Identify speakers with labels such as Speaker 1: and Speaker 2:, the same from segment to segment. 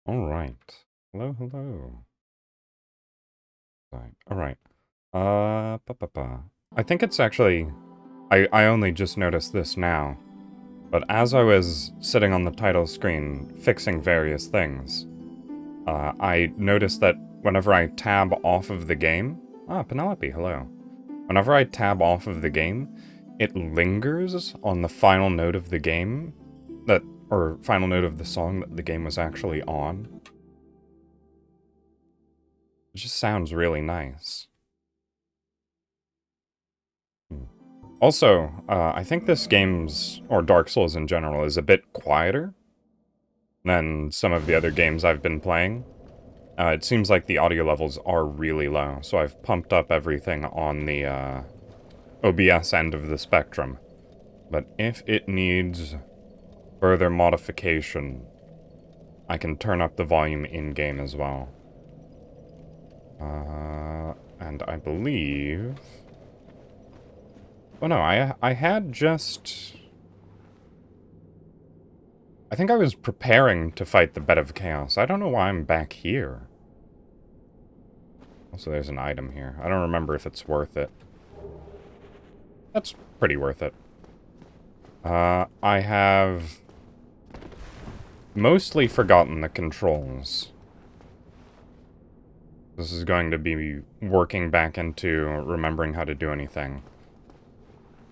Speaker 1: All right. Hello, hello. All right. I think it's actually. I only just noticed this now, but as I was sitting on the title screen fixing various things, I noticed that whenever I tab off of the game. Ah, Penelope, hello. Whenever I tab off of the game, it lingers on the final note of the game or final note of the song that the game was actually on. It just sounds really nice. Also, I think this game's, or Dark Souls in general, is a bit quieter than some of the other games I've been playing. It seems like the audio levels are really low, so I've pumped up everything on the OBS end of the spectrum. But if it needs further modification, I can turn up the volume in-game as well. And I believe... Oh no, I had just... I think I was preparing to fight the Bed of Chaos. I don't know why I'm back here. Also, there's an item here. I don't remember if it's worth it. That's pretty worth it. I have mostly forgotten the controls. This is going to be working back into remembering how to do anything.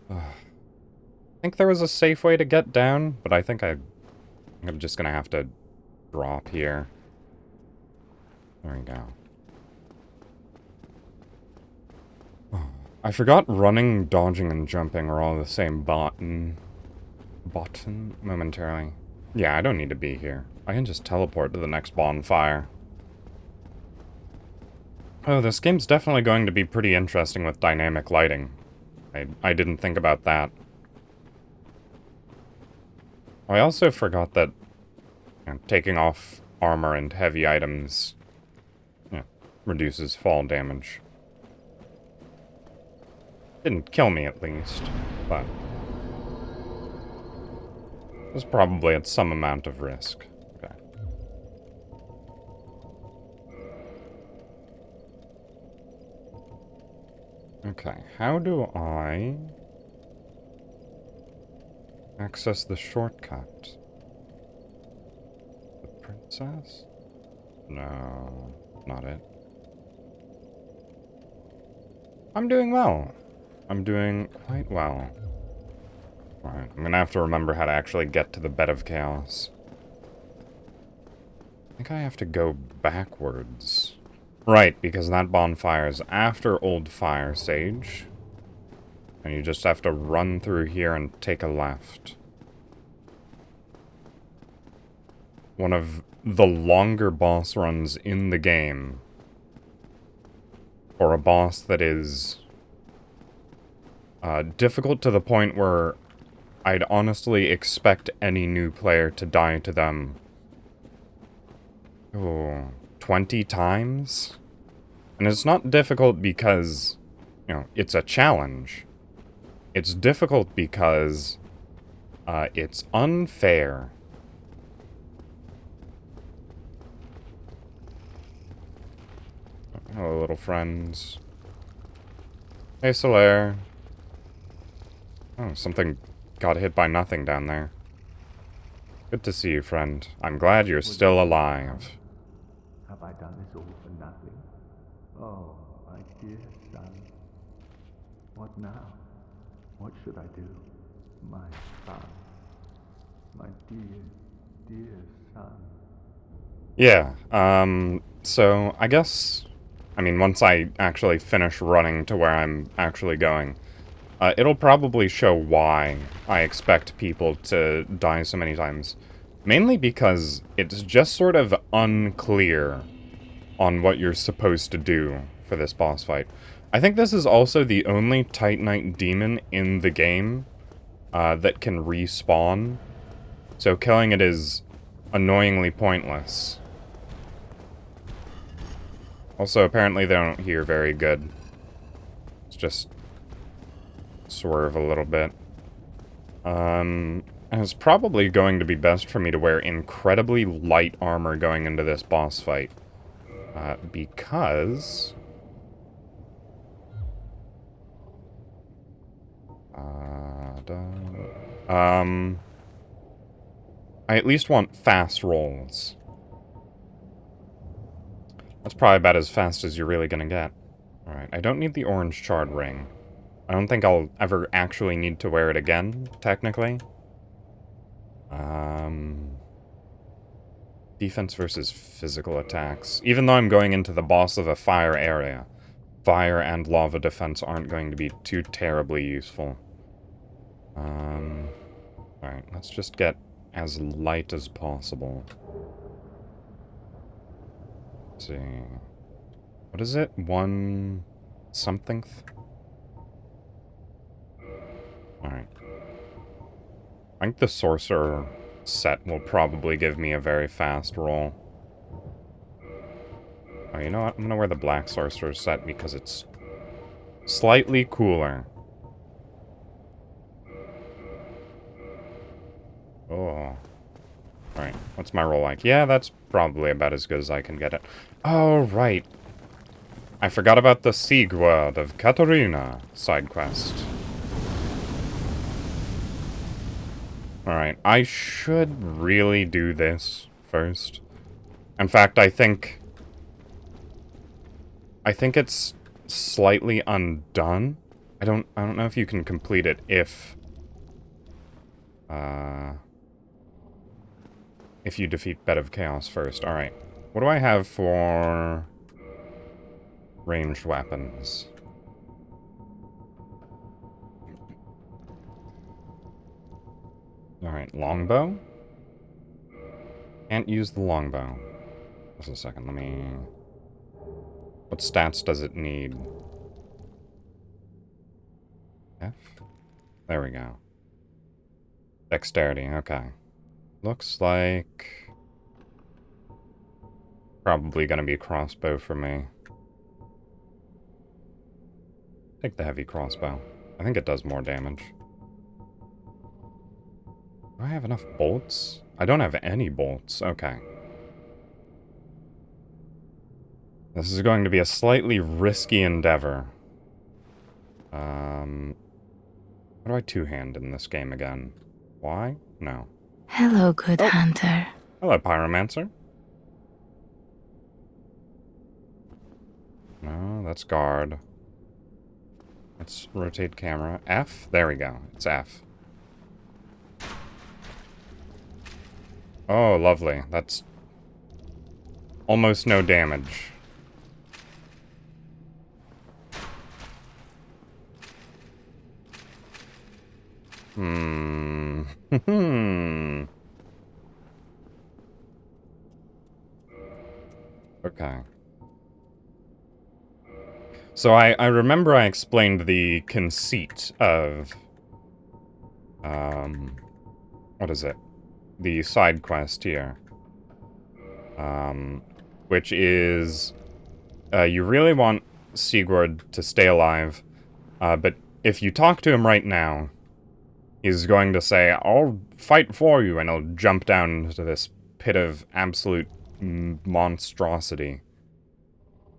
Speaker 1: I think there was a safe way to get down, but I think I'm just gonna have to drop here. There we go. I forgot running, dodging, and jumping are all the same button momentarily. Yeah, I don't need to be here. I can just teleport to the next bonfire. Oh, this game's definitely going to be pretty interesting with dynamic lighting. I didn't think about that. I also forgot that taking off armor and heavy items reduces fall damage. Didn't kill me, at least, but it was probably at some amount of risk. Okay. Okay, how do I access the shortcut? The princess? No, not it. I'm doing well. I'm doing quite well. Alright, I'm gonna have to remember how to actually get to the Bed of Chaos. I think I have to go backwards. Right, because that bonfire is after Old Fire Sage. And you just have to run through here and take a left. One of the longer boss runs in the game. For a boss that is difficult to the point where I'd honestly expect any new player to die to them. Oh, 20 times? And it's not difficult because, it's a challenge. It's difficult because it's unfair. Hello, little friends. Hey, Solaire. Oh, something got hit by nothing down there. Good to see you, friend. I'm glad you're still alive.
Speaker 2: Have I done this all for nothing? Oh, my dear son. What now? What should I do? My son. My dear, dear son.
Speaker 1: Yeah, so I guess, once I actually finish running to where I'm actually going, it'll probably show why I expect people to die so many times. Mainly because it's just sort of unclear on what you're supposed to do for this boss fight. I think this is also the only Titanite demon in the game that can respawn, so killing it is annoyingly pointless. Also, apparently they don't hear very good. Let's just swerve a little bit. And it's probably going to be best for me to wear incredibly light armor going into this boss fight. Because... I at least want fast rolls. That's probably about as fast as you're really gonna get. Alright, I don't need the orange charred ring. I don't think I'll ever actually need to wear it again, technically. Defense versus physical attacks. Even though I'm going into the boss of a fire area, fire and lava defense aren't going to be too terribly useful. Alright, let's just get as light as possible. Let's see. What is it? One... something? Alright. I think the sorcerer set will probably give me a very fast roll. Oh, you know what? I'm gonna wear the black sorcerer set because it's slightly cooler. Oh. Alright, what's my roll like? Yeah, that's probably about as good as I can get it. Oh, right. I forgot about the Siegward of Katarina side quest. Alright, I should really do this first. In fact, I think it's slightly undone. I don't know if you can complete it if you defeat Bed of Chaos first. Alright. What do I have for ranged weapons? Alright, longbow? Can't use the longbow. Just a second, let me... What stats does it need? F? There we go. Dexterity, okay. Looks like... probably gonna be crossbow for me. Take the heavy crossbow. I think it does more damage. Do I have enough bolts? I don't have any bolts. Okay. This is going to be a slightly risky endeavor. How do I two-hand in this game again? Why? No.
Speaker 3: Hello, good hunter.
Speaker 1: Hello, Pyromancer. No, that's guard. Let's rotate camera. F? There we go. It's F. Oh, lovely. That's almost no damage. Okay. So I remember I explained the conceit of, what is it? The side quest here. Which is, you really want Sigurd to stay alive, but if you talk to him right now, he's going to say, I'll fight for you, and he'll jump down into this pit of absolute monstrosity.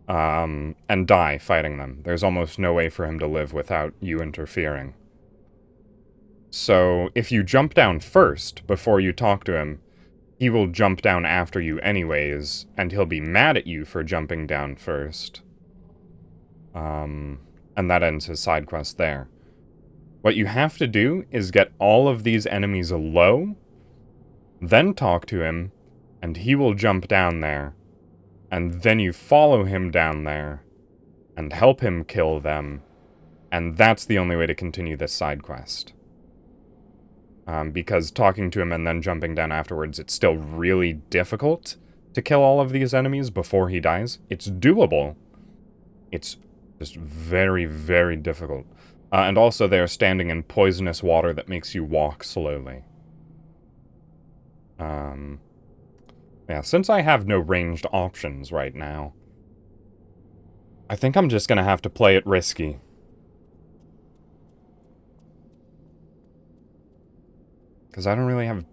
Speaker 1: And die fighting them. There's almost no way for him to live without you interfering. So, if you jump down first, before you talk to him, he will jump down after you anyways, and he'll be mad at you for jumping down first. And that ends his side quest there. What you have to do is get all of these enemies low, then talk to him, and he will jump down there. And then you follow him down there, and help him kill them, and that's the only way to continue this side quest. Because talking to him and then jumping down afterwards, it's still really difficult to kill all of these enemies before he dies. It's doable. It's just very, very difficult. And also they are standing in poisonous water that makes you walk slowly. Yeah, since I have no ranged options right now, I think I'm just gonna have to play it risky. Because I don't really have...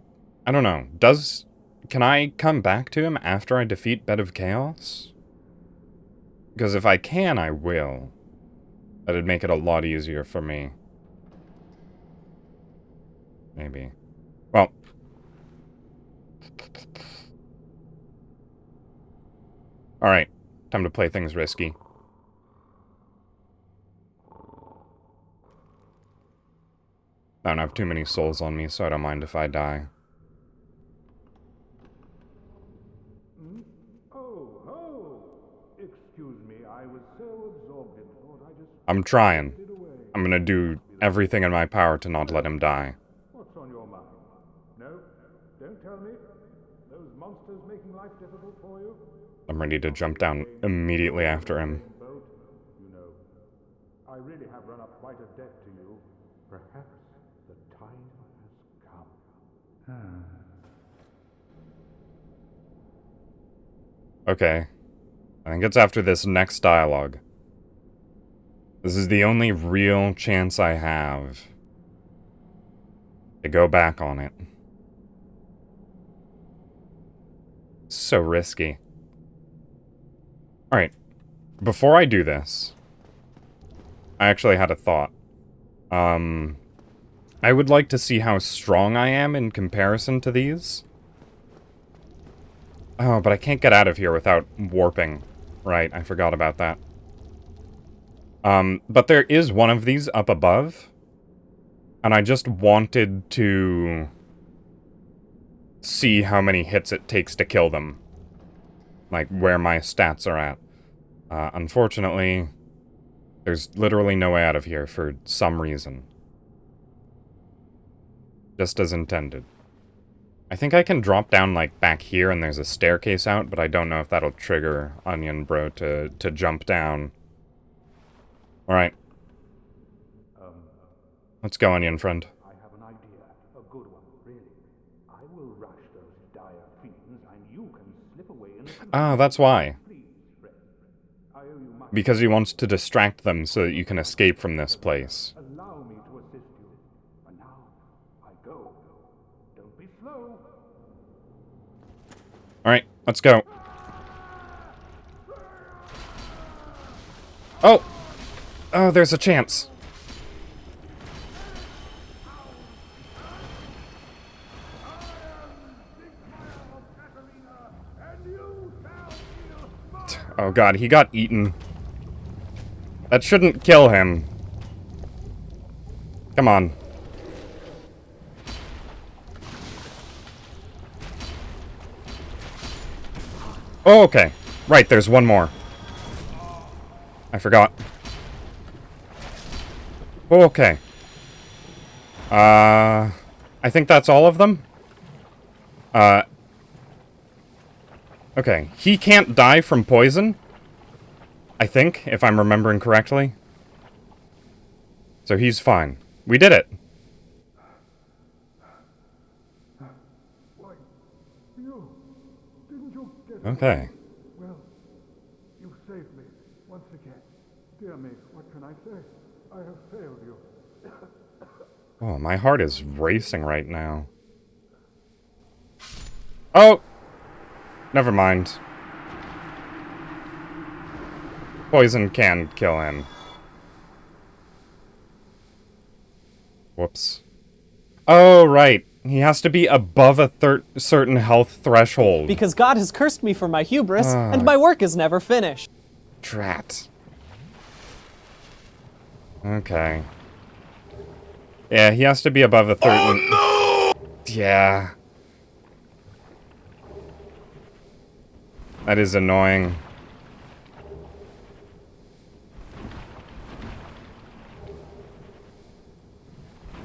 Speaker 1: I don't know. Does... Can I come back to him after I defeat Bed of Chaos? Because if I can, I will. That'd make it a lot easier for me. Maybe. Well. Alright. Time to play things risky. I don't have too many souls on me, so I don't mind if I die.
Speaker 2: Oh, ho! Excuse me, I was so absorbed in thought I just
Speaker 1: I'm trying.
Speaker 2: drifted away.
Speaker 1: I'm gonna do everything in my power to not let him die.
Speaker 2: What's on your mind? No? Don't tell me. Those monsters making life difficult for you?
Speaker 1: I'm ready to jump down immediately after him.
Speaker 2: Boat, you know. I really have run up quite a debt to you. Perhaps the time has come.
Speaker 1: Okay. I think it's after this next dialogue. This is the only real chance I have to go back on it. So risky. Alright. Before I do this, I actually had a thought. I would like to see how strong I am in comparison to these. Oh, but I can't get out of here without warping. Right, I forgot about that. But there is one of these up above. And I just wanted to see how many hits it takes to kill them. Like, where my stats are at. Unfortunately, there's literally no way out of here for some reason. Just as intended. I think I can drop down, like, back here and there's a staircase out, but I don't know if that'll trigger Onion Bro to jump down. Alright. Let's go, Onion Friend.
Speaker 2: I have an idea. A good one, really. I will rush those dire fiends and you can slip away in the...
Speaker 1: Ah, that's why.
Speaker 2: Please, friend. I owe you much.
Speaker 1: Because he wants to distract them so that you can escape from this place.
Speaker 2: Allow me to assist you. And now, I go. Don't be slow.
Speaker 1: Alright, let's go. Oh! Oh, there's a chance. Oh god, he got eaten. That shouldn't kill him. Come on. Oh, okay. Right, there's one more. I forgot. Oh, okay. I think that's all of them. Okay, he can't die from poison. I think, if I'm remembering correctly. So he's fine. We did it.
Speaker 2: Why, you... Didn't you get...
Speaker 1: Okay.
Speaker 2: Well, you saved me once again. Dear me, what can I say? I have failed you.
Speaker 1: Oh, my heart is racing right now. Oh! Never mind. Poison can kill him. Whoops. Oh, right. He has to be above a certain health threshold.
Speaker 4: Because God has cursed me for my hubris, and my work is never finished.
Speaker 1: Drat. Okay. Yeah, he has to be above a certain... Oh, no! Yeah. That is annoying.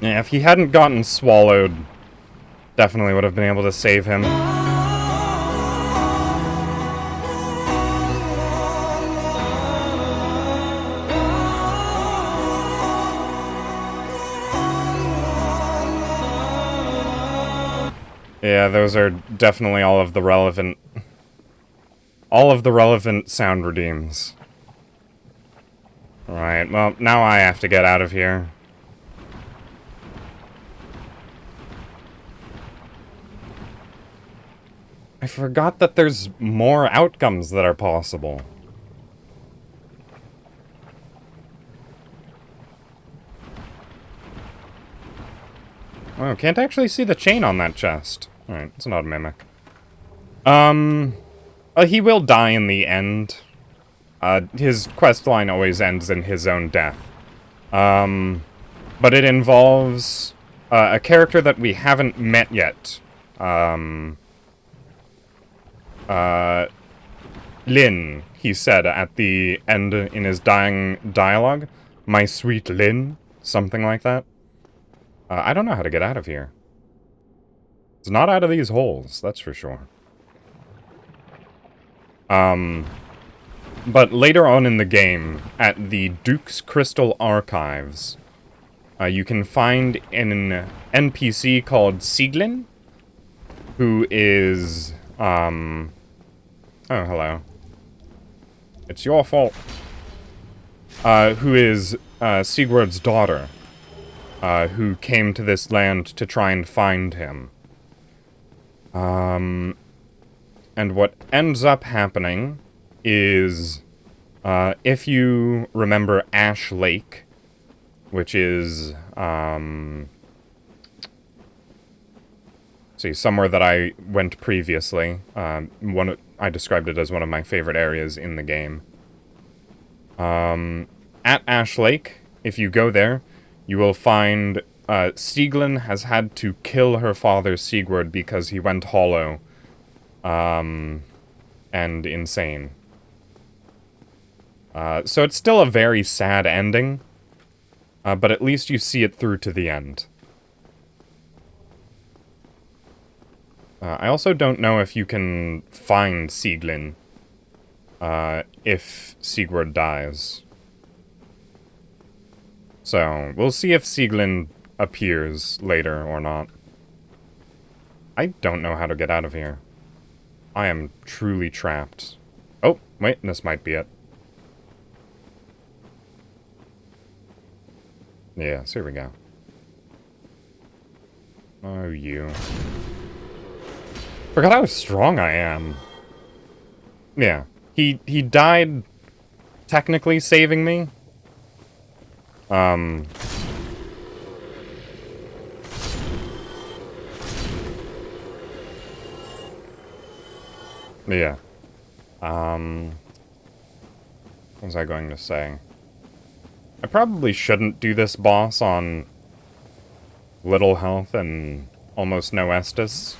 Speaker 1: Yeah, if he hadn't gotten swallowed, definitely would have been able to save him. Yeah, those are definitely all of the relevant sound redeems. Alright, well, now I have to get out of here. I forgot that there's more outcomes that are possible. Oh, can't actually see the chain on that chest. Alright, it's not a mimic. He will die in the end. His quest line always ends in his own death. But it involves a character that we haven't met yet. Lin, he said at the end in his dying dialogue. My sweet Lin, something like that. I don't know how to get out of here. It's not out of these holes, that's for sure. But later on in the game, at the Duke's Crystal Archives, you can find an NPC called Sieglin, who is, oh, hello. It's your fault. Who is, Sigurd's daughter, who came to this land to try and find him. And what ends up happening is, if you remember Ash Lake, which is, see, somewhere that I went previously. I described it as one of my favorite areas in the game. At Ash Lake, if you go there, you will find Sieglin has had to kill her father Sigurd because he went hollow and insane. So it's still a very sad ending, but at least you see it through to the end. I also don't know if you can find Sieglin if Sigurd dies. So, we'll see if Sieglin appears later or not. I don't know how to get out of here. I am truly trapped. Oh, wait, this might be it. Yes, here we go. Oh, you. Forgot how strong I am. Yeah. He died technically saving me. Yeah. What was I going to say? I probably shouldn't do this boss on little health and almost no Estus.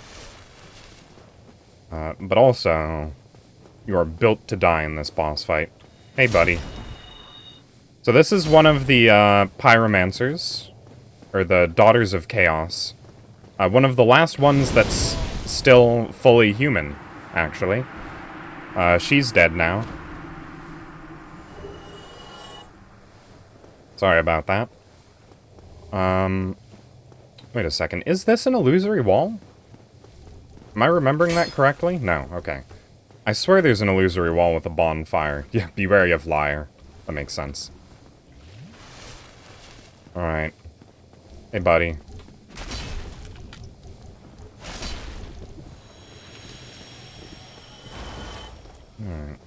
Speaker 1: But also, you are built to die in this boss fight. Hey, buddy. So this is one of the Pyromancers, or the Daughters of Chaos. One of the last ones that's still fully human, actually. She's dead now. Sorry about that. Wait a second. Is this an illusory wall? Am I remembering that correctly? No, okay. I swear there's an illusory wall with a bonfire. Yeah, be wary of liar. That makes sense. Alright. Hey, buddy. Alright.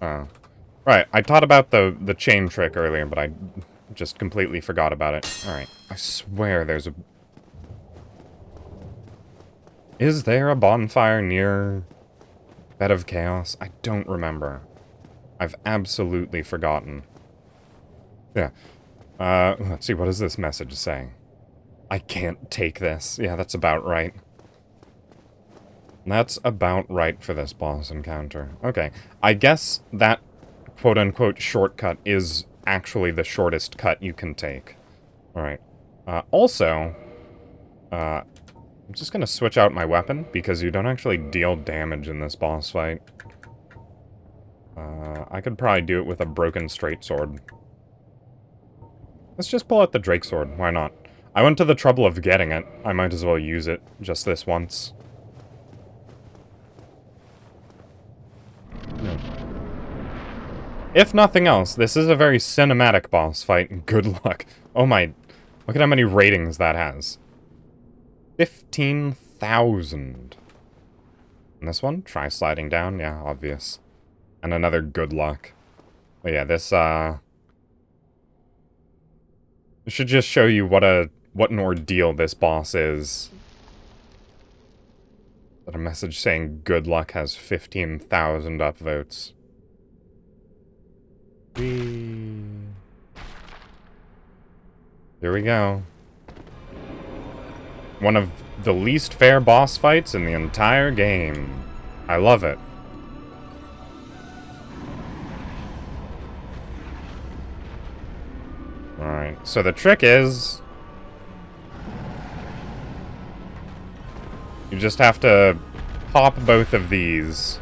Speaker 1: Oh. Right, I taught about the chain trick earlier, but I just completely forgot about it. Alright, I swear there's a... Is there a bonfire near Bed of Chaos? I don't remember. I've absolutely forgotten. Yeah. Let's see, what does this message say? I can't take this. Yeah, that's about right. That's about right for this boss encounter. Okay, I guess that quote-unquote shortcut is actually the shortest cut you can take. Alright. Also, I'm just gonna switch out my weapon, because you don't actually deal damage in this boss fight. I could probably do it with a broken straight sword. Let's just pull out the Drake sword, why not? I went to the trouble of getting it, I might as well use it just this once. No. If nothing else, this is a very cinematic boss fight. Good luck. Oh my... Look at how many ratings that has. 15,000 15,000. And this one? Try sliding down? Yeah, obvious. And another good luck. But yeah, this, it should just show you what an ordeal this boss is. But a message saying good luck has 15,000 upvotes. Here we go. One of the least fair boss fights in the entire game. I love it. Alright, so the trick is... you just have to pop both of these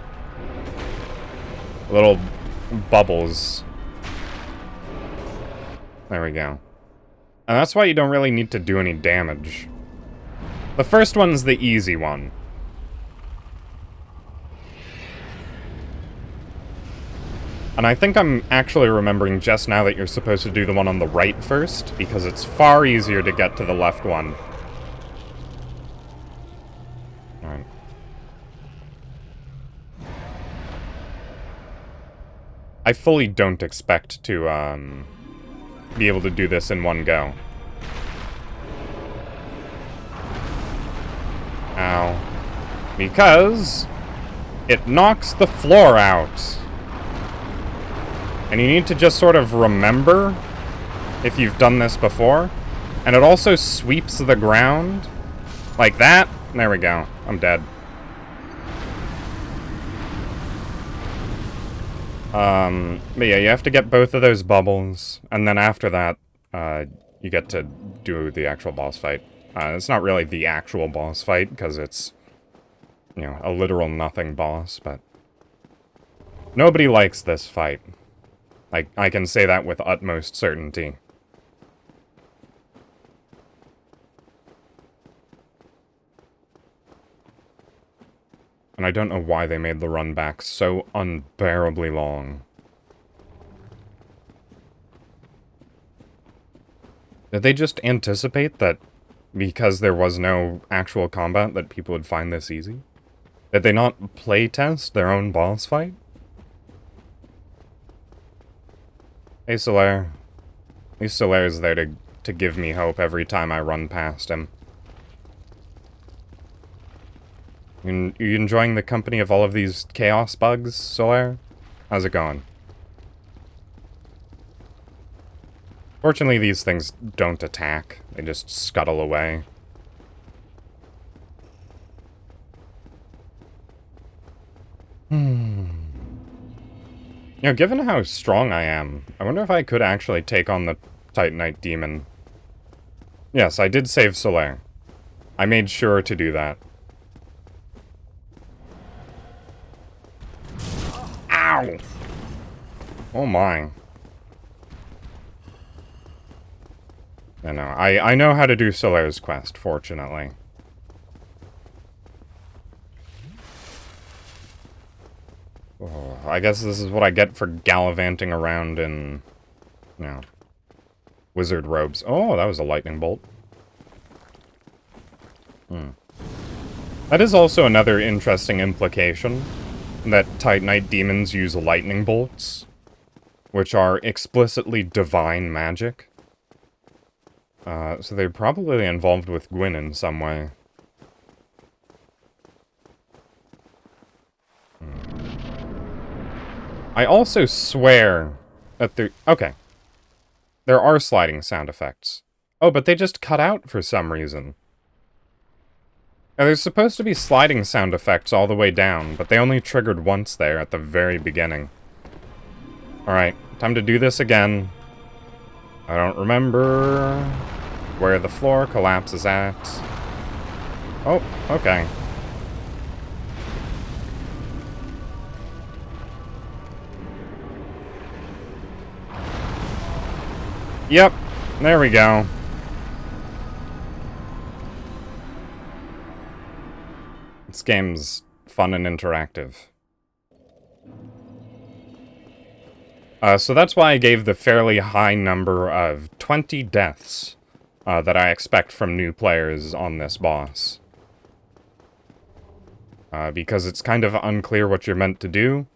Speaker 1: little bubbles. There we go. And that's why you don't really need to do any damage. The first one's the easy one. And I think I'm actually remembering just now that you're supposed to do the one on the right first, because it's far easier to get to the left one. Alright. I fully don't expect to, be able to do this in one go. Ow. Because it knocks the floor out. And you need to just sort of remember if you've done this before. And it also sweeps the ground. Like that. There we go. I'm dead. But yeah, you have to get both of those bubbles. And then after that, you get to do the actual boss fight. It's not really the actual boss fight, because it's, you know, a literal nothing boss, but... nobody likes this fight. Like, I can say that with utmost certainty. And I don't know why they made the run back so unbearably long. Did they just anticipate that because there was no actual combat that people would find this easy? Did they not play test their own boss fight? Hey, Solaire. At least Solaire's there to give me hope every time I run past him. You enjoying the company of all of these chaos bugs, Solaire? How's it going? Fortunately, these things don't attack. They just scuttle away. You know, given how strong I am, I wonder if I could actually take on the Titanite demon. Yes, I did save Solaire. I made sure to do that. Ow! Oh my. I know how to do Solaire's quest, fortunately. Oh, I guess this is what I get for gallivanting around in, you know, wizard robes. Oh, that was a lightning bolt. That is also another interesting implication, that Titanite demons use lightning bolts, which are explicitly divine magic. So they're probably involved with Gwyn in some way. I also swear that there... okay. There are sliding sound effects. Oh, but they just cut out for some reason. Now, there's supposed to be sliding sound effects all the way down, but they only triggered once there at the very beginning. Alright, time to do this again. I don't remember where the floor collapses at. Oh, okay. Yep, there we go. This game's fun and interactive. So that's why I gave the fairly high number of 20 deaths that I expect from new players on this boss. because it's kind of unclear what you're meant to do,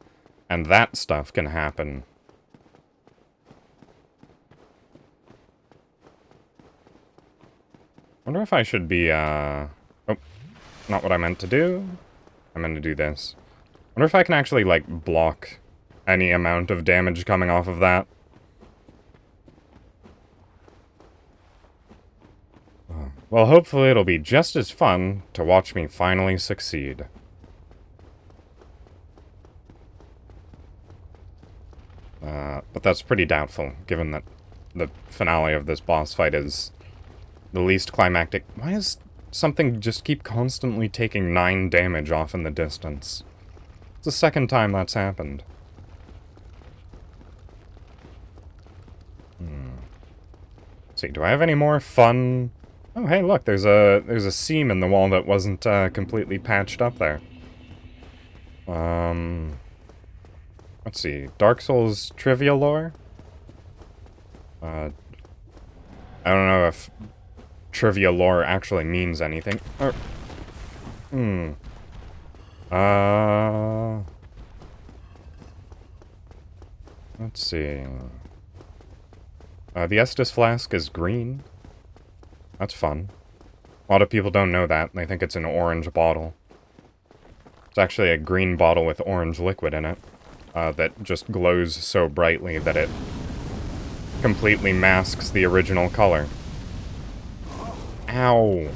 Speaker 1: and that stuff can happen. Wonder if I should be, oh, not what I meant to do. I meant to do this. Wonder if I can actually, like, block any amount of damage coming off of that. Well, hopefully it'll be just as fun to watch me finally succeed. But that's pretty doubtful, given that the finale of this boss fight is the least climactic. Why does something just keep constantly taking 9 damage off in the distance? It's the second time that's happened. Let's see, do I have any more fun? Oh, hey, look, there's a seam in the wall that wasn't completely patched up there. Let's see, Dark Souls trivia lore? I don't know if trivia lore actually means anything. Or, let's see. The Estus flask is green. That's fun. A lot of people don't know that. They think it's an orange bottle. It's actually a green bottle with orange liquid in it. That just glows so brightly that it completely masks the original color. Ow!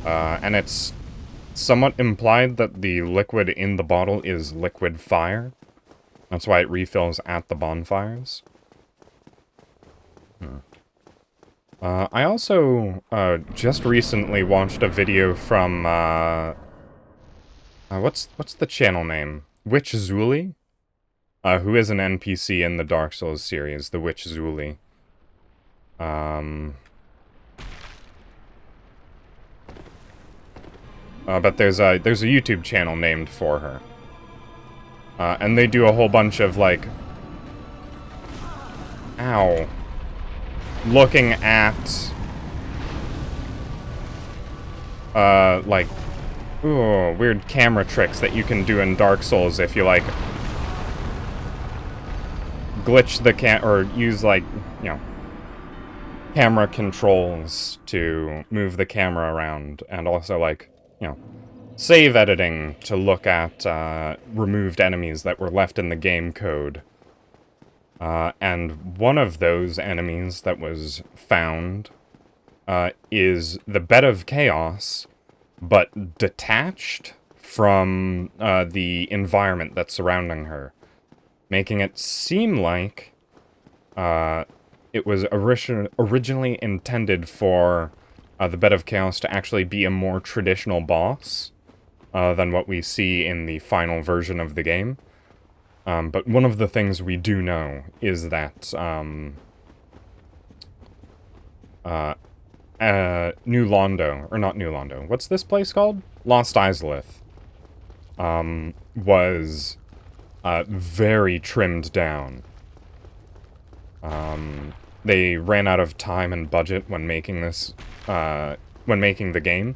Speaker 1: And it's somewhat implied that the liquid in the bottle is liquid fire. That's why it refills at the bonfires. I also just recently watched a video from what's the channel name? Witch Zuli, who is an NPC in the Dark Souls series, the Witch Zuli. But there's a YouTube channel named for her, and they do a whole bunch of like, ow. Looking at, like, ooh, weird camera tricks that you can do in Dark Souls if you, like, glitch the or use, like, you know, camera controls to move the camera around, and also, like, you know, save editing to look at, removed enemies that were left in the game code. And one of those enemies that was found is the Bed of Chaos, but detached from the environment that's surrounding her, making it seem like it was originally intended for the Bed of Chaos to actually be a more traditional boss than what we see in the final version of the game. But one of the things we do know is that, New Londo, or not New Londo, what's this place called? Lost Izalith, was, very trimmed down. They ran out of time and budget when making this, when making the game,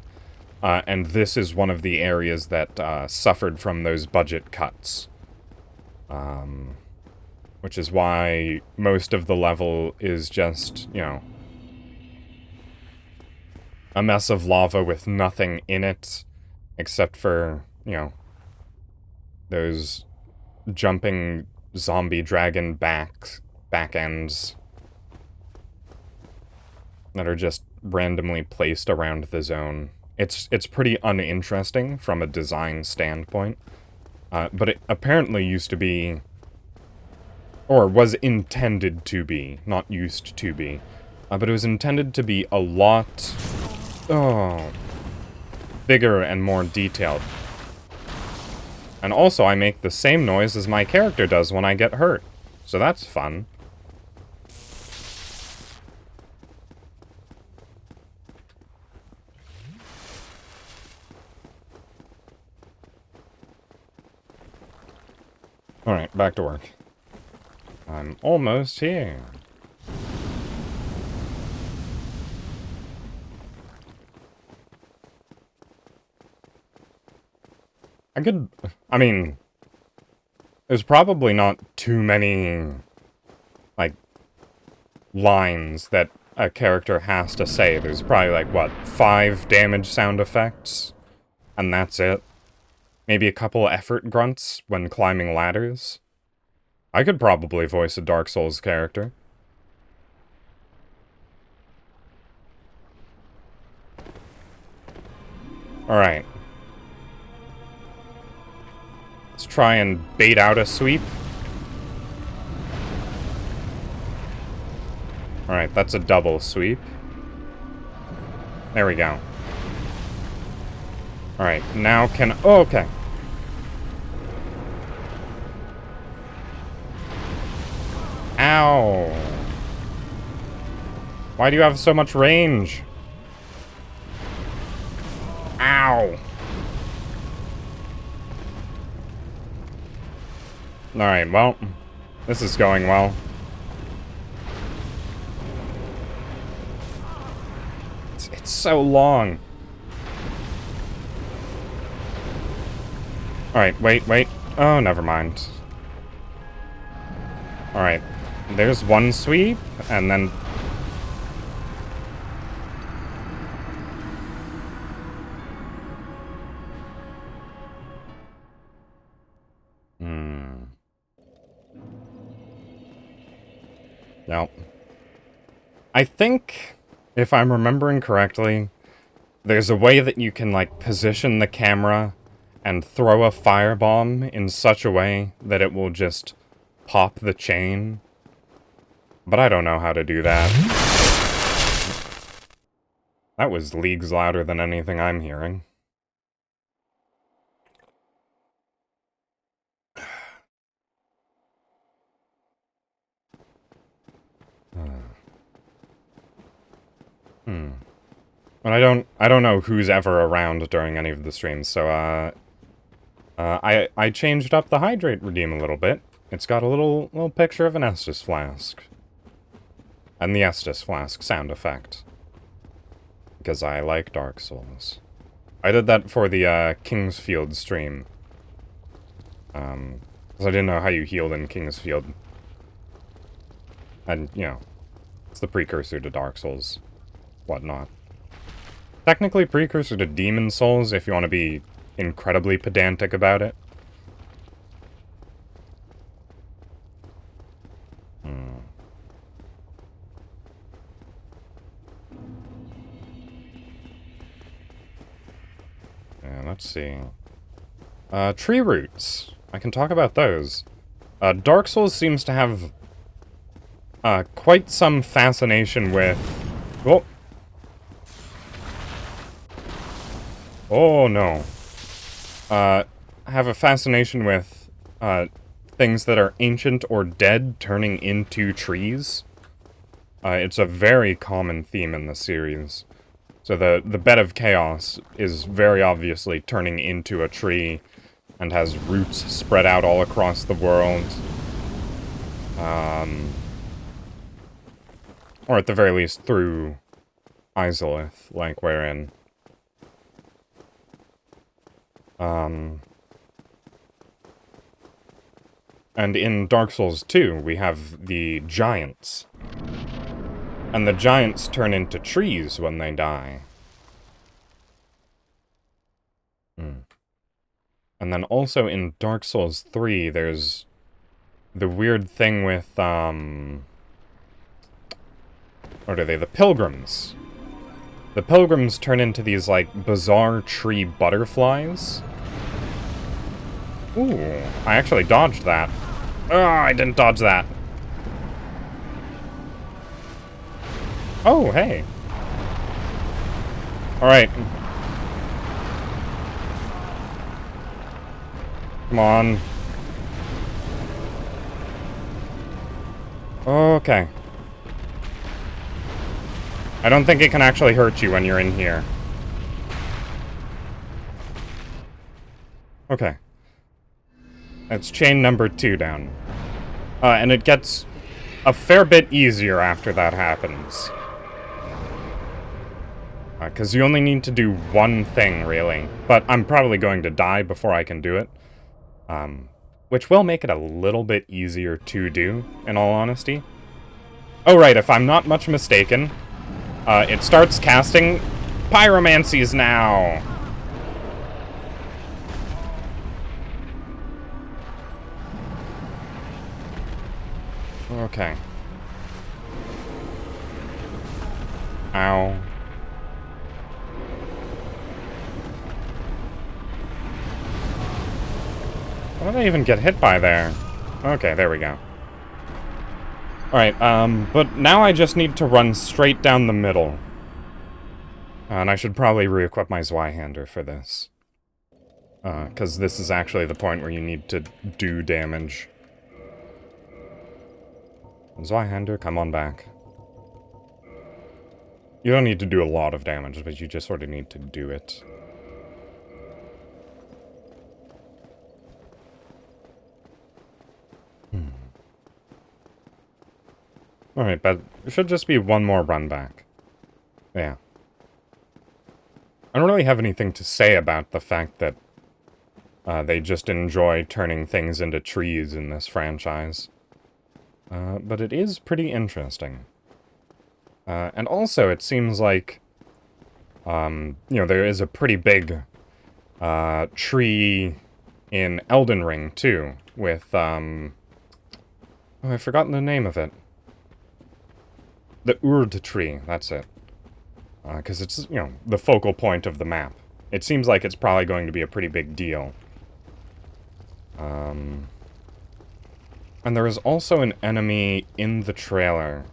Speaker 1: and this is one of the areas that, suffered from those budget cuts. Which is why most of the level is just, you know, a mess of lava with nothing in it, except for, you know, those jumping zombie dragon back ends that are just randomly placed around the zone. It's pretty uninteresting from a design standpoint, but it apparently used to be, or was intended to be, not used to be, but it was intended to be a lot, bigger and more detailed. And also, I make the same noise as my character does when I get hurt, so that's fun. Alright, back to work. I'm almost here. I could... I mean... There's probably not too many, like, lines that a character has to say. There's probably, like, what, 5 damage sound effects? And that's it. Maybe a couple effort grunts when climbing ladders. I could probably voice a Dark Souls character. Alright. Let's try and bait out a sweep. Alright, that's a double sweep. There we go. Alright, now can... Oh, okay. Ow. Why do you have so much range? Ow. Alright, well, this is going well. It's so long. Alright, wait. Oh, never mind. Alright, there's one sweep, and then... Nope. I think, if I'm remembering correctly, there's a way that you can, like, position the camera and throw a firebomb in such a way that it will just pop the chain. But I don't know how to do that. That was leagues louder than anything I'm hearing. But I don't know who's ever around during any of the streams, so, I changed up the hydrate redeem a little bit. It's got a little picture of an Estus flask. And the Estus flask sound effect. Because I like Dark Souls. I did that for the, Kingsfield stream. Because I didn't know how you healed in Kingsfield. And, you know, it's the precursor to Dark Souls. Whatnot. Technically precursor to Demon Souls, if you want to be incredibly pedantic about it. Yeah, let's see. Tree roots. I can talk about those. Dark Souls seems to have quite some fascination with... Oh. Oh, no. Have a fascination with, things that are ancient or dead turning into trees. It's a very common theme in the series. So the Bed of Chaos is very obviously turning into a tree and has roots spread out all across the world. Or at the very least through Izalith, like we're in. And in Dark Souls 2, we have the giants. And the giants turn into trees when they die. And then also in Dark Souls 3, there's the weird thing with, what are they? The pilgrims. The pilgrims turn into these, like, bizarre tree butterflies. Ooh, I actually dodged that. Oh, I didn't dodge that. Oh, hey. Alright. Come on. Okay. I don't think it can actually hurt you when you're in here. Okay. That's chain number 2 down. And it gets a fair bit easier after that happens. Because you only need to do one thing, really. But I'm probably going to die before I can do it. Which will make it a little bit easier to do, in all honesty. Oh, right, if I'm not much mistaken, it starts casting pyromancies now! Okay. Ow. What did I even get hit by there? Okay, there we go. Alright, but now I just need to run straight down the middle. And I should probably re-equip my Zweihander for this. Because this is actually the point where you need to do damage. Zweihander, come on back. You don't need to do a lot of damage, but you just sort of need to do it. Alright, but it should just be one more run back. Yeah. I don't really have anything to say about the fact that they just enjoy turning things into trees in this franchise. But it is pretty interesting. And also, it seems like, you know, there is a pretty big tree in Elden Ring, too, with, oh, I've forgotten the name of it. The Urd tree, that's it. Because it's, you know, the focal point of the map. It seems like it's probably going to be a pretty big deal. And there is also an enemy in the trailer.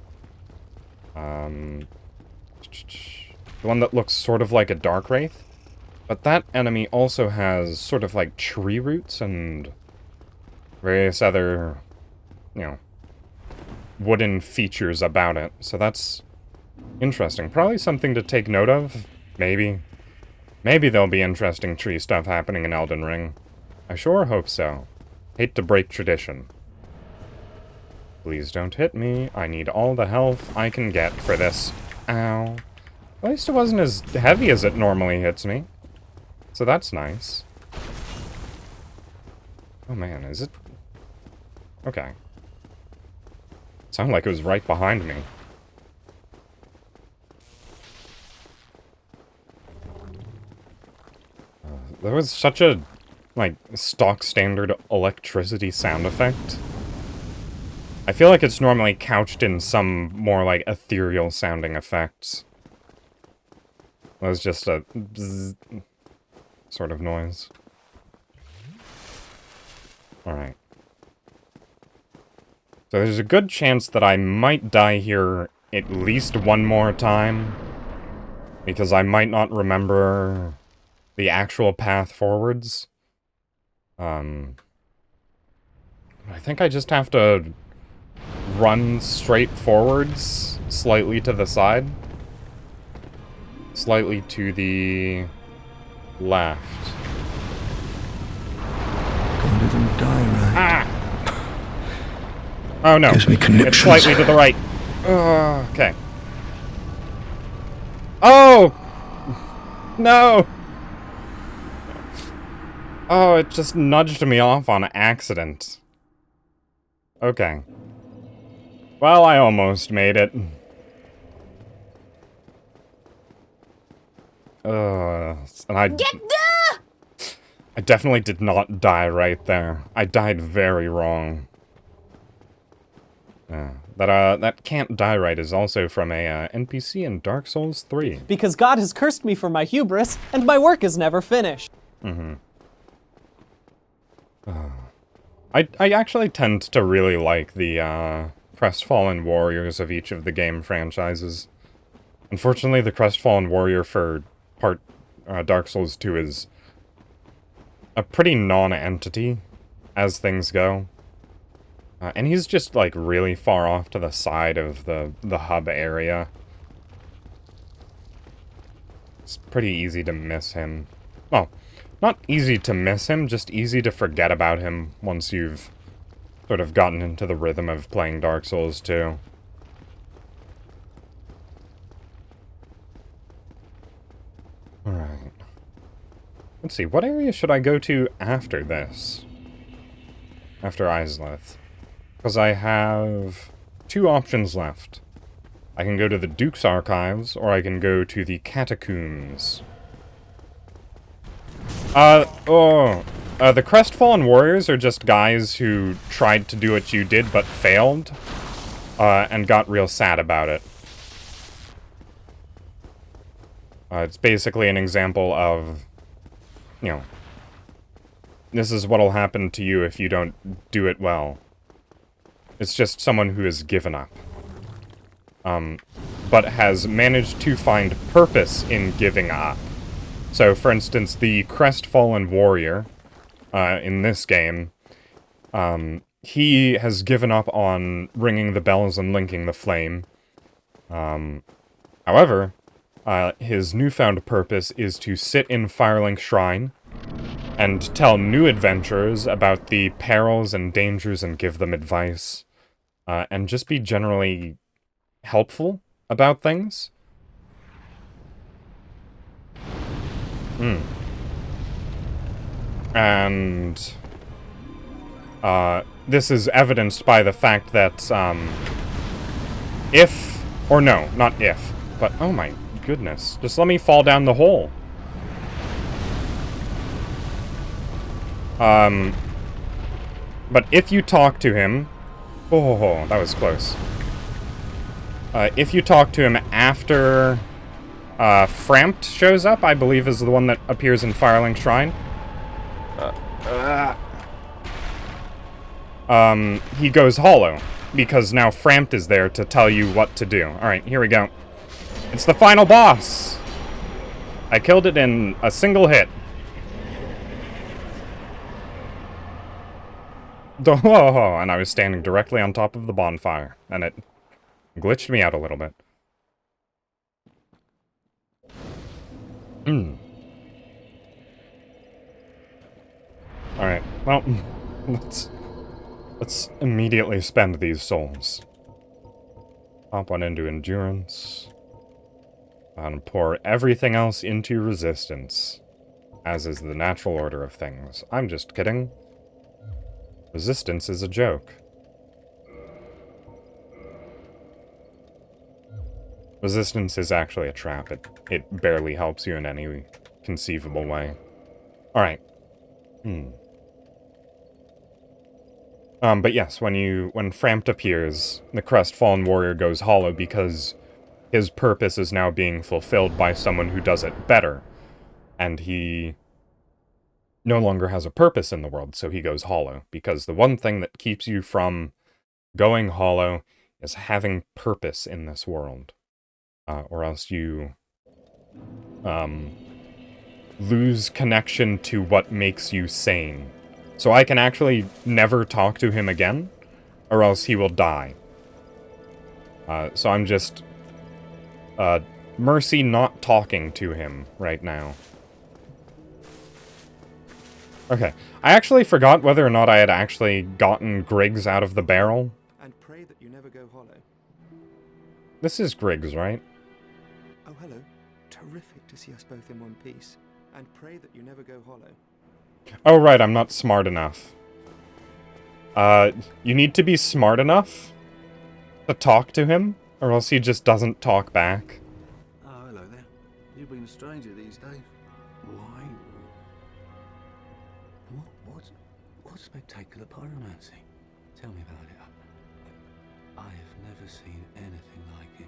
Speaker 1: The one that looks sort of like a Dark Wraith. But that enemy also has sort of like tree roots and various other, you know, wooden features about it. So that's interesting. Probably something to take note of. Maybe. Maybe there'll be interesting tree stuff happening in Elden Ring. I sure hope so. Hate to break tradition. Please don't hit me. I need all the health I can get for this. Ow. At least it wasn't as heavy as it normally hits me. So that's nice. Oh man, is it? Okay. Sounded like it was right behind me. There was such a, like, stock standard electricity sound effect. I feel like it's normally couched in some more, like, ethereal sounding effects. It was just a bzzz sort of noise. Alright. So there's a good chance that I might die here at least one more time. Because I might not remember the actual path forwards. I think I just have to run straight forwards, slightly to the side. Slightly to the left.
Speaker 2: God didn't die right.
Speaker 1: Ah! Oh no,
Speaker 2: Gives me
Speaker 1: it's
Speaker 2: conniptions.
Speaker 1: slightly to the right. Okay. Oh! No! Oh, it just nudged me off on accident. Okay. Well, I almost made it. And I definitely did not die right there. I died very wrong. That can't die right is also from a NPC in Dark Souls 3.
Speaker 4: Because God has cursed me for my hubris, and my work is never finished.
Speaker 1: I actually tend to really like the Crestfallen Warriors of each of the game franchises. Unfortunately, the Crestfallen Warrior for Dark Souls 2 is a pretty non-entity as things go. And he's just, like, really far off to the side of the hub area. It's pretty easy to miss him. Well, not easy to miss him, just easy to forget about him once you've sort of gotten into the rhythm of playing Dark Souls 2. Let's see, what area should I go to after this? After Isleth? Because I have 2 options left. I can go to the Duke's Archives, or I can go to the Catacombs. The Crestfallen Warriors are just guys who tried to do what you did, but failed, and got real sad about it. It's basically an example of, you know, this is what'll happen to you if you don't do it well. It's just someone who has given up. But has managed to find purpose in giving up. So, for instance, the Crestfallen Warrior, in this game, he has given up on ringing the bells and linking the flame. However, his newfound purpose is to sit in Firelink Shrine and tell new adventurers about the perils and dangers and give them advice, and just be generally helpful about things. And this is evidenced by the fact that if, or no, not if, but oh my goodness, just let me fall down the hole. But if you talk to him, oh, that was close. If you talk to him after Frampt shows up, I believe is the one that appears in Firelink Shrine. He goes hollow, because now Frampt is there to tell you what to do. Alright, here we go. It's the final boss! I killed it in a single hit. Oh, and I was standing directly on top of the bonfire, and it glitched me out a little bit. Alright, well, let's immediately spend these souls. Pop one into endurance. And pour everything else into resistance. As is the natural order of things. I'm just kidding. Resistance is a joke. Resistance is actually a trap. It barely helps you in any conceivable way. Alright. But yes, when Frampt appears, the Crestfallen Warrior goes hollow because his purpose is now being fulfilled by someone who does it better. And he no longer has a purpose in the world, so he goes hollow. Because the one thing that keeps you from going hollow is having purpose in this world. Or else you lose connection to what makes you sane. So I can actually never talk to him again, or else he will die. So I'm just mercy not talking to him right now. Okay, I actually forgot whether or not I had actually gotten Griggs out of the barrel.
Speaker 5: And pray that you never go hollow.
Speaker 1: This is Griggs, right?
Speaker 5: Oh, hello. Terrific to see us both in one piece. And pray that you never go hollow.
Speaker 1: Oh, right, I'm not smart enough. You need to be smart enough to talk to him, or else he just doesn't talk back.
Speaker 6: Oh, hello there. You've been a stranger these days. Why? What spectacular pyromancy? Tell me about it. I have never seen anything like it.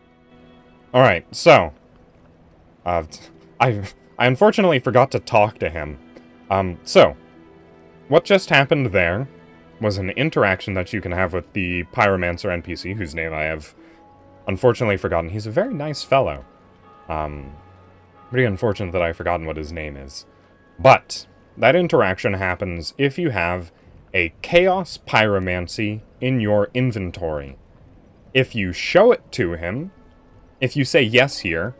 Speaker 1: Alright, so... I unfortunately forgot to talk to him. So, what just happened there was an interaction that you can have with the Pyromancer NPC, whose name I have unfortunately forgotten. He's a very nice fellow. Pretty unfortunate that I've forgotten what his name is. But, that interaction happens if you have a Chaos Pyromancy in your inventory. If you show it to him, if you say yes here,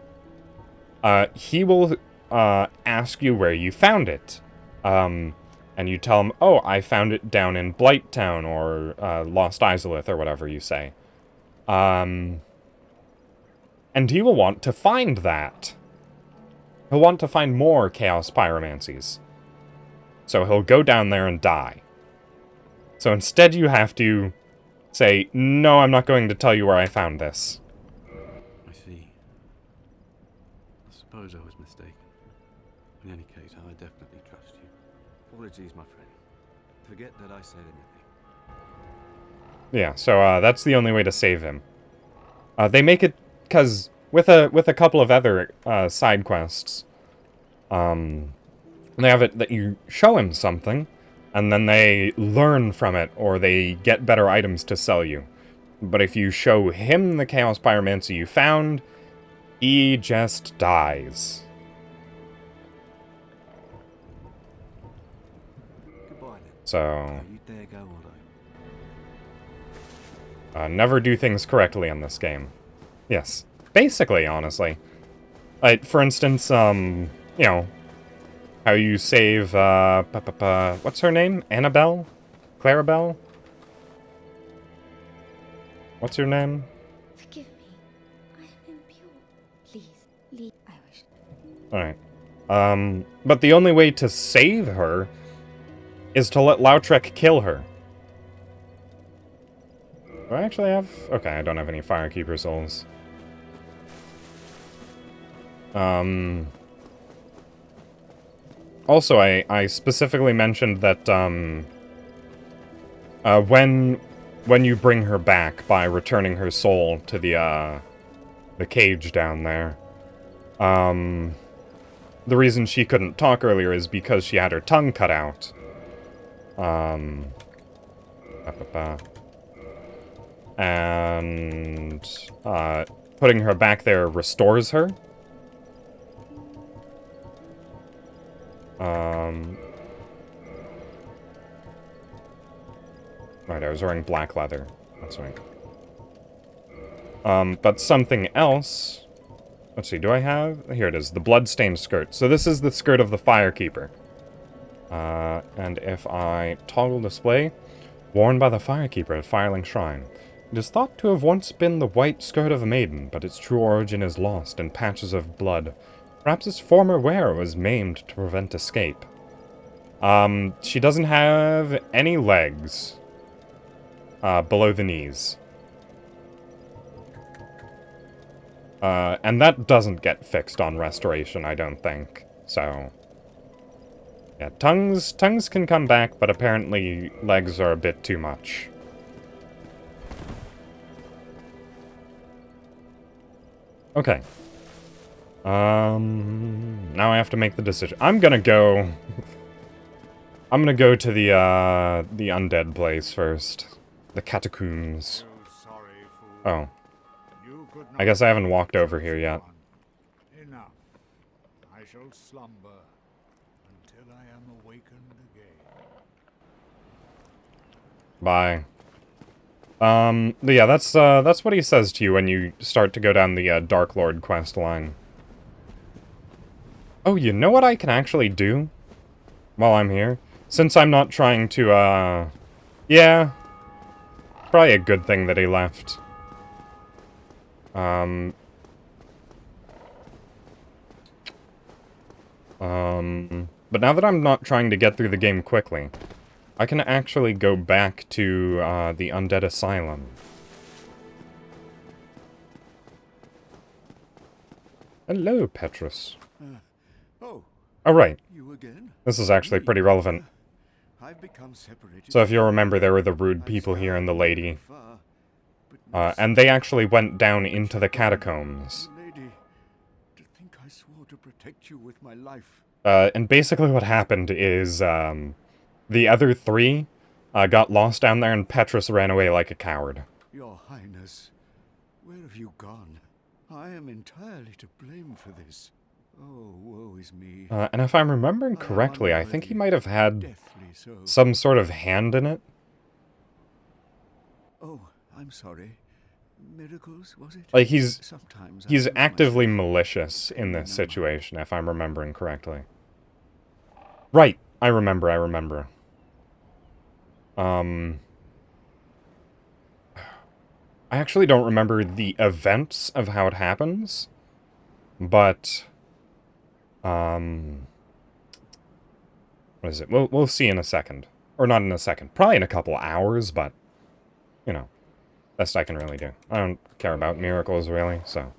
Speaker 1: he will ask you where you found it. And you tell him, oh, I found it down in Blighttown, or Lost Isleth, or whatever you say. And he will want to find that. he'll want to find more Chaos Pyromancies. So he'll go down there and die. So instead you have to say, no, I'm not going to tell you where I found this.
Speaker 6: I see. I suppose I was mistaken. In any case, I definitely trust you. Apologies, my friend. Forget that I said anything.
Speaker 1: Yeah, so that's the only way to save him. They make it, because with a couple of other side quests, they have it that you show him something, and then they learn from it, or they get better items to sell you. But if you show him the Chaos Pyromancy you found, he just dies.
Speaker 6: Goodbye then.
Speaker 1: So,
Speaker 6: You dare go alone.
Speaker 1: never do things correctly in this game. Yes, basically, honestly. Like, for instance, you know, how you save, what's her name? Annabelle? Clarabelle? What's her name?
Speaker 7: Forgive me. I am impure. Please, leave. I wish.
Speaker 1: Alright. But the only way to save her is to let Lautrec kill her. Do I actually have... Okay, I don't have any Firekeeper souls. Also, I specifically mentioned that, when you bring her back by returning her soul to the cage down there, the reason she couldn't talk earlier is because she had her tongue cut out. And, putting her back there restores her. Right, I was wearing black leather. That's right. But something else... Let's see, do I have... Here it is, the bloodstained skirt. So this is the skirt of the Firekeeper. And if I toggle display, worn by the Firekeeper at Firelink Shrine. It is thought to have once been the white skirt of a maiden, but its true origin is lost in patches of blood. Perhaps its former wearer was maimed to prevent escape. She doesn't have any legs below the knees. And that doesn't get fixed on restoration, I don't think. So, yeah, tongues can come back, but apparently legs are a bit too much. Okay. Now I have to make the decision. I'm gonna go... I'm gonna go to the undead place first. The catacombs. Oh. I guess I haven't walked over here yet.
Speaker 2: Enough. I shall slumber until I am awakened again.
Speaker 1: Bye. But yeah, that's what he says to you when you start to go down the, Dark Lord quest line. Oh, you know what I can actually do while I'm here? Since I'm not trying to, yeah. Probably a good thing that he left. But now that I'm not trying to get through the game quickly, I can actually go back to, the Undead Asylum. Hello, Petrus.
Speaker 5: Oh,
Speaker 1: Oh, right.
Speaker 5: you again?
Speaker 1: This is actually pretty relevant.
Speaker 5: I've become separated.
Speaker 1: So if you'll remember, there were the rude people here and the lady.
Speaker 5: Far, but
Speaker 1: And they actually went down into the catacombs.
Speaker 5: lady, to think I swore to protect you with my life.
Speaker 1: And basically what happened is, the other three, got lost down there and Petrus ran away like a coward.
Speaker 5: Your Highness, where have you gone? I am entirely to blame for this. Oh, woe is me.
Speaker 1: And if I'm remembering correctly, I think he might have had
Speaker 5: Deathly so.
Speaker 1: some sort of hand in it.
Speaker 5: Oh, I'm sorry. Miracles, was it?
Speaker 1: Like, he's
Speaker 5: Sometimes I
Speaker 1: he's
Speaker 5: lose
Speaker 1: actively
Speaker 5: myself.
Speaker 1: malicious in this situation, if I'm remembering correctly. Right, I remember. I actually don't remember the events of how it happens, but What is it? We'll see in a second. Or not in a second. Probably in a couple hours, but, you know, best I can really do. I don't care about miracles, really, so...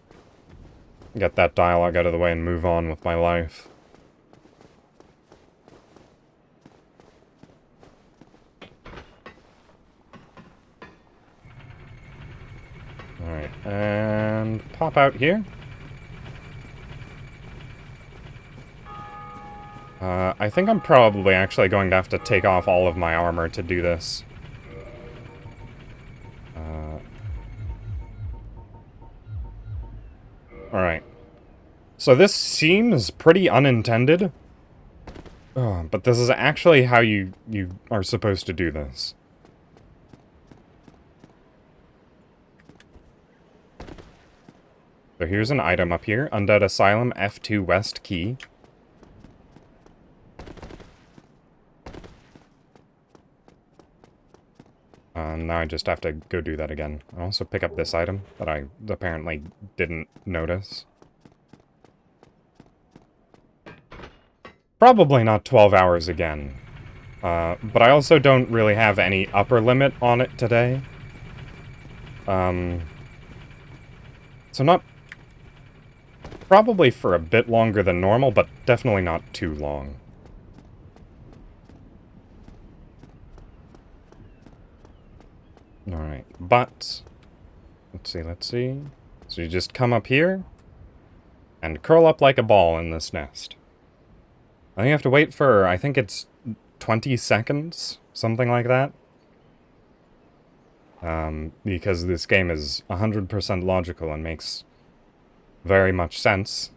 Speaker 1: Get that dialogue out of the way and move on with my life. Alright, and pop out here. I think I'm probably actually going to have to take off all of my armor to do this. Alright. So this seems pretty unintended. But this is actually how you are supposed to do this. So here's an item up here. Undead Asylum F2 West Key. Now I just have to go do that again. I also pick up this item that I apparently didn't notice. Probably not 12 hours again. But I also don't really have any upper limit on it today. So not... Probably for a bit longer than normal, but definitely not too long. Alright, but... Let's see. So you just come up here, and curl up like a ball in this nest. I think you have to wait for, I think it's 20 seconds, something like that. Because this game is 100% logical and makes very much sense.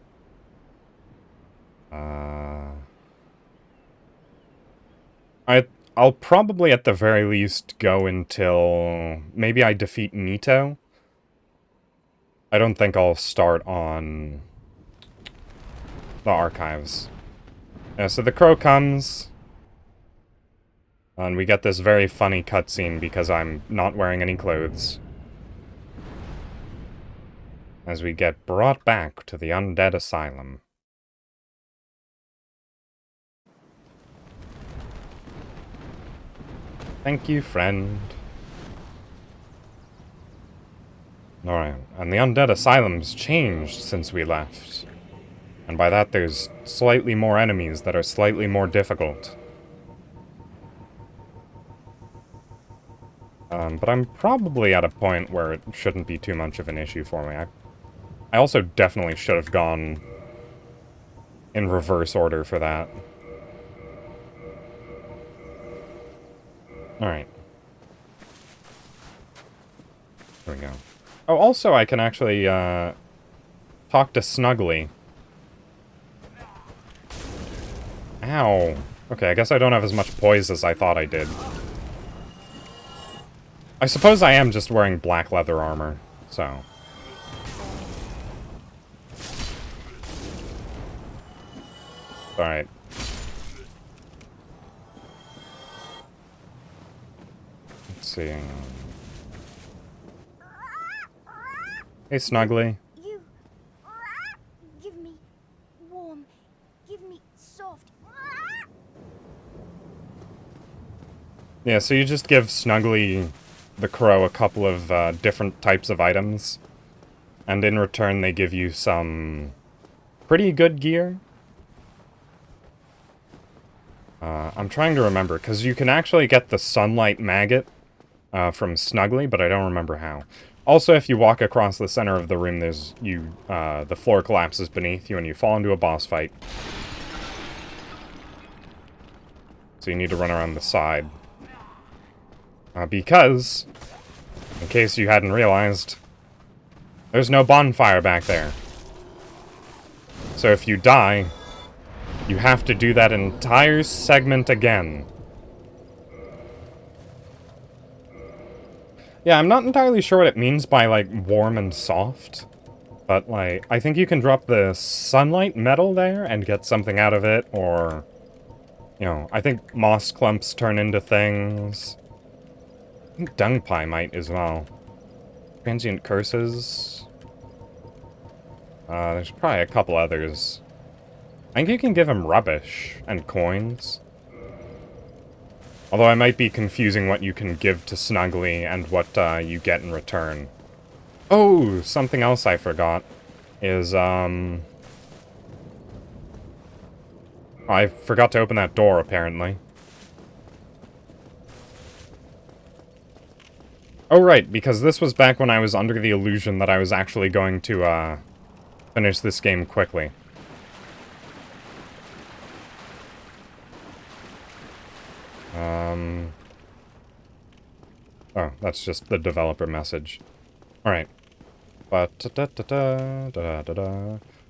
Speaker 1: I'll probably at the very least go until maybe I defeat Nito. I don't think I'll start on the archives. Yeah, so the crow comes, and we get this very funny cutscene because I'm not wearing any clothes. As we get brought back to the Undead Asylum. Thank you, friend. Alright, and the Undead Asylum's changed since we left. And by that, there's slightly more enemies that are slightly more difficult. But I'm probably at a point where it shouldn't be too much of an issue for me. I also definitely should have gone in reverse order for that. Alright. There we go. Oh, also I can actually, talk to Snuggly. Ow. Okay, I guess I don't have as much poise as I thought I did. I suppose I am just wearing black leather armor, so... Alright. Let's see. Hey, Snuggly.
Speaker 7: You give me warm, give me soft.
Speaker 1: Yeah, so you just give Snuggly the crow a couple of different types of items. And in return, they give you some pretty good gear. I'm trying to remember, because you can actually get the sunlight maggot from Snuggly, but I don't remember how. Also, if you walk across the center of the room, there's the floor collapses beneath you and you fall into a boss fight. So you need to run around the side. Because, in case you hadn't realized, there's no bonfire back there. So if you die, you have to do that entire segment again. Yeah, I'm not entirely sure what it means by, like, warm and soft. But, like, I think you can drop the sunlight metal there and get something out of it, or... You know, I think moss clumps turn into things. I think dung pie might as well. Transient curses. There's probably a couple others. I think you can give him rubbish and coins. Although I might be confusing what you can give to Snuggly and what you get in return. Oh, something else I forgot is, I forgot to open that door, apparently. Oh, right, because this was back when I was under the illusion that I was actually going to, finish this game quickly. Oh, that's just the developer message. Alright. I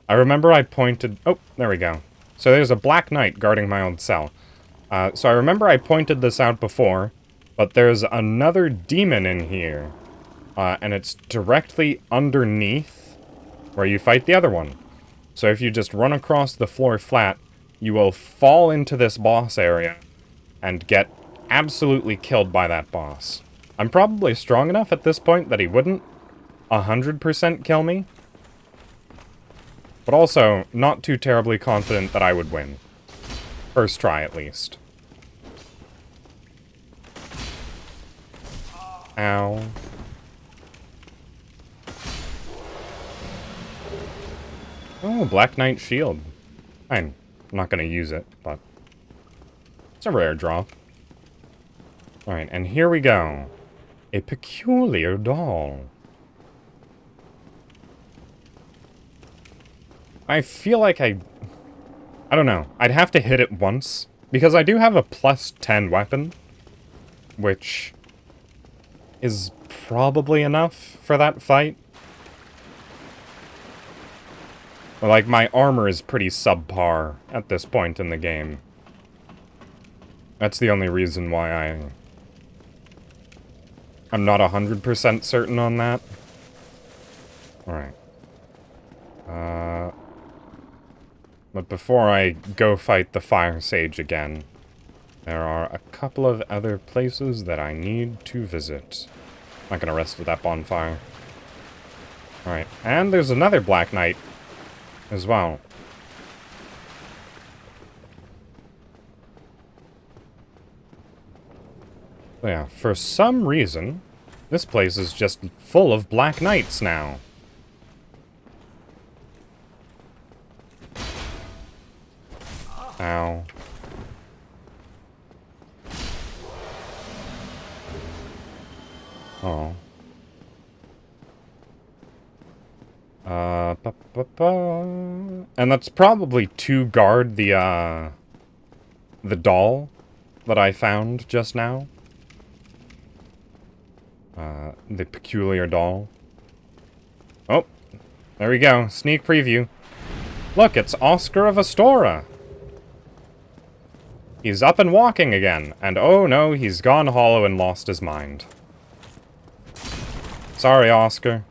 Speaker 1: remember I pointed... Oh, there we go. So there's a Black Knight guarding my old cell. So I remember I pointed this out before, but there's another demon in here. And it's directly underneath where you fight the other one. So if you just run across the floor flat, you will fall into this boss area and get absolutely killed by that boss. I'm probably strong enough at this point that he wouldn't 100% kill me, but also not too terribly confident that I would win. First try, at least. Ow. Oh, Black Knight shield. I'm not gonna use it, but it's a rare drop. Alright, and here we go. A peculiar doll. I feel like I don't know. I'd have to hit it once, because I do have a plus 10 weapon, which is probably enough for that fight. But, like, my armor is pretty subpar at this point in the game. That's the only reason why I'm not 100% certain on that. Alright. But before I go fight the Fire Sage again, there are a couple of other places that I need to visit. Not gonna rest at that bonfire. Alright, and there's another Black Knight as well. So yeah, for some reason, this place is just full of Black Knights now. Ow. Oh. And that's probably to guard the doll that I found just now. The peculiar doll. Oh, there we go. Sneak preview. Look, it's Oscar of Astora. He's up and walking again, and oh no, he's gone hollow and lost his mind. Sorry, Oscar.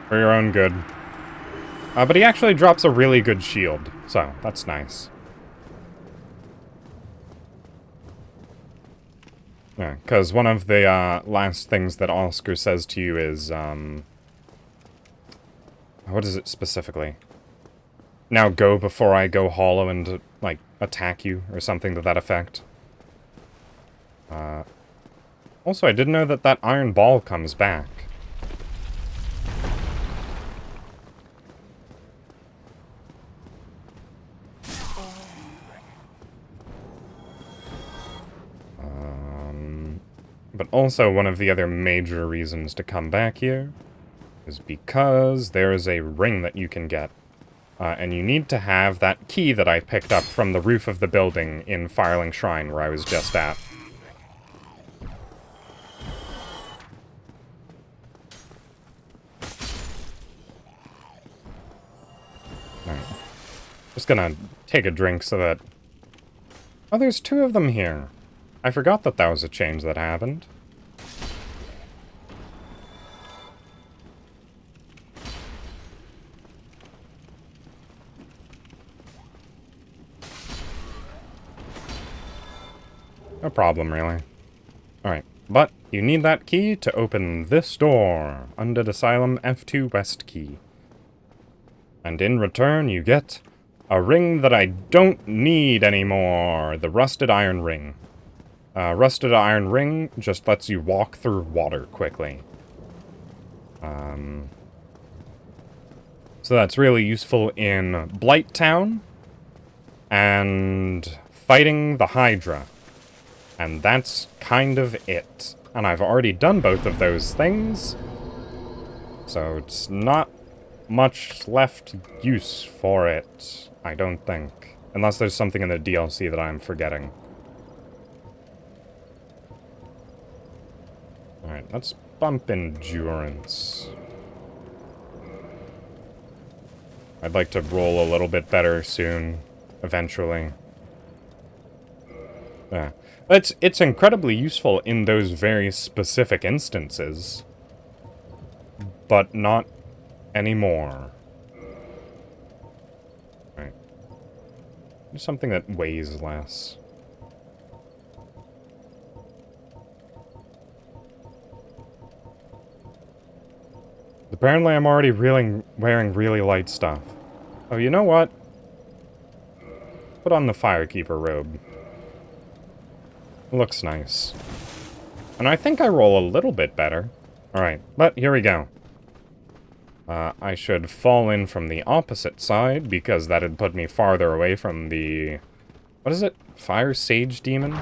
Speaker 1: For your own good. But he actually drops a really good shield, so that's nice. Yeah, because one of the last things that Oscar says to you is, what is it specifically? Now go before I go hollow and, like, attack you, or something to that effect. Also, I didn't know that that iron ball comes back. But also, one of the other major reasons to come back here is because there is a ring that you can get. And you need to have that key that I picked up from the roof of the building in Firelink Shrine, where I was just at. Alright. Just gonna take a drink so that... Oh, there's two of them here. I forgot that that was a change that happened. No problem, really. Alright. But you need that key to open this door, Undead Asylum F2 West key. And in return, you get a ring that I don't need anymore, the Rusted Iron Ring. Rusted Iron Ring just lets you walk through water quickly. So that's really useful in Blighttown and fighting the Hydra. And that's kind of it. And I've already done both of those things, so it's not much left use for it, I don't think. Unless there's something in the DLC that I'm forgetting. Alright, let's bump endurance. I'd like to roll a little bit better soon, eventually. Yeah. It's incredibly useful in those very specific instances, but not anymore. Right. Do something that weighs less. Apparently I'm already wearing really light stuff. Oh, you know what? Put on the Firekeeper robe. Looks nice. And I think I roll a little bit better. Alright, but here we go. I should fall in from the opposite side, because that'd put me farther away from the... What is it? Fire Sage Demon?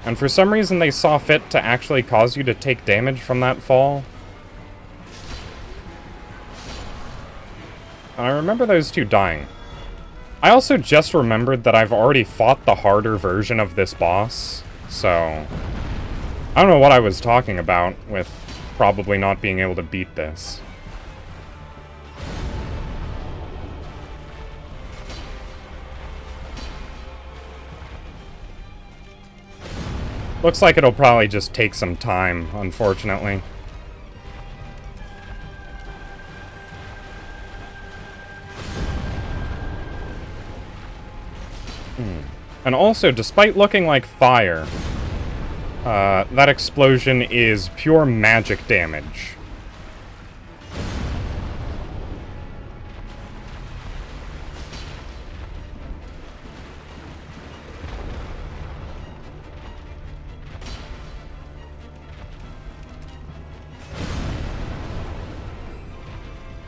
Speaker 1: And for some reason they saw fit to actually cause you to take damage from that fall. And I remember those two dying. I also just remembered that I've already fought the harder version of this boss, so... I don't know what I was talking about with probably not being able to beat this. Looks like it'll probably just take some time, unfortunately. And also, despite looking like fire, that explosion is pure magic damage.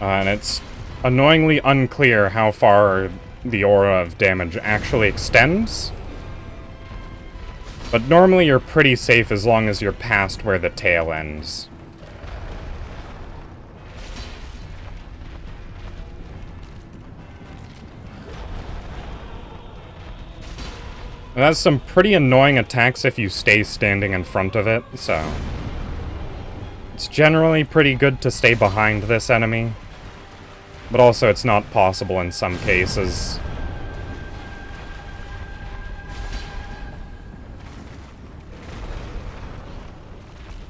Speaker 1: And it's annoyingly unclear how far the aura of damage actually extends. But normally you're pretty safe as long as you're past where the tail ends. It has some pretty annoying attacks if you stay standing in front of it, so... It's generally pretty good to stay behind this enemy. But also it's not possible in some cases.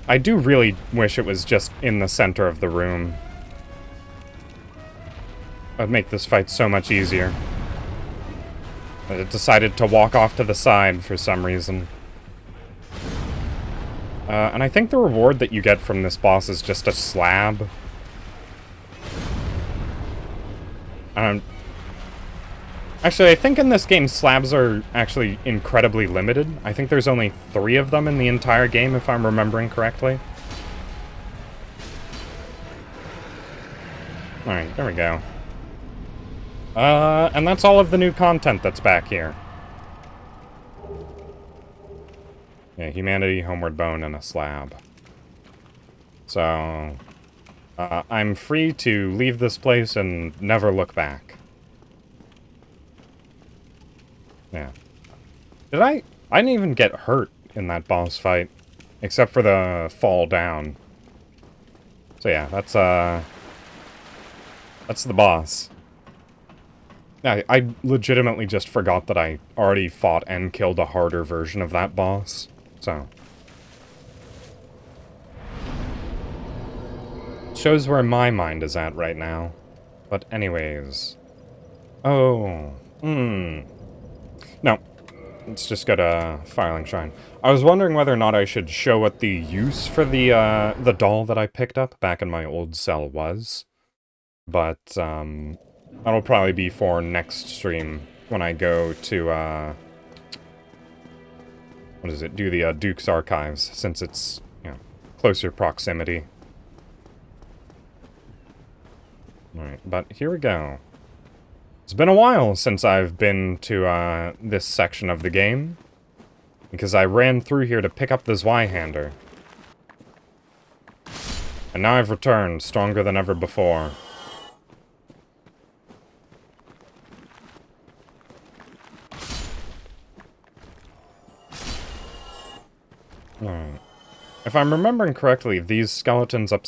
Speaker 1: I do really wish it was just in the center of the room. That'd make this fight so much easier. But it decided to walk off to the side for some reason. And I think the reward that you get from this boss is just a slab. Actually, I think in this game slabs are actually incredibly limited. I think there's only 3 of them in the entire game, if I'm remembering correctly. Alright, there we go. And that's all of the new content that's back here. Yeah, Humanity, Homeward Bone, and a slab. So... I'm free to leave this place and never look back. Yeah. I didn't even get hurt in that boss fight. Except for the fall down. So yeah, that's the boss. I legitimately just forgot that I already fought and killed a harder version of that boss. So... shows where my mind is at right now. But anyways... Oh... No. let's just go to Firelink Shrine. I was wondering whether or not I should show what the use for the doll that I picked up back in my old cell was. But, that'll probably be for next stream when I go to, what is it? Do the, Duke's Archives, since it's, you know, closer proximity. Alright, but here we go. It's been a while since I've been to, this section of the game, because I ran through here to pick up the Zweihander. And now I've returned, stronger than ever before. Alright. If I'm remembering correctly, these skeletons up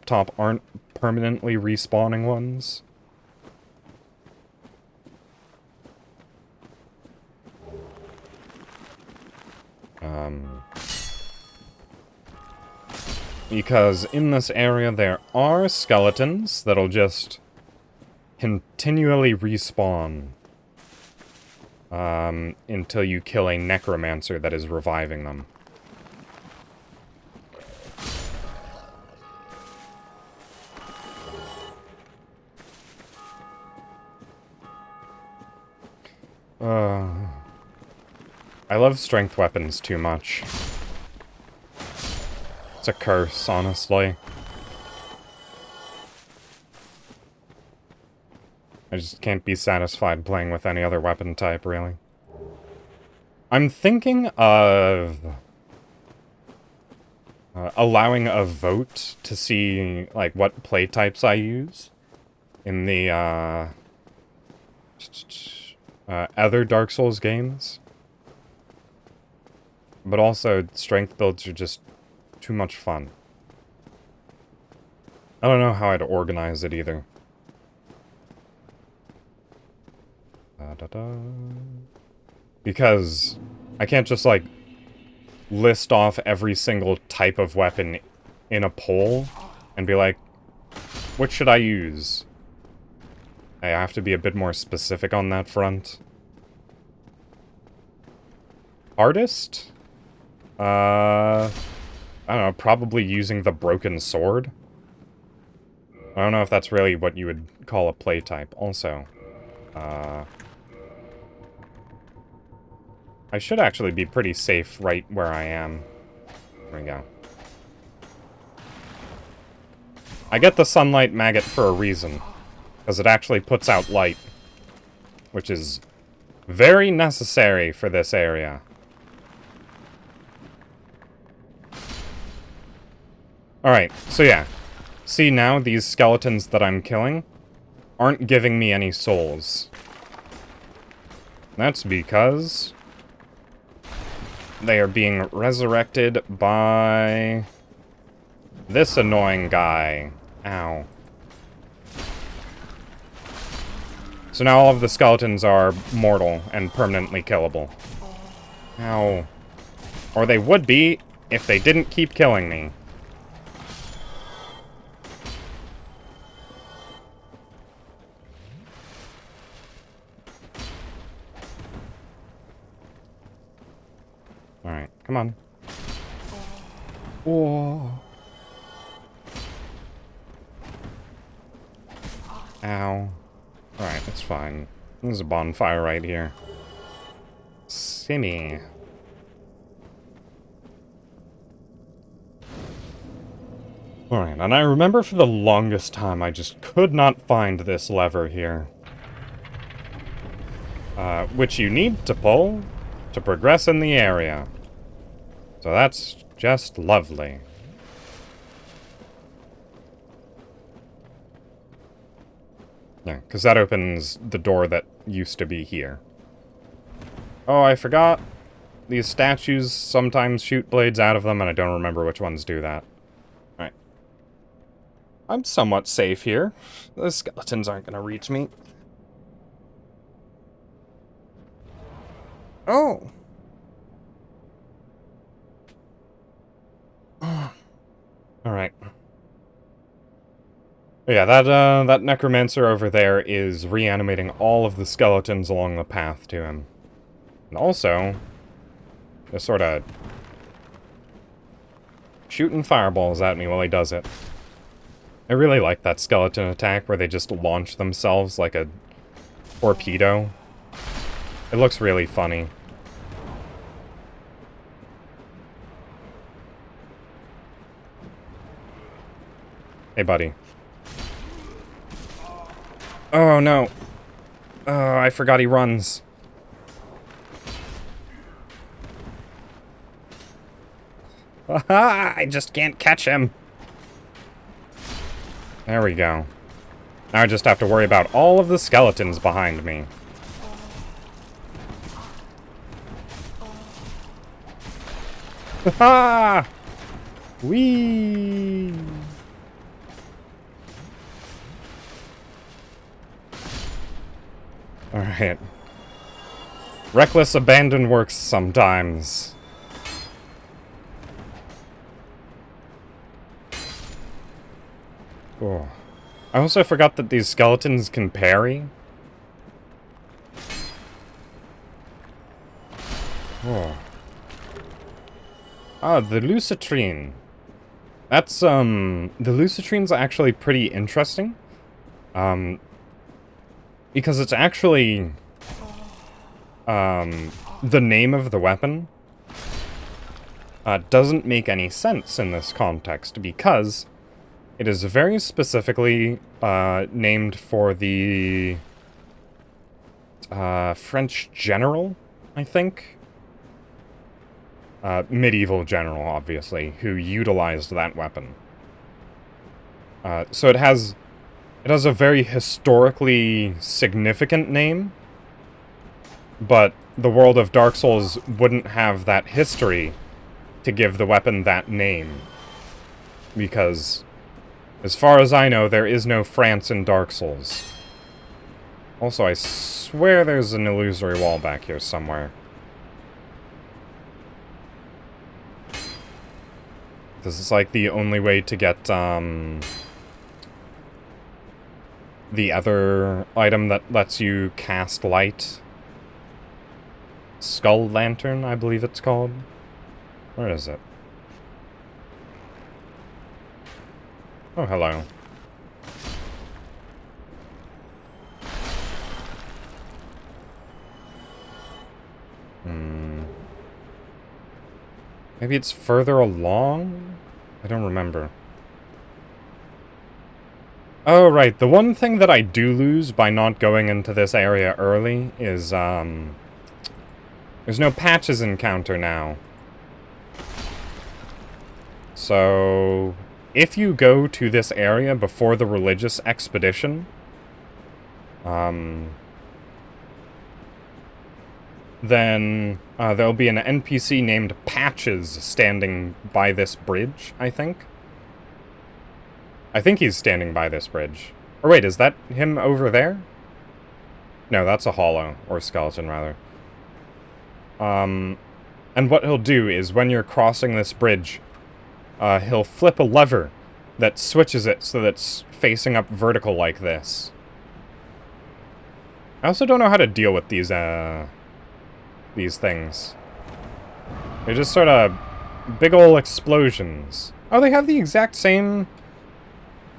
Speaker 1: top aren't permanently respawning ones. Because in this area there are skeletons that'll just continually respawn. Until you kill a necromancer that is reviving them. I love strength weapons too much. It's a curse, honestly. I just can't be satisfied playing with any other weapon type, really. I'm thinking of allowing a vote to see, like, what play types I use in the other Dark Souls games. But also, strength builds are just too much fun. I don't know how I'd organize it either. Because I can't just, like, list off every single type of weapon in a poll and be like, what should I use? I have to be a bit more specific on that front. Hardest? I don't know, probably using the broken sword. I don't know if that's really what you would call a play type. Also, I should actually be pretty safe right where I am. There we go. I get the sunlight maggot for a reason, because it actually puts out light, which is very necessary for this area. Alright, so yeah. See now, these skeletons that I'm killing aren't giving me any souls. That's because they are being resurrected by this annoying guy. Ow. So now all of the skeletons are mortal and permanently killable. Ow. Or they would be if they didn't keep killing me. Alright, come on. Whoa. Ow. Alright, it's fine. There's a bonfire right here. Simmy. Alright, and I remember for the longest time I just could not find this lever here. Which you need to pull to progress in the area. So that's just lovely. Yeah, because that opens the door that used to be here. Oh, I forgot. These statues sometimes shoot blades out of them, and I don't remember which ones do that. Alright. I'm somewhat safe here. The skeletons aren't going to reach me. Oh! Alright. Yeah, that necromancer over there is reanimating all of the skeletons along the path to him. And also, they're sort of shooting fireballs at me while he does it. I really like that skeleton attack where they just launch themselves like a torpedo. It looks really funny. Hey, buddy. Oh, no. Oh, I forgot he runs. Haha! I just can't catch him. There we go. Now I just have to worry about all of the skeletons behind me. Ha! Whee! Alright. Reckless abandon works sometimes. Oh. I also forgot that these skeletons can parry. Oh. Ah, the Lucitrine. That's, the Lucitrine's actually pretty interesting. Because it's actually, the name of the weapon, doesn't make any sense in this context, because it is very specifically, named for the, French general, I think? Medieval general, obviously, who utilized that weapon. So it has a very historically significant name, but the world of Dark Souls wouldn't have that history to give the weapon that name. Because, as far as I know, there is no France in Dark Souls. Also, I swear there's an illusory wall back here somewhere. This is like the only way to get, the other item that lets you cast light. Skull Lantern, I believe it's called. Where is it? Oh, hello. Maybe it's further along? I don't remember. Oh, right. The one thing that I do lose by not going into this area early is, there's no patches encounter now. So, if you go to this area before the religious expedition, then there'll be an NPC named Patches standing by this bridge, I think. I think he's standing by this bridge. Or wait, is that him over there? No, that's a hollow, or skeleton, rather. And what he'll do is, when you're crossing this bridge, he'll flip a lever that switches it so that it's facing up vertical like this. I also don't know how to deal with these things. They're just sort of big ol' explosions. Oh, they have the exact same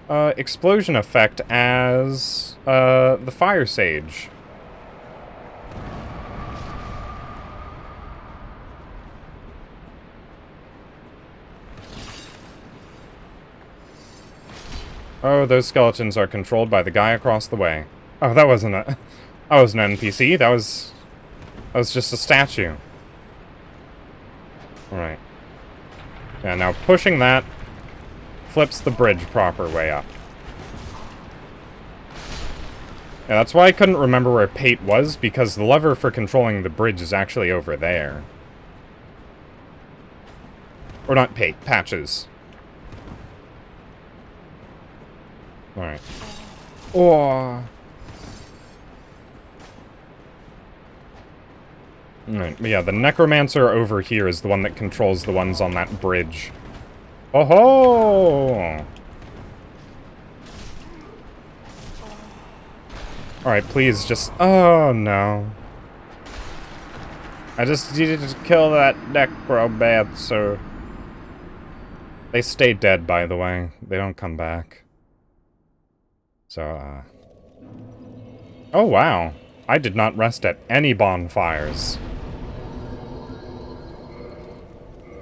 Speaker 1: explosion effect as the Fire Sage. Oh, those skeletons are controlled by the guy across the way. Oh, that wasn't an NPC. That was just a statue. Alright. Yeah, now pushing that flips the bridge proper way up. Yeah, that's why I couldn't remember where Pate was, because the lever for controlling the bridge is actually over there. Or not Pate, Patches. Alright. Oh. Alright, but yeah, the Necromancer over here is the one that controls the ones on that bridge. Oh ho! Alright, please just... Oh, no. I just needed to kill that necromancer. They stay dead, by the way. They don't come back. So, oh, wow. I did not rest at any bonfires.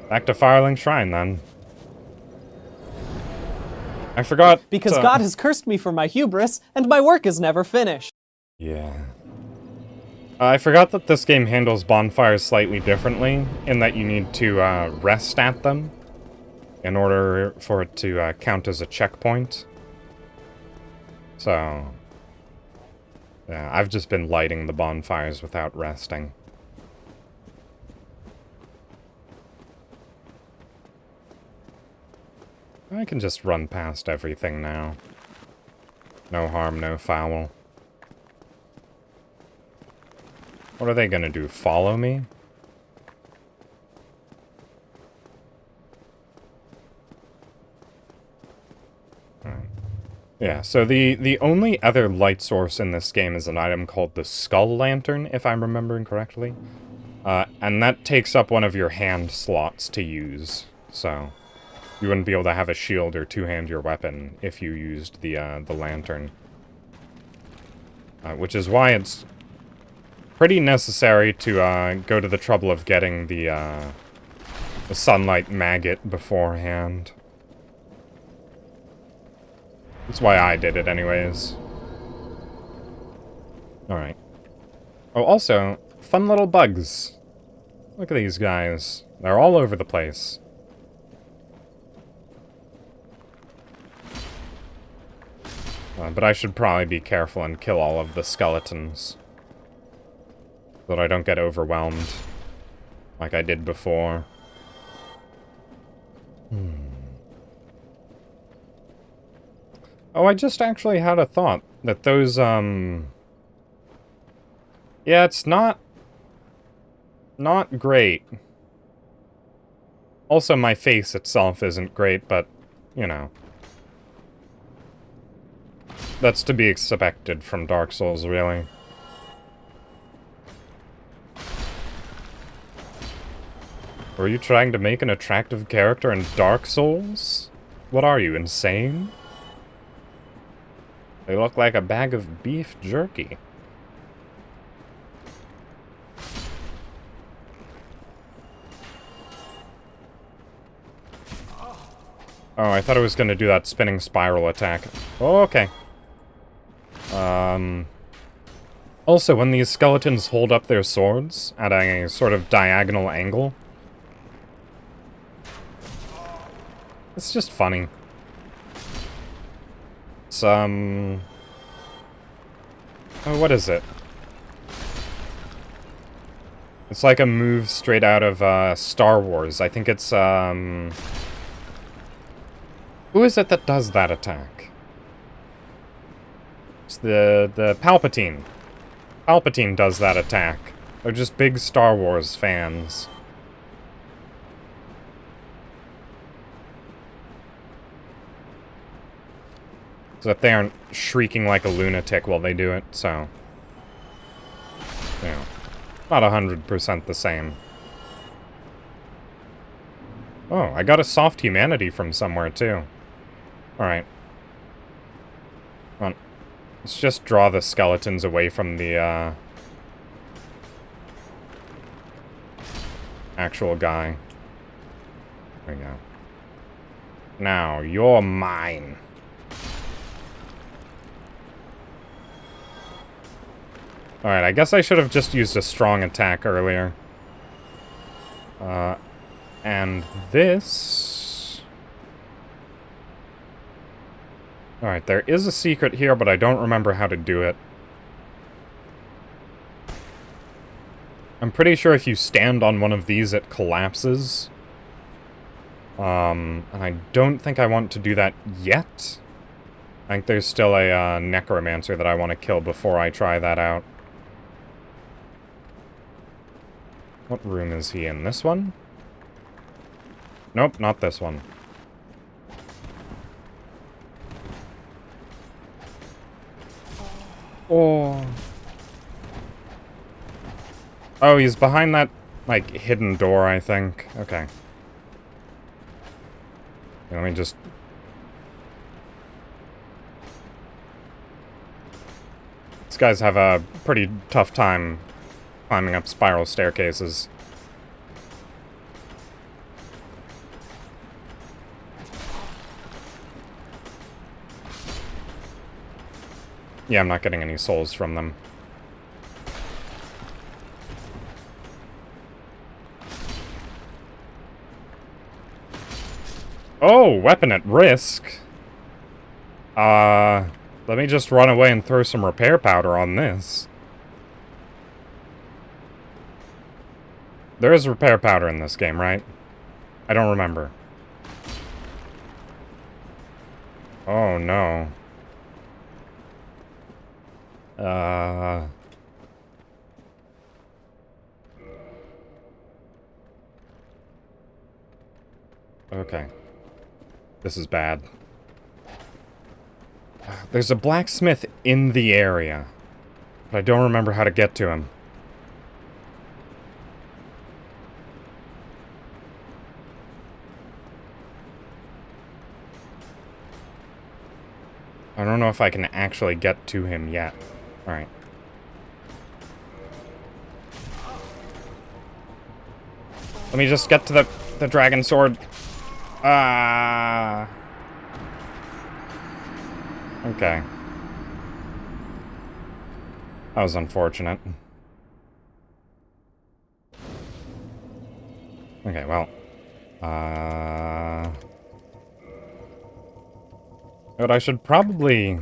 Speaker 1: Back to Firelink Shrine, then. I forgot...
Speaker 4: Because God has cursed me for my hubris, and my work is never finished.
Speaker 1: Yeah. I forgot that this game handles bonfires slightly differently, in that you need to rest at them in order for it to count as a checkpoint. So, yeah, I've just been lighting the bonfires without resting. I can just run past everything now. No harm, no foul. What are they gonna do, follow me? Yeah, so the only other light source in this game is an item called the Skull Lantern, if I'm remembering correctly. And that takes up one of your hand slots to use, so you wouldn't be able to have a shield or two-hand your weapon if you used the lantern. Which is why it's pretty necessary to go to the trouble of getting the sunlight maggot beforehand. That's why I did it anyways. Alright. Oh, also, fun little bugs. Look at these guys. They're all over the place. But I should probably be careful and kill all of the skeletons. So that I don't get overwhelmed. Like I did before. Oh, I just actually had a thought that those, yeah, it's not great. Also, my face itself isn't great, but, you know. That's to be expected from Dark Souls, really. Were you trying to make an attractive character in Dark Souls? What are you, insane? They look like a bag of beef jerky. Oh, I thought I was gonna do that spinning spiral attack. Oh, okay. Also, when these skeletons hold up their swords at a sort of diagonal angle, it's just funny. It's, oh, what is it? It's like a move straight out of, Star Wars. I think it's, who is it that does that attack? It's the Palpatine. Palpatine does that attack. They're just big Star Wars fans. So that they aren't shrieking like a lunatic while they do it, so... You know, not 100% the same. Oh, I got a soft humanity from somewhere, too. Alright. Come on. Let's just draw the skeletons away from the, actual guy. There we go. Now, you're mine. Alright, I guess I should have just used a strong attack earlier. And this... Alright, there is a secret here, but I don't remember how to do it. I'm pretty sure if you stand on one of these, it collapses. And I don't think I want to do that yet. I think there's still a necromancer that I want to kill before I try that out. What room is he in? This one? Nope, not this one. Oh. Oh, he's behind that Like, hidden door, I think. Okay. Let me just... These guys have a pretty tough time climbing up spiral staircases. Yeah, I'm not getting any souls from them. Oh, weapon at risk. Let me just run away and throw some repair powder on this. There is repair powder in this game, right? I don't remember. Oh, no. Okay. This is bad. There's a blacksmith in the area, but I don't remember how to get to him. I don't know if I can actually get to him yet. Alright. Let me just get to the dragon sword. Ah. Okay. That was unfortunate. Okay, well. But I should probably...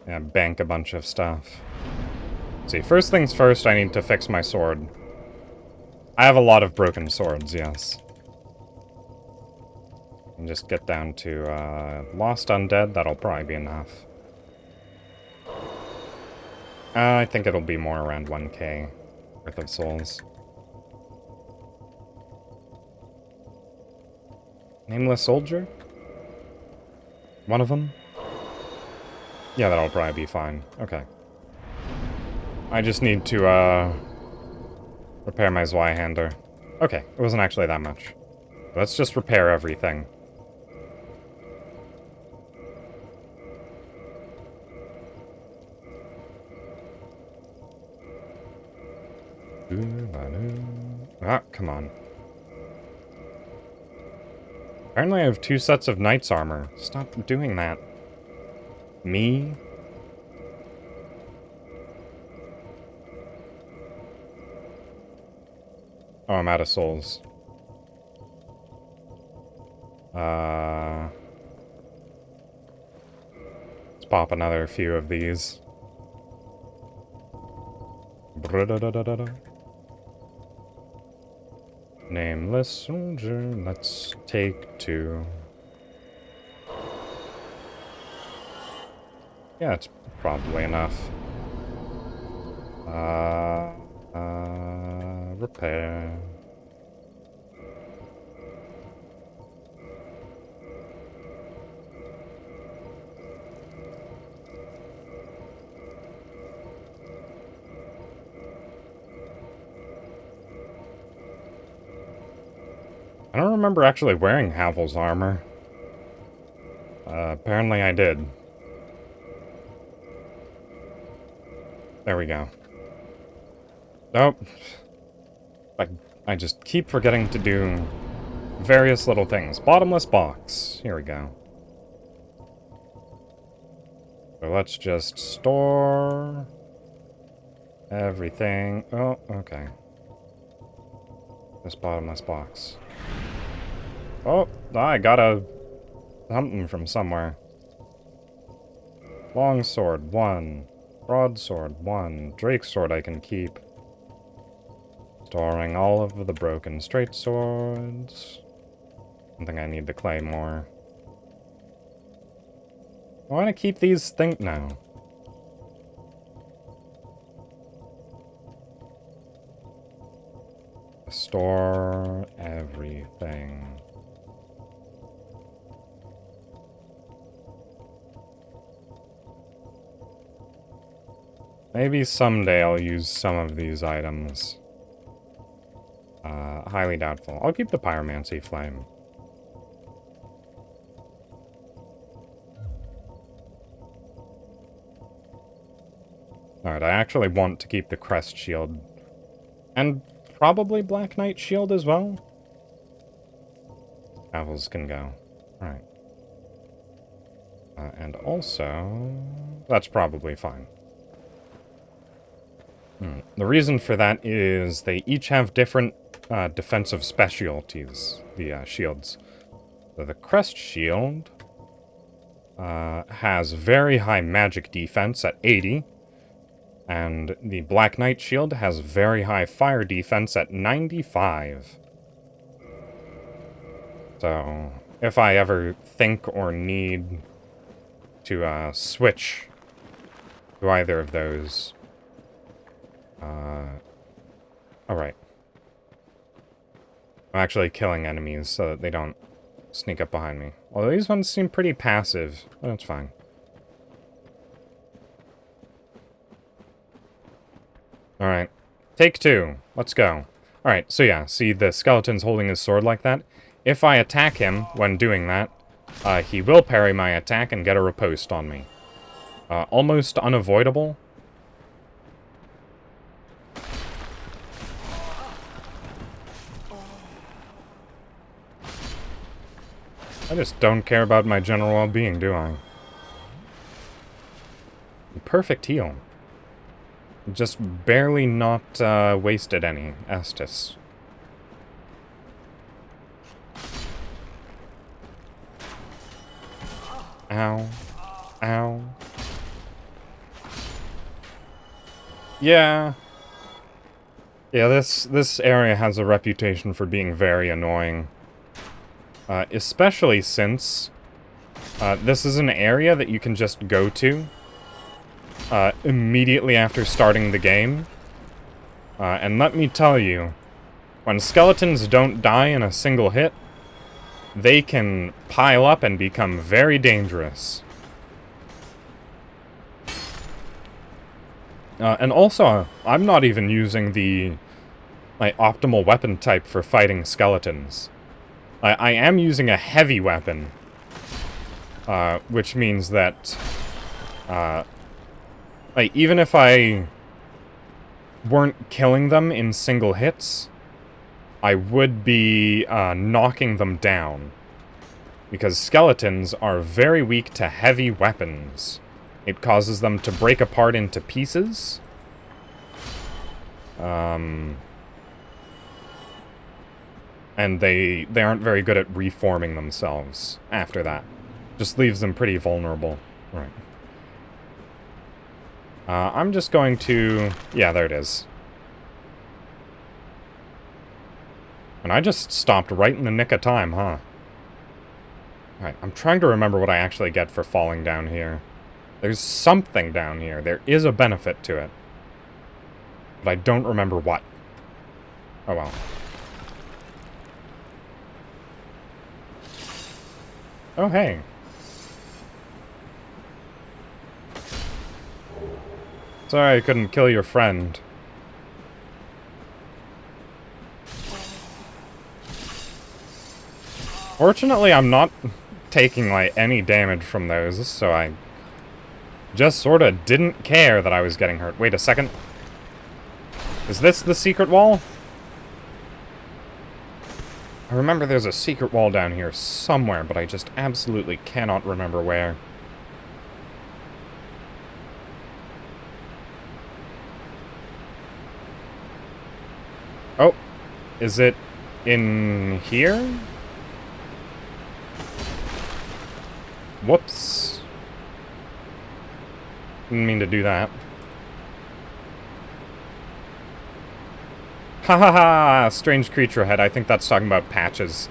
Speaker 1: yeah, bank a bunch of stuff. Let's see, first things first, I need to fix my sword. I have a lot of broken swords, yes. And just get down to, Lost Undead, that'll probably be enough. I think it'll be more around 1k worth of souls. Nameless Soldier? One of them? Yeah, that'll probably be fine. Okay. I just need to, repair my Zweihander. Okay, it wasn't actually that much. Let's just repair everything. Ah, come on. Apparently I have 2 sets of knight's armor. Stop doing that. Me? Oh, I'm out of souls. Let's pop another few of these. Nameless soldier, let's take 2. Yeah, it's probably enough. Repair. I don't remember actually wearing Havel's armor. Apparently I did. There we go. Nope. I just keep forgetting to do various little things. Bottomless box. Here we go. So let's just store everything. Oh, okay. This bottomless box. Oh, I got something from somewhere. Long sword, 1. Broadsword, 1. Drake sword I can keep. Storing all of the broken straight swords. I think I need the claymore. I want to keep these now. Store everything. Maybe someday I'll use some of these items. Highly doubtful. I'll keep the pyromancy flame. Alright, I actually want to keep the crest shield. And probably Black Knight shield as well. Travels can go. Alright. And also... that's probably fine. The reason for that is they each have different defensive specialties, the shields. So the crest shield has very high magic defense at 80, and the Black Knight shield has very high fire defense at 95. So, if I ever think or need to switch to either of those... alright. I'm actually killing enemies so that they don't sneak up behind me. Although these ones seem pretty passive. That's fine. Alright. Take 2. Let's go. Alright, so yeah, see the skeleton's holding his sword like that? If I attack him when doing that, he will parry my attack and get a riposte on me. Almost unavoidable. I just don't care about my general well-being, do I? Perfect heal. Just barely not wasted any Estus. Ow. Ow. Yeah. Yeah, this area has a reputation for being very annoying. Especially since this is an area that you can just go to immediately after starting the game. And let me tell you, when skeletons don't die in a single hit, they can pile up and become very dangerous. And also, I'm not even using the optimal weapon type for fighting skeletons. I am using a heavy weapon, which means that, even if I weren't killing them in single hits, I would be knocking them down, because skeletons are very weak to heavy weapons. It causes them to break apart into pieces. And they aren't very good at reforming themselves after that. Just leaves them pretty vulnerable. Right. I'm just going to... yeah, there it is. And I just stopped right in the nick of time, huh? Alright, I'm trying to remember what I actually get for falling down here. There's something down here. There is a benefit to it. But I don't remember what. Oh well. Oh, hey. Sorry I couldn't kill your friend. Fortunately, I'm not taking, any damage from those, so I just sorta didn't care that I was getting hurt. Wait a second. Is this the secret wall? I remember there's a secret wall down here somewhere, but I just absolutely cannot remember where. Oh, is it in here? Whoops. Didn't mean to do that. Ha ha ha! Strange creature head. I think that's talking about patches.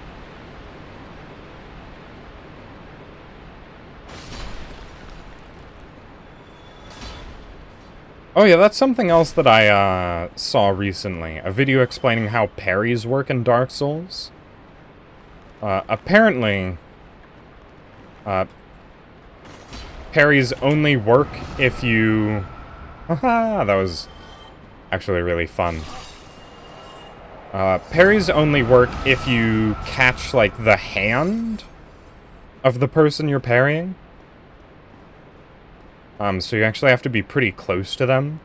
Speaker 1: Oh yeah, that's something else that I saw recently. A video explaining how parries work in Dark Souls. Apparently, parries only work if you Haha, that was actually really fun. Parries only work if you catch, like, the hand of the person you're parrying. So you actually have to be pretty close to them.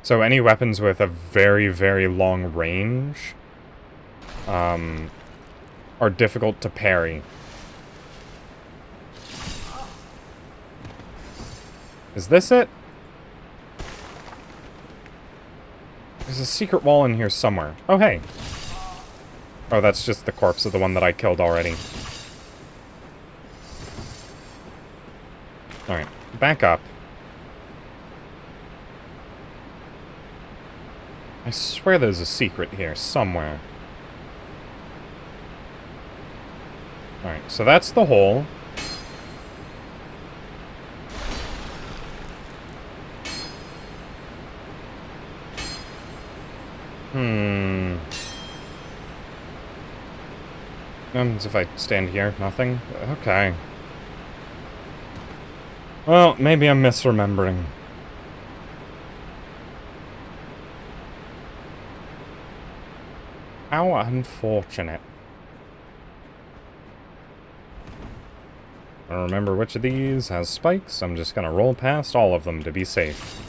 Speaker 1: So any weapons with a very, very long range, are difficult to parry. Is this it? There's a secret wall in here somewhere. Oh, hey. Oh, that's just the corpse of the one that I killed already. Alright, back up. I swear there's a secret here somewhere. Alright, so that's the hole. What happens if I stand here? Nothing? Okay. Well, maybe I'm misremembering. How unfortunate. I don't remember which of these has spikes. I'm just gonna roll past all of them to be safe.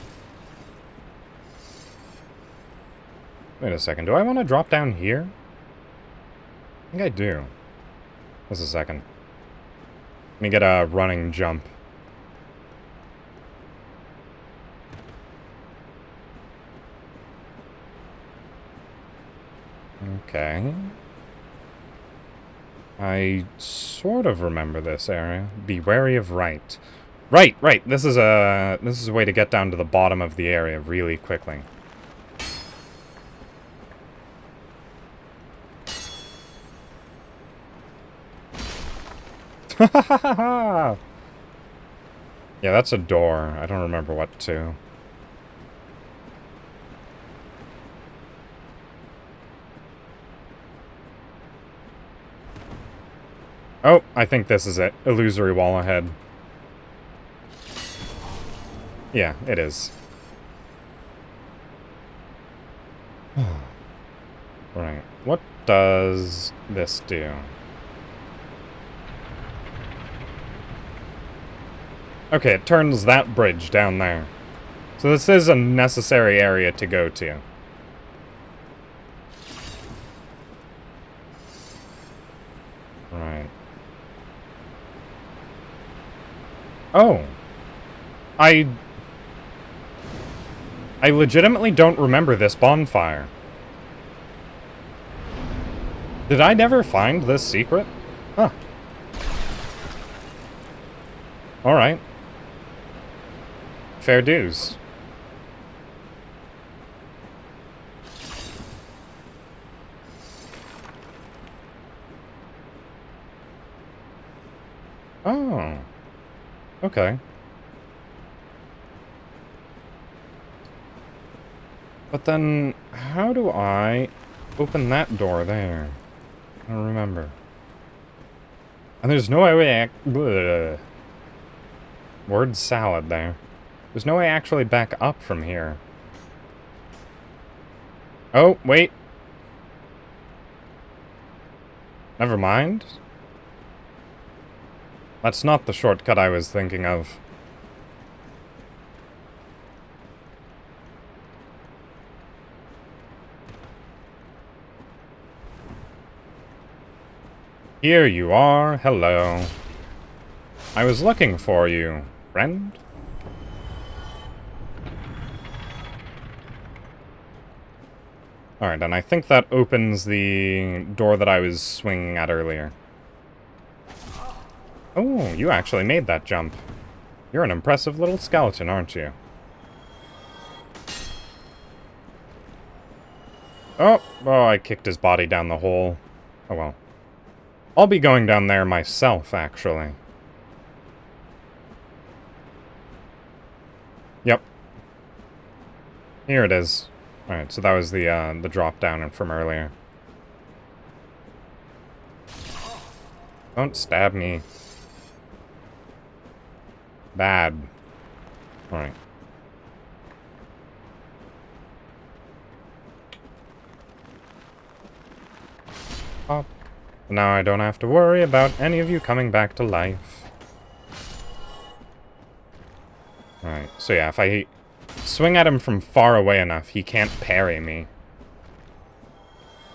Speaker 1: Wait a second, do I want to drop down here? I think I do. Just a second. Let me get a running jump. Okay. I sort of remember this area. Be wary of right. Right! This is a way to get down to the bottom of the area really quickly. Yeah, that's a door. I don't remember what to. Oh, I think this is it. Illusory wall ahead. Yeah, it is. Right. What does this do? Okay, it turns that bridge down there. So this is a necessary area to go to. Right. Oh. I legitimately don't remember this bonfire. Did I never find this secret? Huh. Alright. Fair dues. Oh. Okay. But then, how do I open that door there? I don't remember. And there's no way word salad there. There's no way I actually back up from here. Oh, wait. Never mind. That's not the shortcut I was thinking of. Here you are. Hello. I was looking for you, friend. Alright, and I think that opens the door that I was swinging at earlier. Oh, you actually made that jump. You're an impressive little skeleton, aren't you? Oh, I kicked his body down the hole. Oh well. I'll be going down there myself, actually. Yep. Here it is. Alright, so that was the drop down from earlier. Don't stab me. Bad. Alright. Pop. Now I don't have to worry about any of you coming back to life. Alright, so yeah, if I swing at him from far away enough, he can't parry me.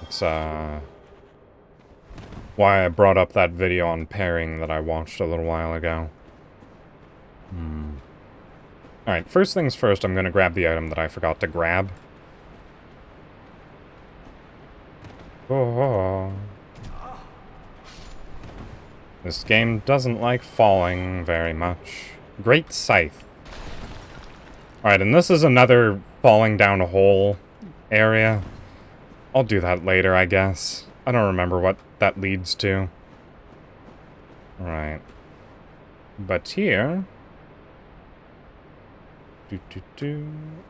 Speaker 1: It's, why I brought up that video on parrying that I watched a little while ago. Alright, first things first, I'm gonna grab the item that I forgot to grab. Oh. This game doesn't like falling very much. Great Scythe. Alright, and this is another falling down a hole area. I'll do that later, I guess. I don't remember what that leads to. Alright. But here...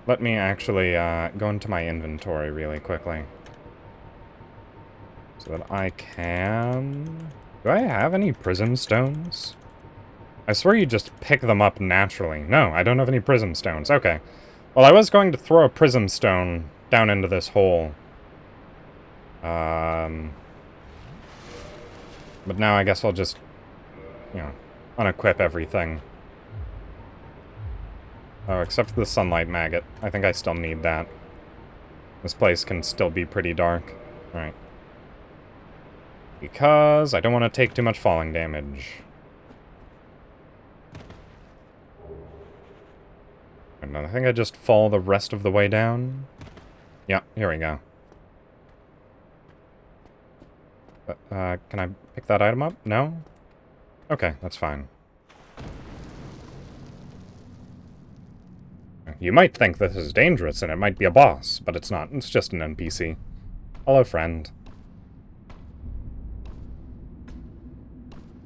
Speaker 1: Let me actually go into my inventory really quickly. So that I can... Do I have any prism stones? I swear you just pick them up naturally. No, I don't have any prism stones. Okay. Well, I was going to throw a prism stone down into this hole. But now I guess I'll just, you know, unequip everything. Oh, except for the sunlight maggot. I think I still need that. This place can still be pretty dark. Alright. Because I don't want to take too much falling damage. And I think I just fall the rest of the way down. Yeah, here we go. Can I pick that item up? No? Okay, that's fine. You might think this is dangerous and it might be a boss, but it's not. It's just an NPC. Hello, friend.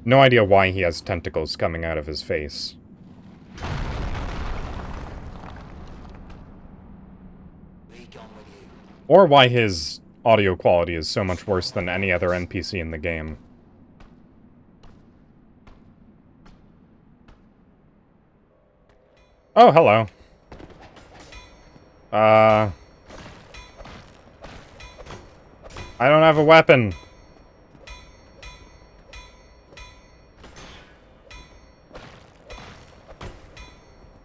Speaker 1: No idea why he has tentacles coming out of his face. Or why his audio quality is so much worse than any other NPC in the game. Oh, hello. I don't have a weapon.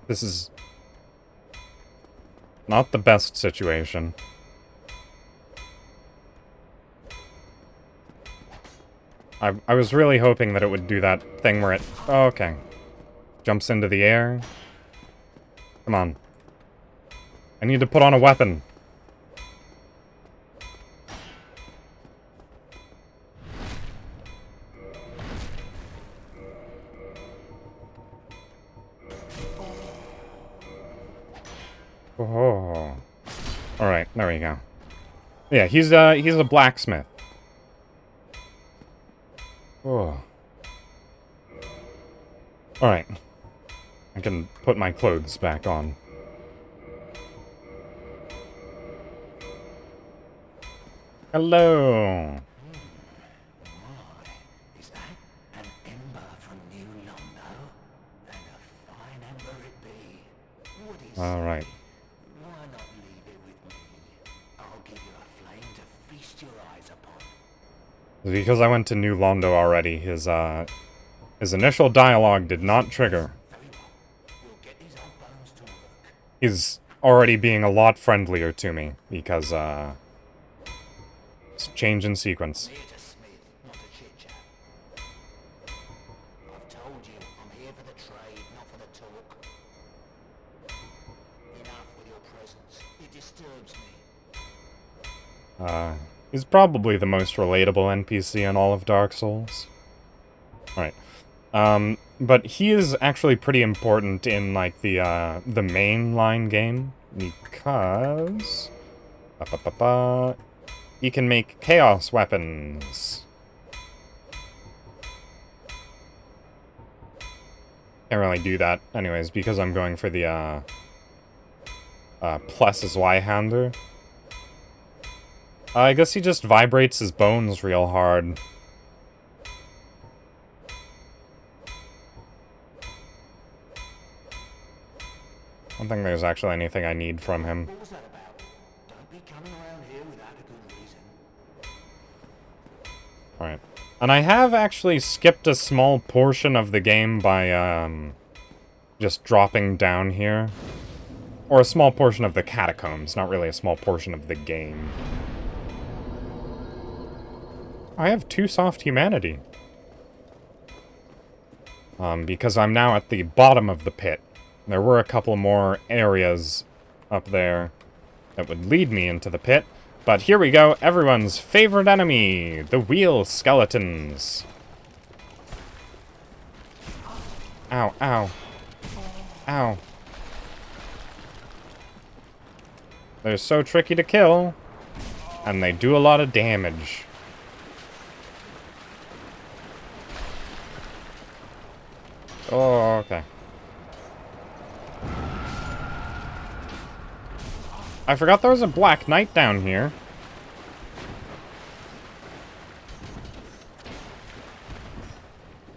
Speaker 1: This is not the best situation. I was really hoping that it would do that thing where it... Oh, okay. Jumps into the air. Come on. I need to put on a weapon. Oh. Alright, there we go. Yeah, he's a blacksmith. Oh. Alright. I can put my clothes back on. Hello!
Speaker 5: Is that an ember from New Londo? And a fine ember it be. What is
Speaker 1: Alright.
Speaker 5: Why not leave it with me? I'll give you a flame to feast your eyes upon.
Speaker 1: Because I went to New Londo already, his initial dialogue did not trigger.
Speaker 5: Very well. We'll get these old bones to work.
Speaker 1: He's already being a lot friendlier to me, because, it's a change in sequence.
Speaker 5: I'm here to smith, not to chit-chat. I've told you, I'm here for the trade, not for the talk. Enough with your presence. It disturbs me.
Speaker 1: He's probably the most relatable NPC in all of Dark Souls. Alright. But he is actually pretty important in, like, the mainline game, because... he can make chaos weapons. Can't really do that, anyways, because I'm going for the, plus as Y-hander. I guess he just vibrates his bones real hard. I don't think there's actually anything I need from him.
Speaker 5: What was that about? Don't be coming around here without a good reason.
Speaker 1: Alright. And I have actually skipped a small portion of the game by, just dropping down here. Or a small portion of the catacombs, not really a small portion of the game. I have 2 soft humanity. Because I'm now at the bottom of the pit. There were a couple more areas up there that would lead me into the pit. But here we go, everyone's favorite enemy, the wheel skeletons. Ow, ow. Ow. They're so tricky to kill, and they do a lot of damage. Oh, okay. I forgot there was a Black Knight down here.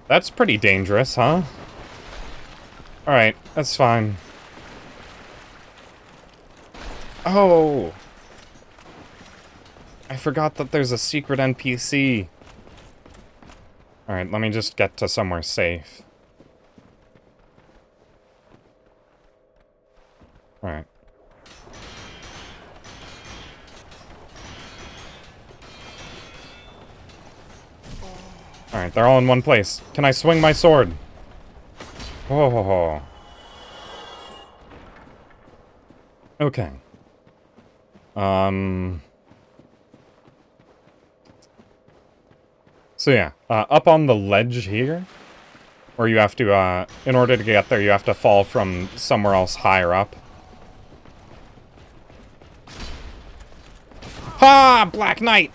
Speaker 1: That's pretty dangerous, huh? Alright, that's fine. Oh! I forgot that there's a secret NPC. Alright, let me just get to somewhere safe. Alright. Alright, they're all in one place. Can I swing my sword? Oh. Okay. So yeah, up on the ledge here, where you have to, in order to get there, you have to fall from somewhere else higher up. Ha! Black Knight!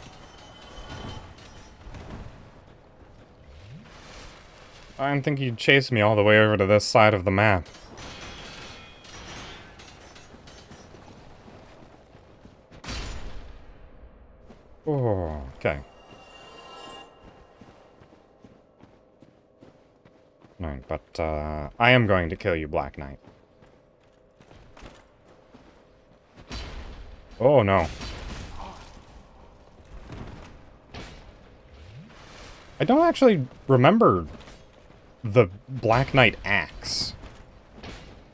Speaker 1: I didn't think you'd chase me all the way over to this side of the map. Oh, okay. Alright, but, I am going to kill you, Black Knight. Oh, no. I don't actually remember the Black Knight axe.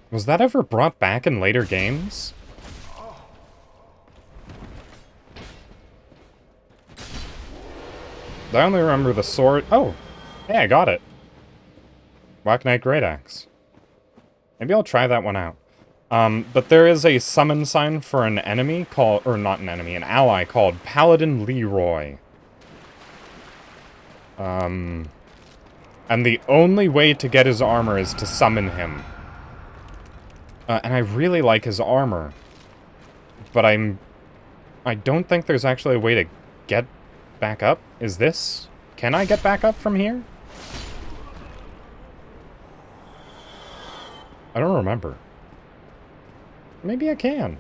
Speaker 1: Was that ever brought back in later games? I only remember the sword. Oh, hey, I got it. Black Knight Great Axe. Maybe I'll try that one out. But there is a summon sign for an enemy called, or not an enemy, an ally called Paladin Leroy. And the only way to get his armor is to summon him. And I really like his armor. But I don't think there's actually a way to get back up. Is this? Can I get back up from here? I don't remember. Maybe I can.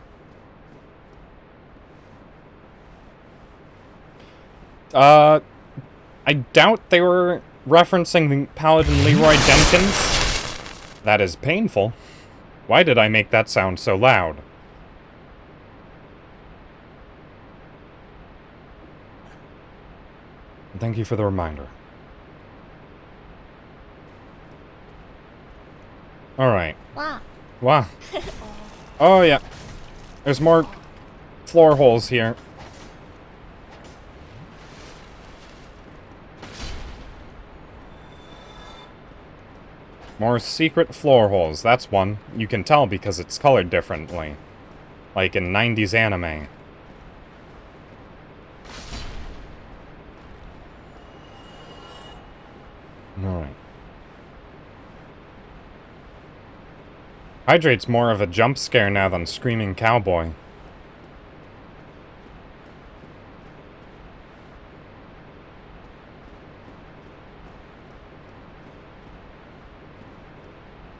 Speaker 1: I doubt they were referencing the Paladin Leroy Jenkins. That is painful. Why did I make that sound so loud? Thank you for the reminder. Alright.
Speaker 7: Wow.
Speaker 1: Wow. Oh, yeah. There's more floor holes here. More secret floor holes. That's one. You can tell because it's colored differently. Like in 90s anime. Alright. Hydrate's more of a jump scare now than Screaming Cowboy.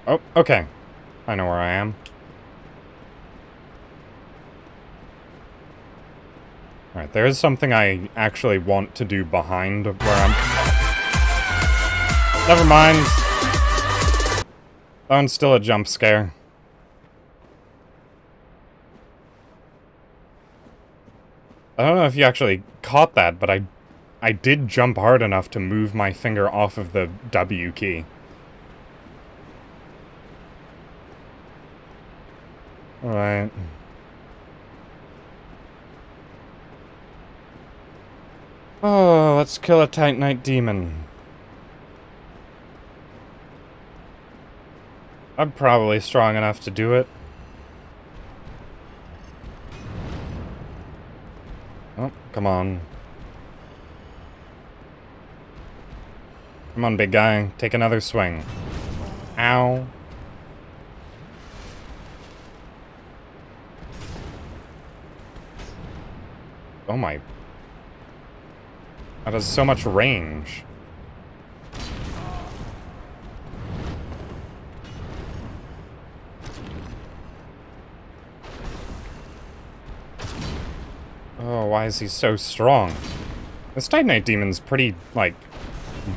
Speaker 1: Oh, okay. I know where I am. Alright, there is something I actually want to do behind where I'm... Never mind. That one's still a jump scare. I don't know if you actually caught that, but I I did jump hard enough to move my finger off of the W key. Alright. Oh, let's kill a Titanite demon. I'm probably strong enough to do it. Oh, come on. Come on, big guy. Take another swing. Ow. Oh my. That has so much range. Oh, why is he so strong? This Titanite demon's pretty, like,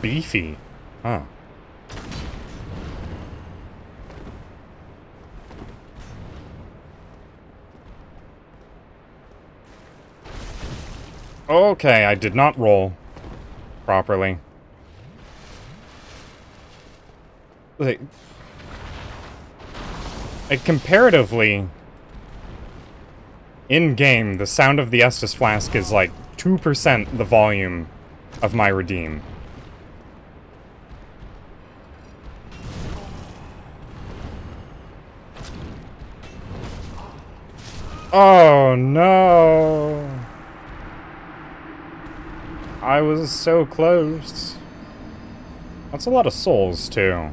Speaker 1: beefy. Huh. Okay, I did not roll properly. Like comparatively, in-game, the sound of the Estus Flask is like 2% the volume of my Redeem. Oh no! I was so close. That's a lot of souls, too.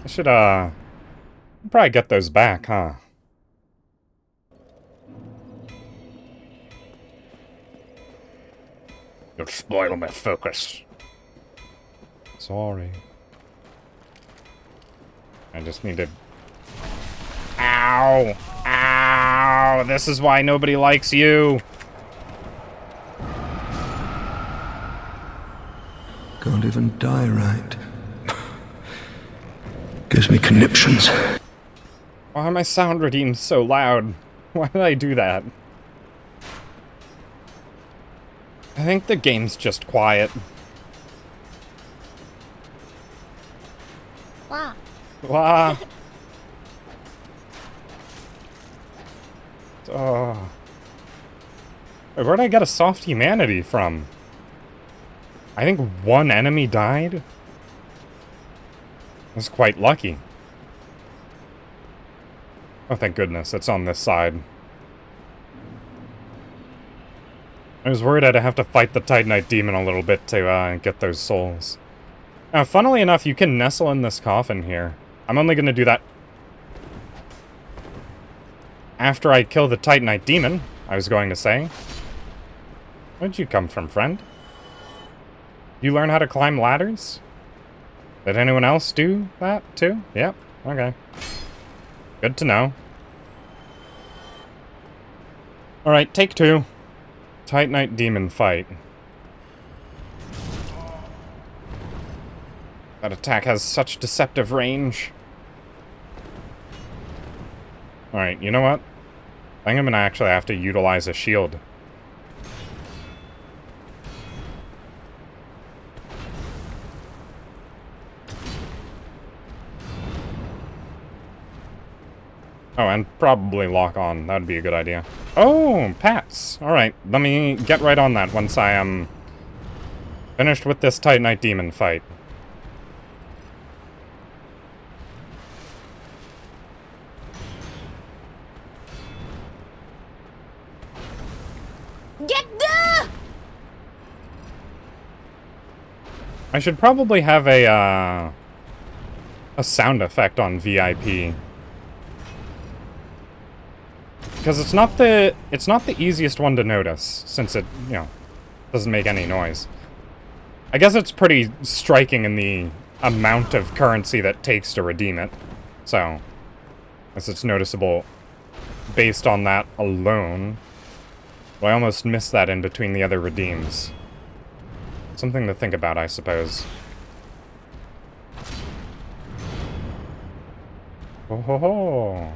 Speaker 1: I should, probably get those back, huh? You'll spoil my focus. Sorry. I just need to... Ow! Ow! This is why nobody likes you!
Speaker 2: Can't even die right. Gives me conniptions.
Speaker 1: Why are my sound redeems so loud? Why did I do that? I think the game's just quiet.
Speaker 7: Wow.
Speaker 1: Wah. Oh. Wait, where'd I get a soft humanity from? I think one enemy died? That's quite lucky. Oh, thank goodness, it's on this side. I was worried I'd have to fight the Titanite demon a little bit to get those souls. Now, funnily enough, you can nestle in this coffin here. I'm only going to do that after I kill the Titanite demon, I was going to say. Where'd you come from, friend? You learn how to climb ladders? Did anyone else do that, too? Yep, okay. Good to know. Alright, take two. Titanite demon fight. That attack has such deceptive range. Alright, you know what? I think I'm gonna actually have to utilize a shield. Oh, and probably lock on. That'd be a good idea. Oh, pats. Alright, let me get right on that once I am finished with this Titanite demon fight.
Speaker 7: Get the!
Speaker 1: I should probably have a sound effect on VIP. Because it's not the easiest one to notice, since it, you know, doesn't make any noise. I guess it's pretty striking in the amount of currency that takes to redeem it. So, I guess it's noticeable based on that alone. But I almost missed that in between the other redeems. Something to think about, I suppose. Oh ho ho!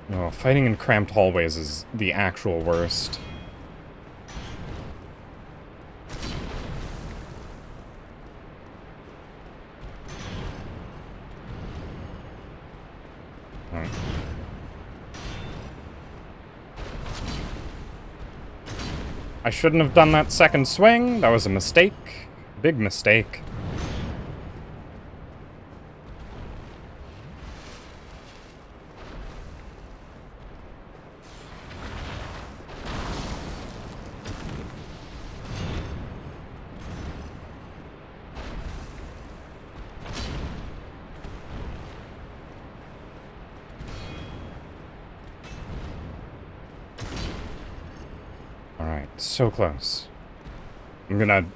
Speaker 1: Oh, fighting in cramped hallways is the actual worst. I shouldn't have done that second swing. That was a mistake. Big mistake. Alright, so close. I'm gonna...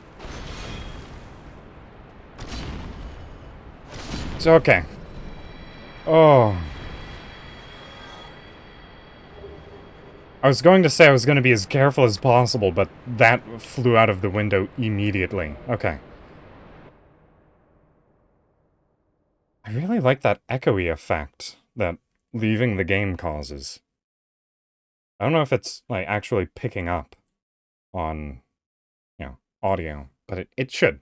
Speaker 1: It's okay. Oh. I was going to say I was going to be as careful as possible, but that flew out of the window immediately. Okay. I really like that echoey effect that leaving the game causes. I don't know if it's, like, actually picking up on, you know, audio, but it should.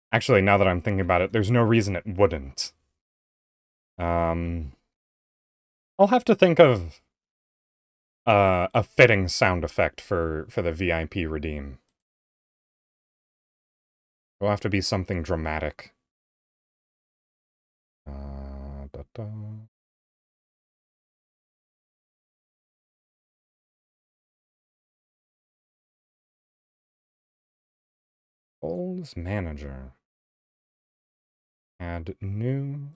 Speaker 1: Actually, now that I'm thinking about it, there's no reason it wouldn't. I'll have to think of a fitting sound effect for the VIP redeem. It'll have to be something dramatic. Da-da. Old manager. Add new.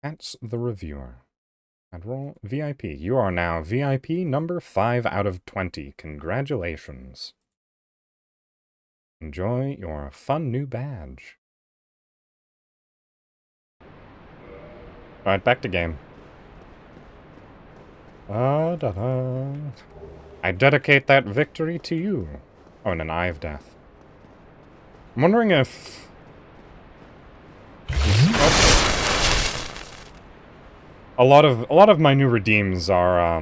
Speaker 1: That's the reviewer. And roll VIP. You are now VIP number 5 out of 20. Congratulations. Enjoy your fun new badge. Alright, back to game. Da-da. I dedicate that victory to you. Oh, and an Eye of Death. I'm wondering if... A lot of my new redeems are,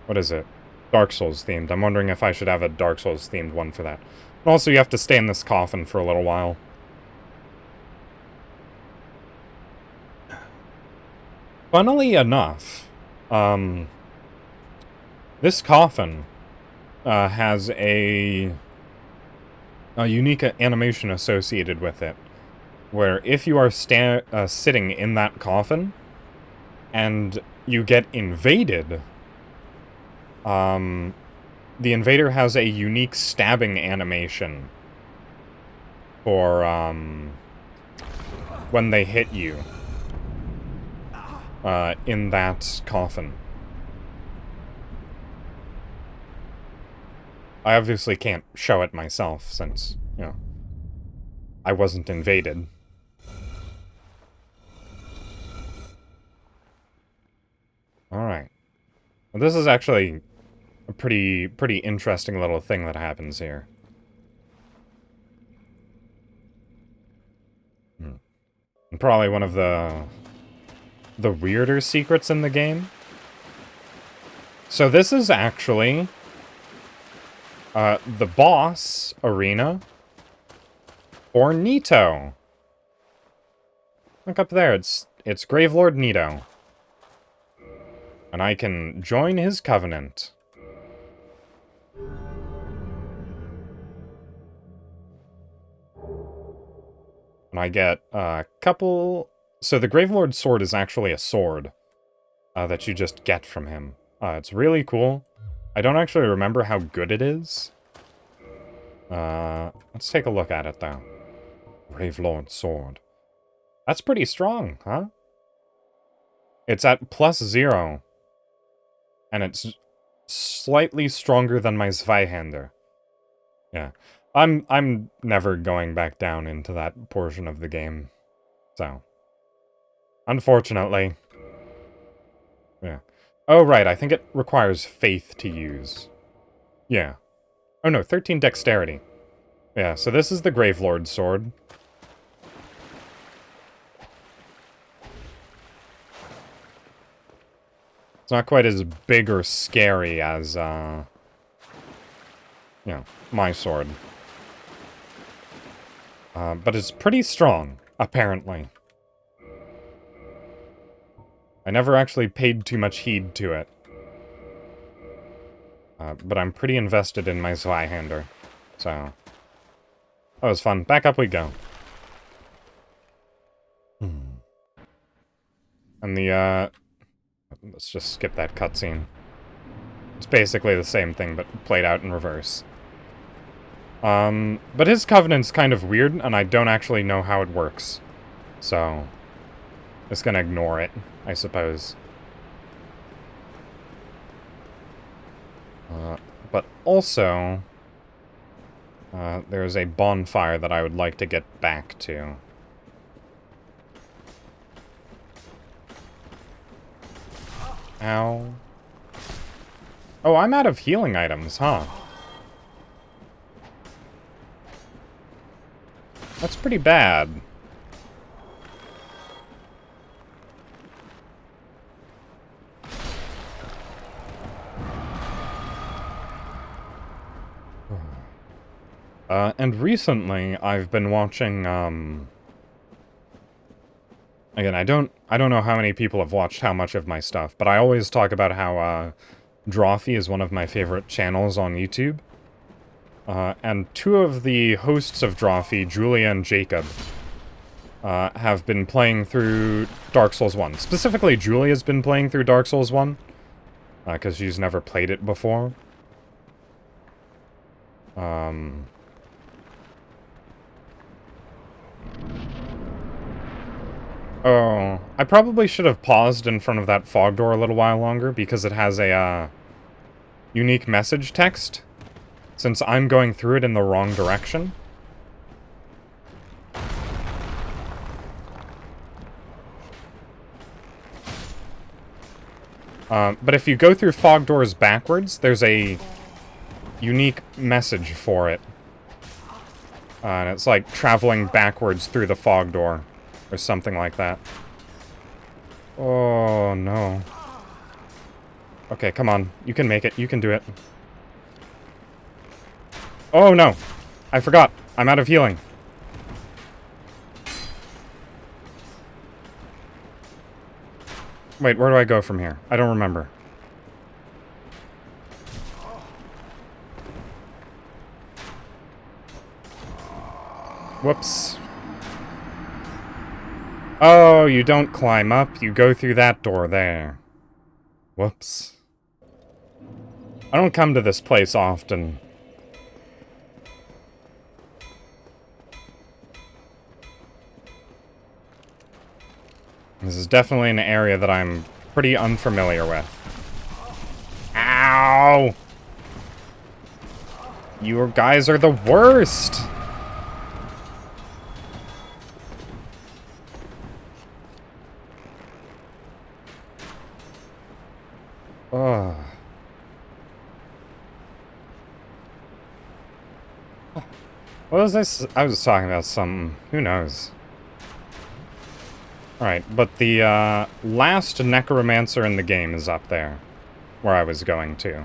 Speaker 1: what is it? Dark Souls themed. I'm wondering if I should have a Dark Souls themed one for that. And also, you have to stay in this coffin for a little while. Funnily enough, this coffin has a unique animation associated with it, where if you are sitting in that coffin and you get invaded, the invader has a unique stabbing animation for when they hit you in that coffin. I obviously can't show it myself since, you know, I wasn't invaded. Alright. Well, this is actually a pretty interesting little thing that happens here. And probably one of the weirder secrets in the game. So this is actually the boss arena for Nito. Look up there, it's Gravelord Nito. And I can join his covenant. And I get a couple... So the Gravelord sword is actually a sword that you just get from him. It's really cool. I don't actually remember how good it is. Let's take a look at it, though. Gravelord sword. That's pretty strong, huh? It's at +0. And it's slightly stronger than my Zweihander. Yeah. I'm never going back down into that portion of the game. So. Unfortunately. Yeah. Oh, right, I think it requires faith to use. Yeah. Oh no, 13 dexterity. Yeah, so this is the Gravelord sword. It's not quite as big or scary as, you know, my sword. But it's pretty strong, apparently. I never actually paid too much heed to it. But I'm pretty invested in my Zweihander. So, that was fun. Back up we go. And the, let's just skip that cutscene. It's basically the same thing, but played out in reverse. But his covenant's kind of weird, and I don't actually know how it works. So, just gonna ignore it, I suppose. But also, there's a bonfire that I would like to get back to. Ow. Oh, I'm out of healing items, huh? That's pretty bad. And recently, I've been watching, again, I don't know how many people have watched how much of my stuff, but I always talk about how, Drawfee is one of my favorite channels on YouTube. And two of the hosts of Drawfee, Julia and Jacob, have been playing through Dark Souls 1. Specifically, Julia's been playing through Dark Souls 1, because she's never played it before. Oh, I probably should have paused in front of that fog door a little while longer, because it has a, unique message text, since I'm going through it in the wrong direction. But if you go through fog doors backwards, there's a unique message for it. And it's like traveling backwards through the fog door, or something like that. Oh, no. Okay, come on. You can make it. You can do it. Oh, no. I forgot. I'm out of healing. Wait, where do I go from here? I don't remember. Whoops. Oh, you don't climb up. You go through that door there. Whoops. I don't come to this place often. This is definitely an area that I'm pretty unfamiliar with. Ow! You guys are the worst! Ugh. What was this? I was talking about something. Who knows? Alright, but the last necromancer in the game is up there. Where I was going to.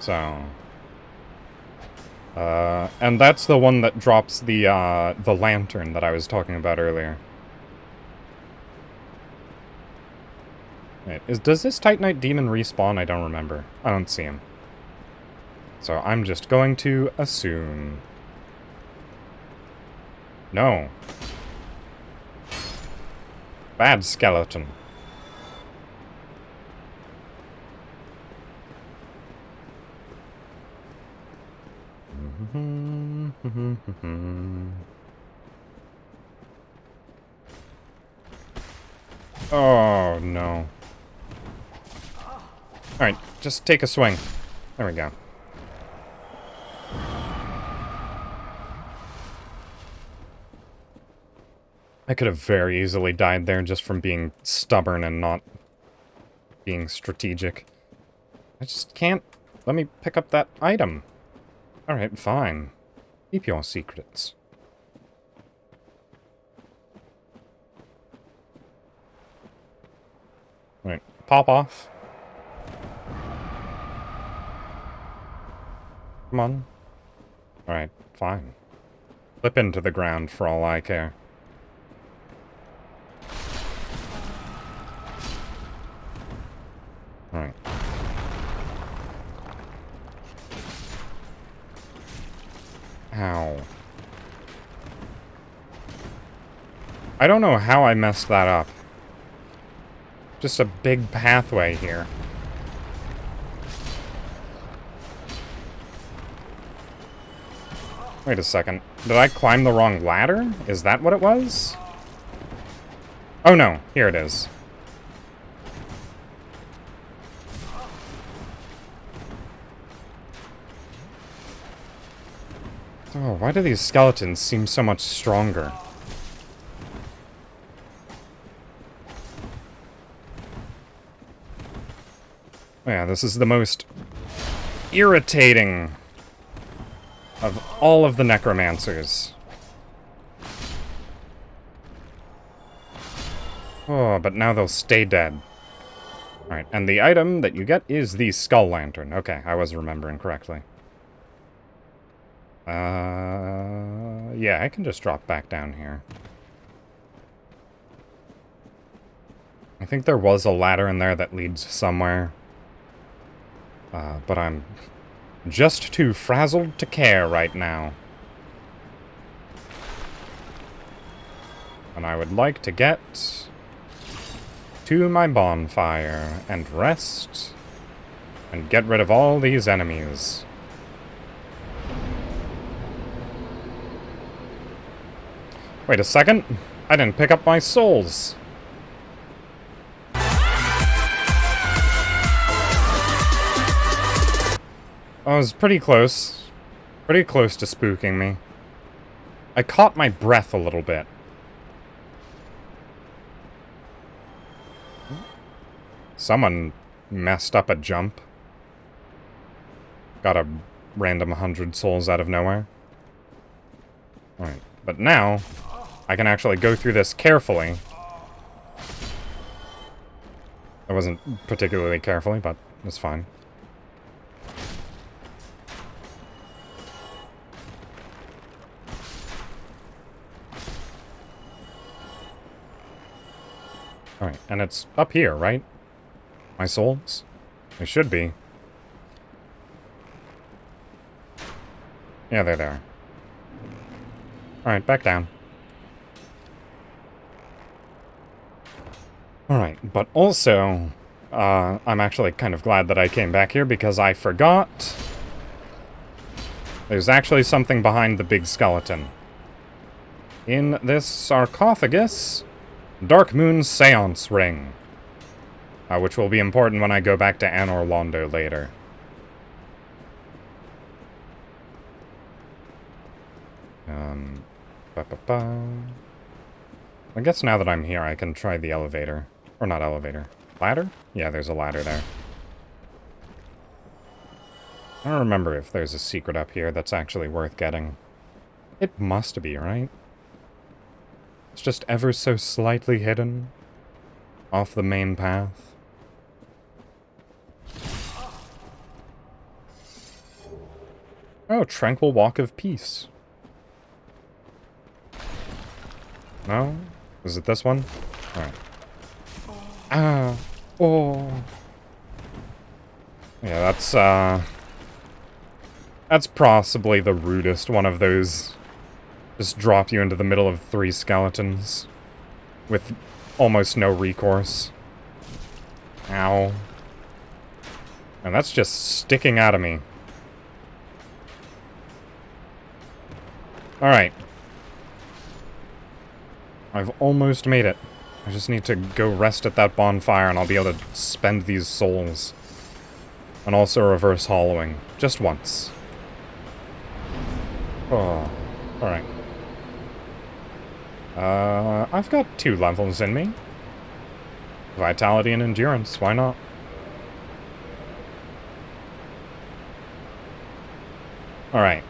Speaker 1: So... and that's the one that drops the lantern that I was talking about earlier. Wait, does this Titanite demon respawn? I don't remember. I don't see him. So I'm just going to assume. No. Bad skeleton. Oh, no. Alright, just take a swing. There we go. I could have very easily died there just from being stubborn and not being strategic. I just can't. Let me pick up that item. Alright, fine. Keep your secrets. Right, pop off. Come on. Alright, fine. slip into the ground for all I care. Alright. Ow. I don't know how I messed that up. Just a big pathway here. Wait a second. Did I climb the wrong ladder? Is that what it was? Oh no, here it is. Oh, why do these skeletons seem so much stronger? Oh yeah, this is the most irritating of all of the necromancers. Oh, but now they'll stay dead. Alright, and the item that you get is the skull lantern. Okay, I was remembering correctly. Yeah, I can just drop back down here. I think there was a ladder in there that leads somewhere. But I'm just too frazzled to care right now. And I would like to get to my bonfire and rest and get rid of all these enemies. Wait a second. I didn't pick up my souls. I was pretty close. Pretty close to spooking me. I caught my breath a little bit. Someone messed up a jump. Got a random 100 souls out of nowhere. Alright, but now I can actually go through this carefully. It wasn't particularly carefully, but it's fine. Alright, and it's up here, right? My souls? They should be. Yeah, they're there. Alright, back down. Alright, but also, I'm actually kind of glad that I came back here because I forgot there's actually something behind the big skeleton. In this sarcophagus, Dark Moon's Seance Ring. Which will be important when I go back to Anor Londo later. I guess now that I'm here, I can try the elevator. Or not elevator. Ladder? Yeah, there's a ladder there. I don't remember if there's a secret up here that's actually worth getting. It must be, right? It's just ever so slightly hidden. Off the main path. Oh, Tranquil Walk of Peace. No? Is it this one? Alright. Ah! Oh! Yeah, that's possibly the rudest one of those. Just drop you into the middle of 3 skeletons. With almost no recourse. Ow. And that's just sticking out of me. Alright. I've almost made it. I just need to go rest at that bonfire and I'll be able to spend these souls. And also reverse hollowing. Just once. Oh. Alright. I've got 2 levels in me. Vitality and endurance, why not? Alright.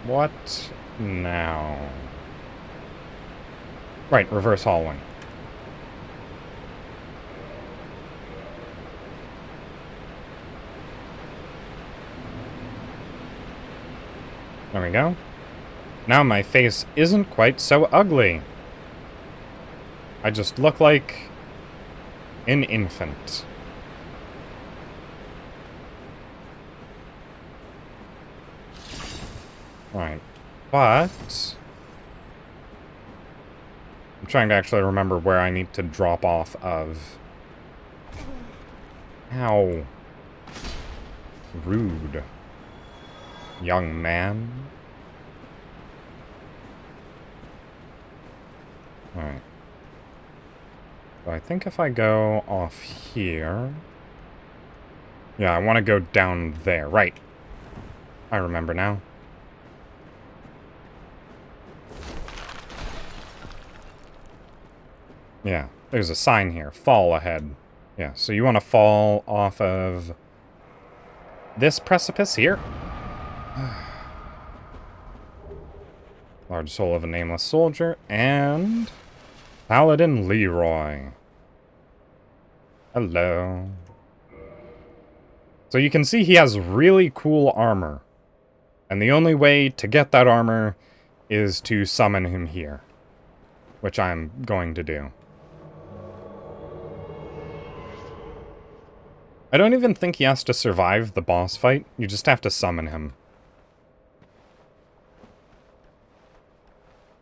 Speaker 1: What now? Right, reverse hollowing. There we go. Now my face isn't quite so ugly. I just look like an infant. Right. But I'm trying to actually remember where I need to drop off of. Ow. Rude. Young man. Alright. So I think if I go off here... Yeah, I want to go down there. Right. I remember now. Yeah, there's a sign here. Fall ahead. Yeah, so you want to fall off of this precipice here. Large soul of a nameless soldier, and Paladin Leroy. Hello. So you can see he has really cool armor. And the only way to get that armor is to summon him here. Which I'm going to do. I don't even think he has to survive the boss fight. You just have to summon him.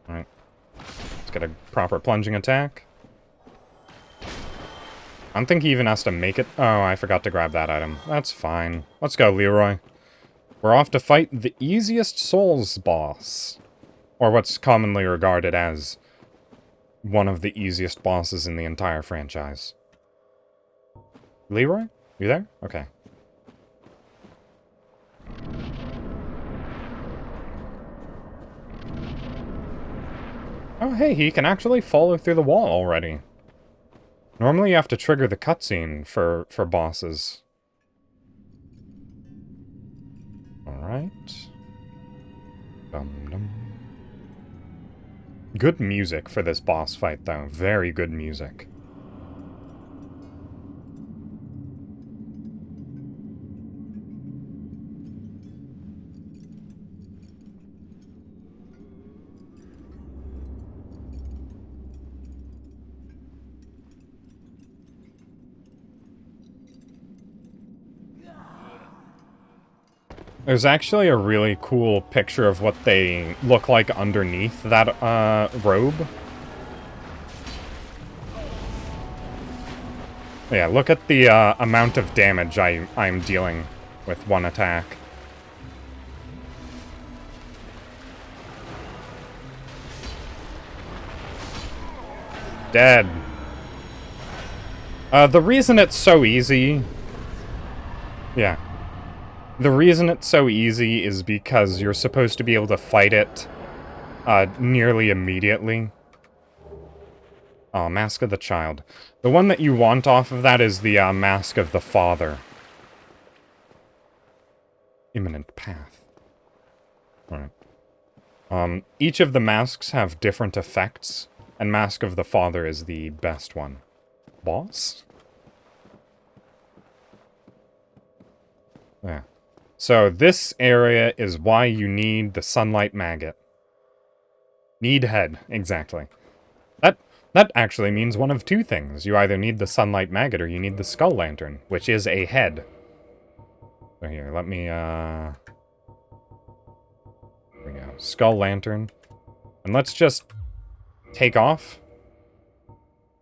Speaker 1: Alright. Let's get a proper plunging attack. I don't think he even has to make it. Oh, I forgot to grab that item. That's fine. Let's go, Leroy. We're off to fight the easiest Souls boss. Or what's commonly regarded as one of the easiest bosses in the entire franchise. Leroy? You there? Okay. Oh, hey, he can actually follow through the wall already. Normally you have to trigger the cutscene for bosses. Alright. Dum-dum. Good music for this boss fight, though. Very good music. There's actually a really cool picture of what they look like underneath that robe. Yeah, look at the amount of damage I'm dealing with one attack. Dead. The reason it's so easy... Yeah. The reason it's so easy is because you're supposed to be able to fight it nearly immediately. Oh, Mask of the Child. The one that you want off of that is the Mask of the Father. Imminent Path. Alright. Each of the masks have different effects, and Mask of the Father is the best one. Boss? Yeah. So this area is why you need the Sunlight Maggot. Need head, exactly. That actually means one of two things. You either need the Sunlight Maggot or you need the Skull Lantern, which is a head. So here, let me, There we go. Skull Lantern. And let's just take off.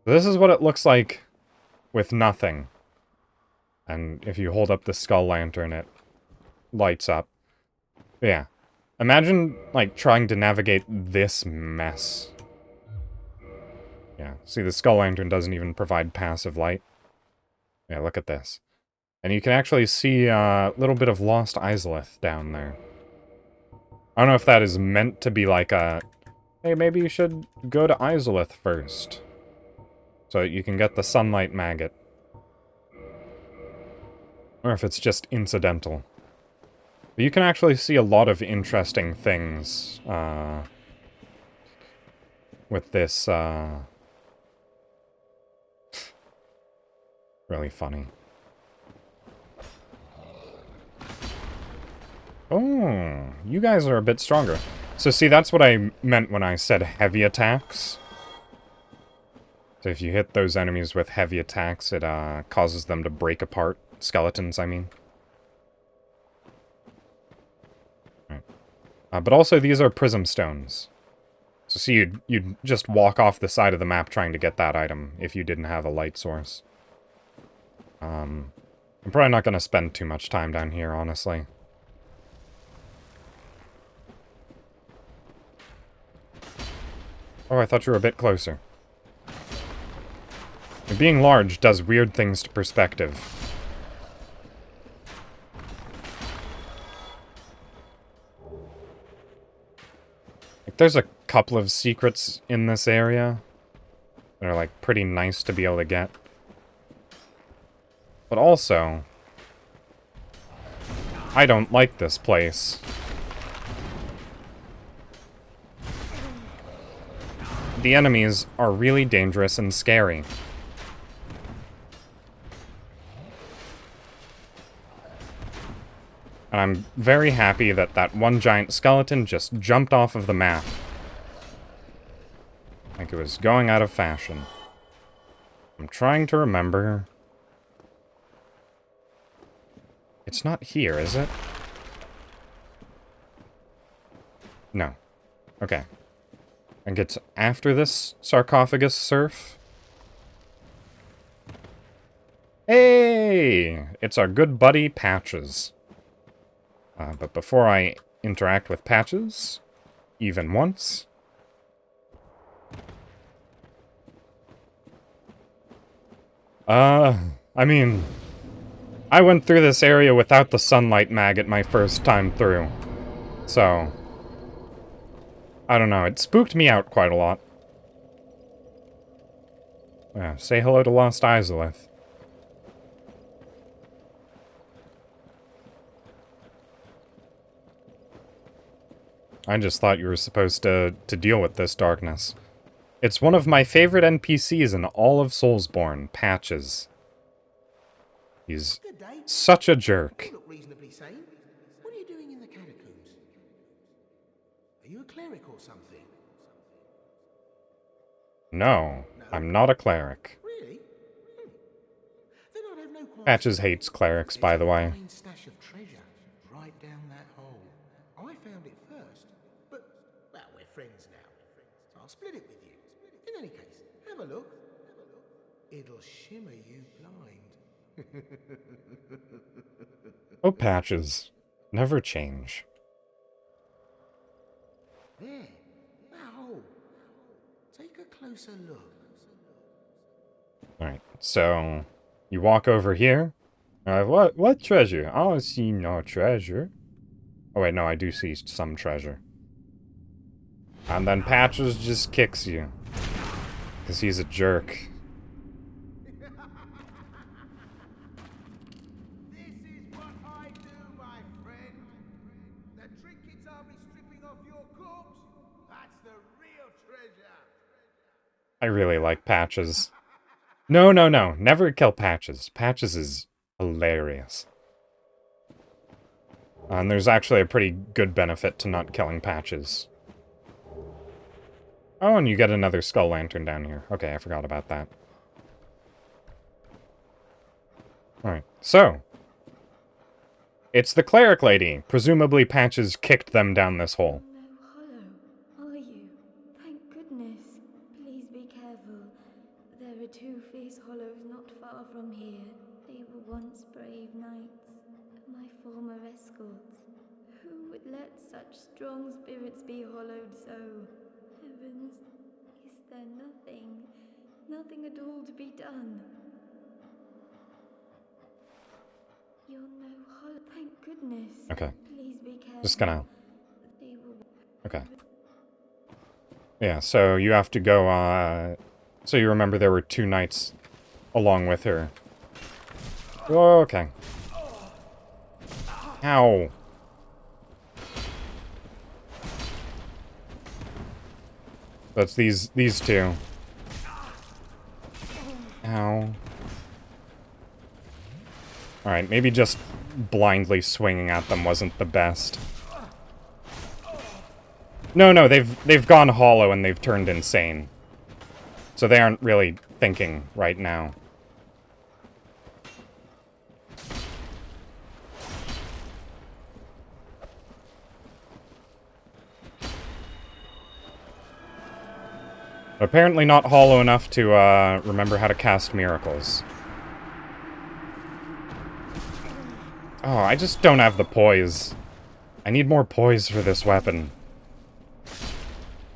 Speaker 1: This is what it looks like with nothing. And if you hold up the Skull Lantern, it lights up. But yeah. Imagine, like, trying to navigate this mess. Yeah, see, the Skull Lantern doesn't even provide passive light. Yeah, look at this. And you can actually see a little bit of Lost Izalith down there. I don't know if that is meant to be like a... Hey, maybe you should go to Izalith first. So that you can get the Sunlight Maggot. Or if it's just incidental. But you can actually see a lot of interesting things with this. Really funny. Oh, you guys are a bit stronger. So see, that's what I meant when I said heavy attacks. So if you hit those enemies with heavy attacks, it causes them to break apart. Skeletons, I mean. Right. But also, these are prism stones. So see, you'd just walk off the side of the map trying to get that item if you didn't have a light source. I'm probably not going to spend too much time down here, honestly. Oh, I thought you were a bit closer. Being large does weird things to perspective. Like, there's a couple of secrets in this area that are, like, pretty nice to be able to get. But also, I don't like this place. The enemies are really dangerous and scary. And I'm very happy that that one giant skeleton just jumped off of the map. Like it was going out of fashion. I'm trying to remember. It's not here, is it? No. Okay. I think it's after this sarcophagus surf. Hey! It's our good buddy, Patches. But before I interact with Patches, even once... I mean... I went through this area without the sunlight maggot my first time through. So... I don't know, it spooked me out quite a lot. Yeah, say hello to Lost Izalith. I just thought you were supposed to deal with this darkness. It's one of my favorite NPCs in all of Soulsborne, Patches. He's such a jerk.
Speaker 8: You look reasonably sane. What are you doing in the catacombs? Are you a cleric or something?
Speaker 1: No, I'm not a cleric.
Speaker 8: Really? Then I'd have no qualms.
Speaker 1: Patches hates clerics, by the way.
Speaker 8: Fine stash of treasure right down that hole. I found it first, but well, we're friends now, so I'll split it with you. In any case, have a look. It'll shimmer you blind.
Speaker 1: Oh, Patches. Never change.
Speaker 8: There, that hole. Take a closer look.
Speaker 1: Alright, so... You walk over here. What treasure? I don't see no treasure. Oh wait, no, I do see some treasure. And then Patches just kicks you. Because he's a jerk.
Speaker 8: This is what I do, my friend. The trinkets I'll be stripping off your corpse, that's the real treasure.
Speaker 1: I really like Patches. No, no, no. Never kill Patches. Patches is hilarious. And there's actually a pretty good benefit to not killing Patches. Oh, and you get another skull lantern down here. Okay, I forgot about that. Alright, so. It's the cleric lady. Presumably Patches kicked them down this hole.
Speaker 3: No hollow, are you? Thank goodness. Please be careful. There are two fierce hollows not far from here. They were once brave knights, my former escorts. Who would let such strong spirits be hollowed so? Heavens, is there nothing at all to be done? You're no hollow, thank goodness.
Speaker 1: Okay.
Speaker 3: Please be careful.
Speaker 1: Just gonna...
Speaker 3: They were...
Speaker 1: Okay. Yeah, so you have to go, So you remember there were two knights along with her. Oh, okay. Ow. That's these two. Ow. Alright, maybe just blindly swinging at them wasn't the best. No, they've gone hollow and they've turned insane. So they aren't really thinking right now. Apparently not hollow enough to remember how to cast miracles. Oh, I just don't have the poise. I need more poise for this weapon.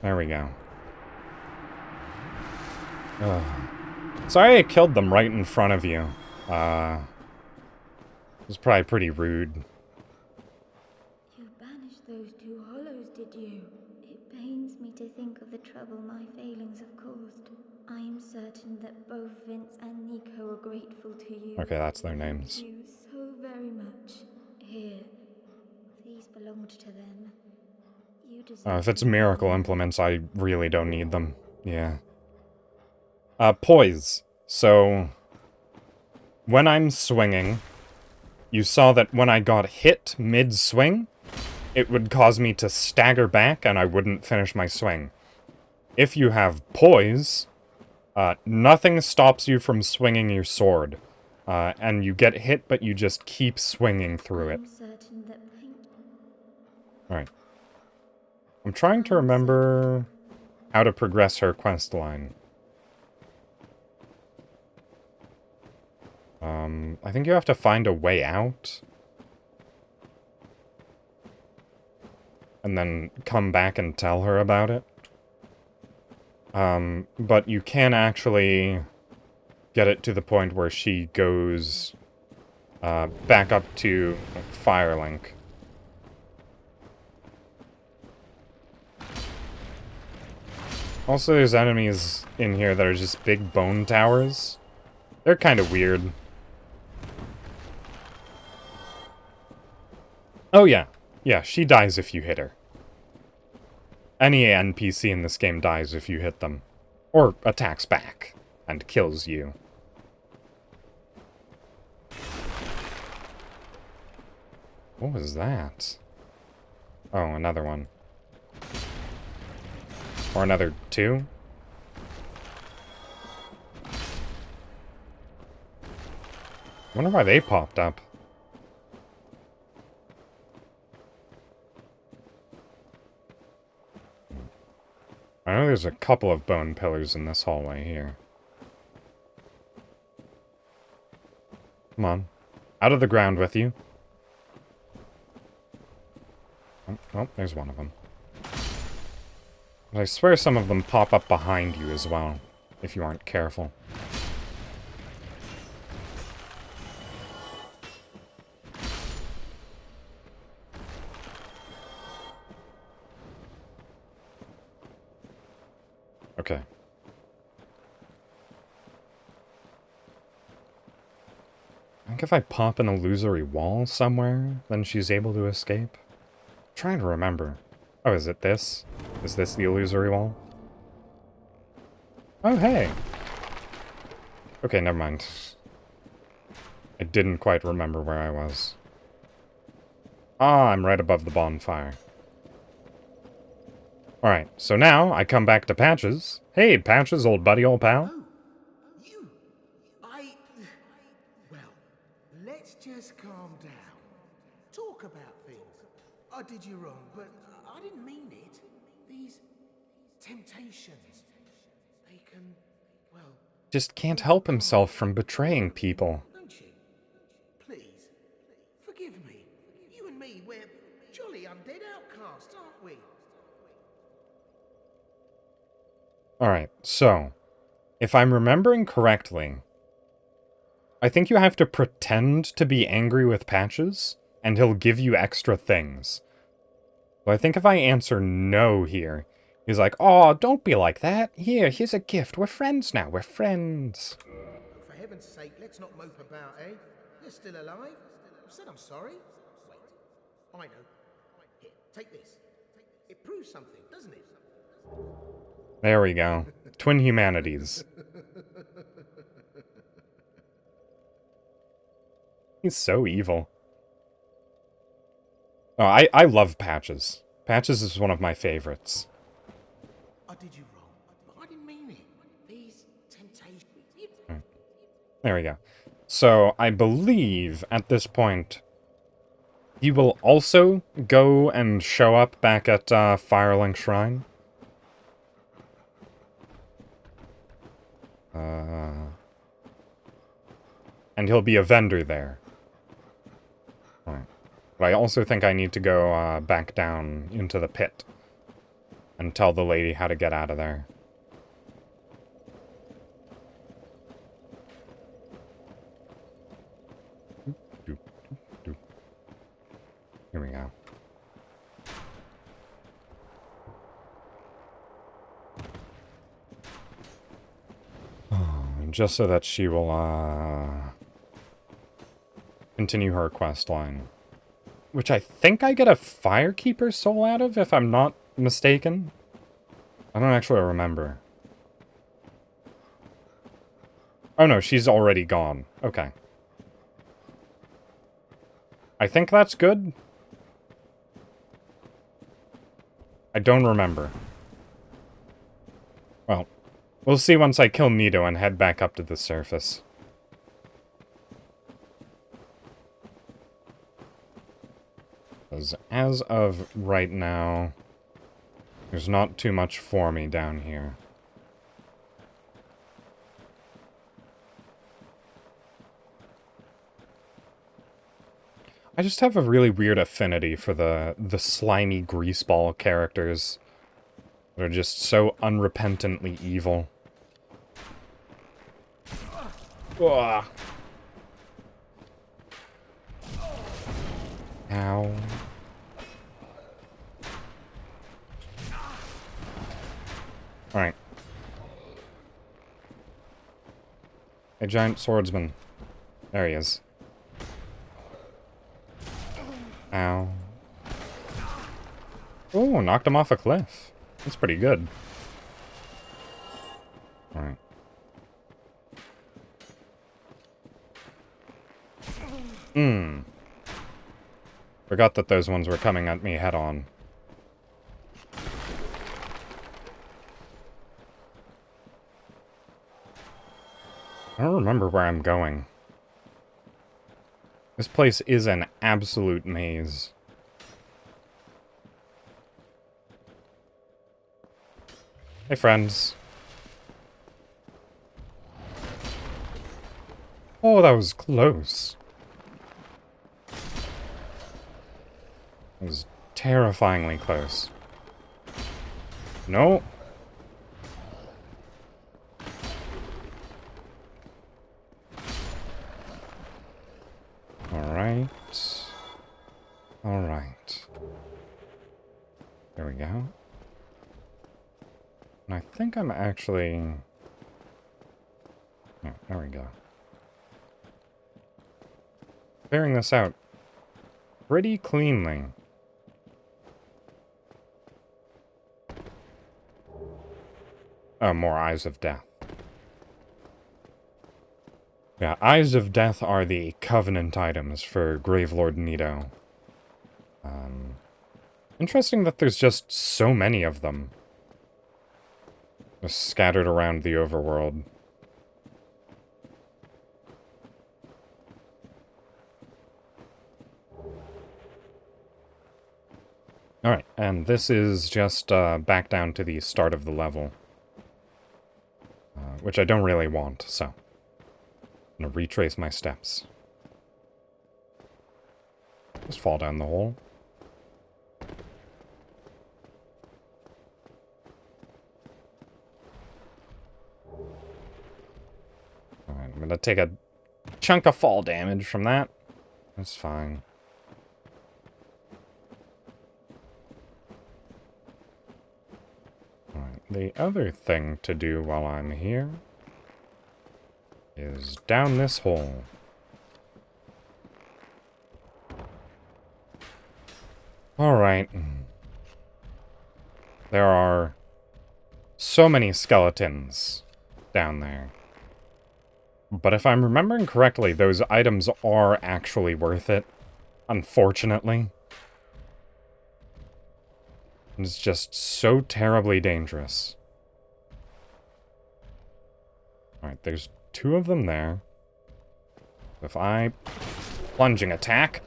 Speaker 1: There we go. Ugh. Sorry I killed them right in front of you. It was probably pretty rude.
Speaker 3: You banished those two hollows, did you? It pains me to think of the trouble my failings have caused. I am certain that both Vince and Nico are grateful to you.
Speaker 1: Okay, that's their names.
Speaker 3: Thank you so very much. Here, these belonged to them. You deserve
Speaker 1: If it's
Speaker 3: to be
Speaker 1: miracle
Speaker 3: honored.
Speaker 1: implements, I really don't need them. Yeah. Poise. So, when I'm swinging, you saw that when I got hit mid-swing, it would cause me to stagger back and I wouldn't finish my swing. If you have poise, nothing stops you from swinging your sword. And you get hit, but you just keep swinging through it.
Speaker 3: I'm certain that
Speaker 1: Alright. I'm trying to remember how to progress her quest line. I think you have to find a way out. And then come back and tell her about it. But you can actually get it to the point where she goes back up to Firelink. Also, there's enemies in here that are just big bone towers. They're kind of weird. Oh yeah. Yeah, she dies if you hit her. Any NPC in this game dies if you hit them. Or attacks back and kills you. What was that? Oh, another one. Or another two? Wonder why they popped up. I know there's a couple of bone pillars in this hallway here. Come on. Out of the ground with you. Oh, there's one of them. But I swear some of them pop up behind you as well, if you aren't careful. Okay. I think if I pop an illusory wall somewhere, then she's able to escape. I'm trying to remember. Oh, is it this? Is this the illusory wall? Oh, hey! Okay, never mind. I didn't quite remember where I was. Ah, I'm right above the bonfire. Alright, so now I come back to Patches. Hey, Patches, old buddy, old pal.
Speaker 8: Oh, you. Well, let's just calm down. Talk about things. I did you wrong, but I didn't mean it. These temptations, they can, well...
Speaker 1: Just can't help himself from betraying people.
Speaker 8: Don't you? Please, forgive me. You and me, we're jolly undead outcasts, aren't we?
Speaker 1: Alright, so, if I'm remembering correctly, I think you have to pretend to be angry with Patches, and he'll give you extra things. So I think if I answer no here, he's like, "Oh, don't be like that. Here's a gift. We're friends now. We're friends."
Speaker 8: Oh, for heaven's sake, let's not mope about, eh? You're still alive? I've said I'm sorry. Wait, I know. Here, take this. It proves something, doesn't it?
Speaker 1: There we go. Twin humanities. He's so evil. Oh, I love Patches. Patches is one of my favorites.
Speaker 8: I did you wrong. I didn't mean it. These temptations.
Speaker 1: There we go. So, I believe, at this point, he will also go and show up back at Firelink Shrine. And he'll be a vendor there. Right. But I also think I need to go back down into the pit and tell the lady how to get out of there. Here we go. Just so that she will, continue her quest line. Which I think I get a Firekeeper soul out of, if I'm not mistaken. I don't actually remember. Oh no, she's already gone. Okay. I think that's good. I don't remember. Well, we'll see once I kill Nito and head back up to the surface. Because as of right now, there's not too much for me down here. I just have a really weird affinity for the slimy greaseball characters. They're just so unrepentantly evil. Ugh. Ow. Alright. A giant swordsman. There he is. Ow. Oh, knocked him off a cliff. That's pretty good. Alright. Forgot that those ones were coming at me head on. I don't remember where I'm going. This place is an absolute maze. Hey, friends. Oh, that was close. It was terrifyingly close. No. Alright. Alright. There we go. And I think I'm actually... Oh, there we go. Clearing this out pretty cleanly. Oh, more Eyes of Death. Yeah, Eyes of Death are the Covenant items for Gravelord Nito. Interesting that there's just so many of them. Just scattered around the overworld. Alright, and this is just back down to the start of the level. Which I don't really want, so... I'm gonna retrace my steps. Just fall down the hole. Alright, I'm gonna take a chunk of fall damage from that. That's fine. Alright, the other thing to do while I'm here is down this hole. Alright. There are so many skeletons down there. But if I'm remembering correctly, those items are actually worth it. Unfortunately. It's just so terribly dangerous. Alright, there's 2 of them there. If I... plunging attack.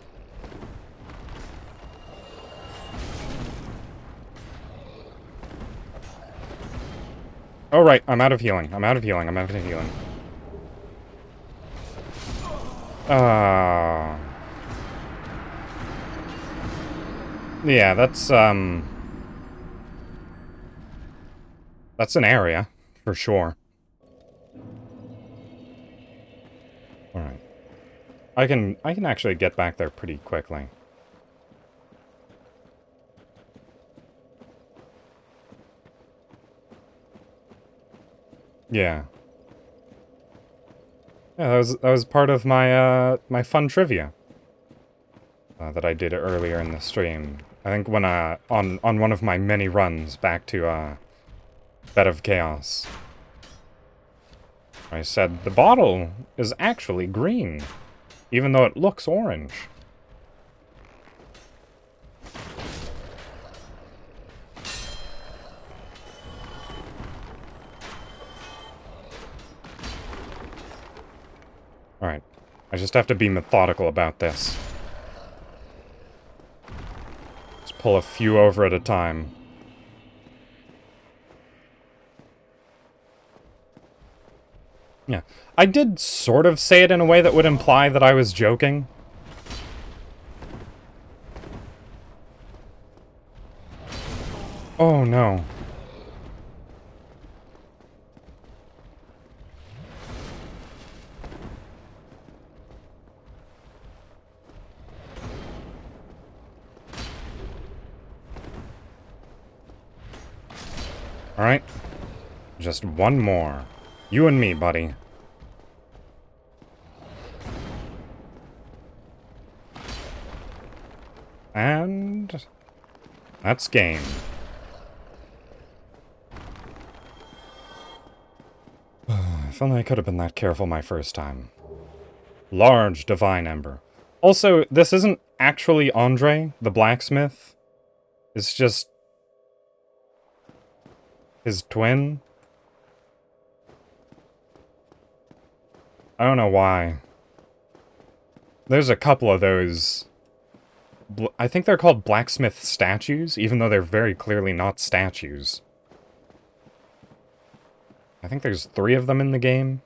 Speaker 1: Oh, right, I'm out of healing. I'm out of healing. I'm out of healing. Yeah, that's an area, for sure. Alright. I can actually get back there pretty quickly. Yeah. Yeah, that was part of my my fun trivia that I did earlier in the stream. I think when on one of my many runs back to Bed of Chaos. I said the bottle is actually green, even though it looks orange. Alright. I just have to be methodical about this. Just pull a few over at a time. Yeah. I did sort of say it in a way that would imply that I was joking. Oh no. Alright. Just one more. You and me, buddy. And... that's game. If only I could have been that careful my first time. Large divine ember. Also, this isn't actually Andre, the blacksmith. It's just... his twin. I don't know why. There's a couple of those... I think they're called blacksmith statues, even though they're very clearly not statues. I think there's 3 of them in the game.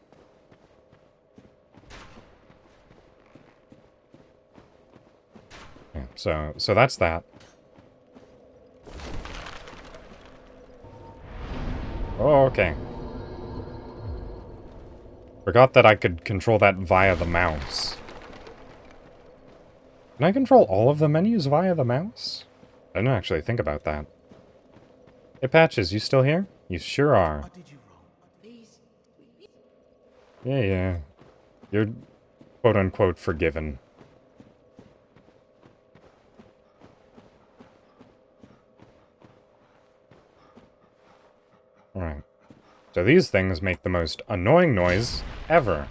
Speaker 1: Yeah, so that's that. Oh, okay. Forgot that I could control that via the mouse. Can I control all of the menus via the mouse? I didn't actually think about that. Hey, Patches, you still here? You sure are. Yeah. You're quote-unquote forgiven. Alright. So these things make the most annoying noise ever.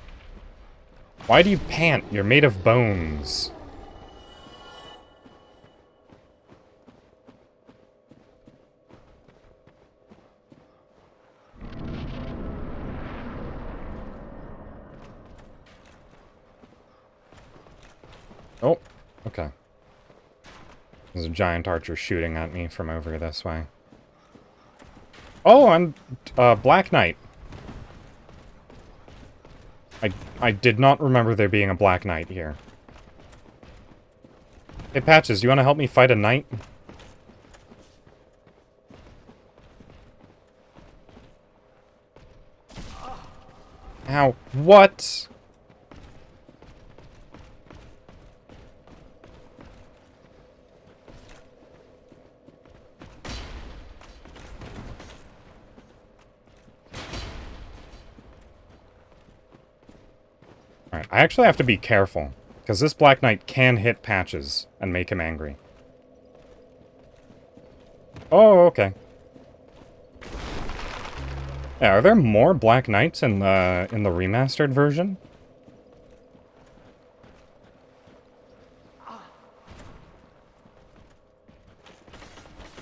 Speaker 1: Why do you pant? You're made of bones. Oh, okay. There's a giant archer shooting at me from over this way. Oh, I'm Black Knight. I did not remember there being a Black Knight here. Hey, Patches, do you want to help me fight a knight? Ow. What? Alright, I actually have to be careful, because this Black Knight can hit Patches and make him angry. Oh, okay. Yeah, are there more Black Knights in the remastered version?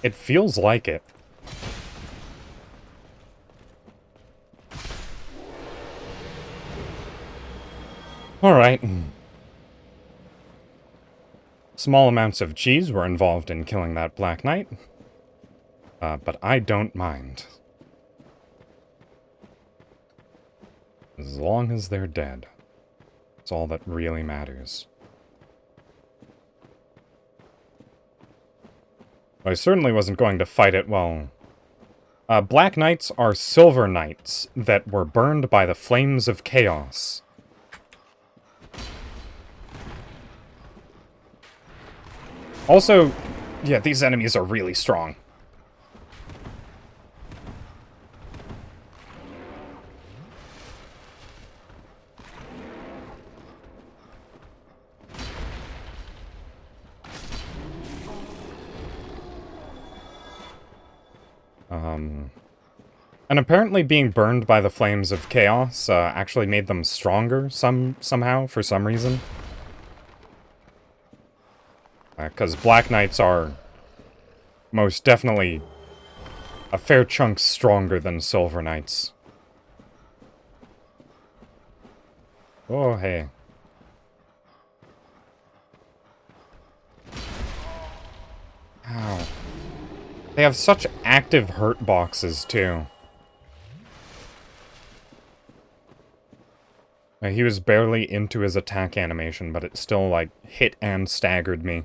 Speaker 1: It feels like it. Alright. Small amounts of cheese were involved in killing that Black Knight. But I don't mind. As long as they're dead. That's all that really matters. I certainly wasn't going to fight it well. Black Knights are Silver Knights that were burned by the flames of chaos. Also, yeah, these enemies are really strong. And apparently being burned by the flames of chaos actually made them stronger somehow, for some reason. Because Black Knights are most definitely a fair chunk stronger than Silver Knights. Oh, hey. Ow. They have such active hurt boxes, too. He was barely into his attack animation, but it still, like, hit and staggered me.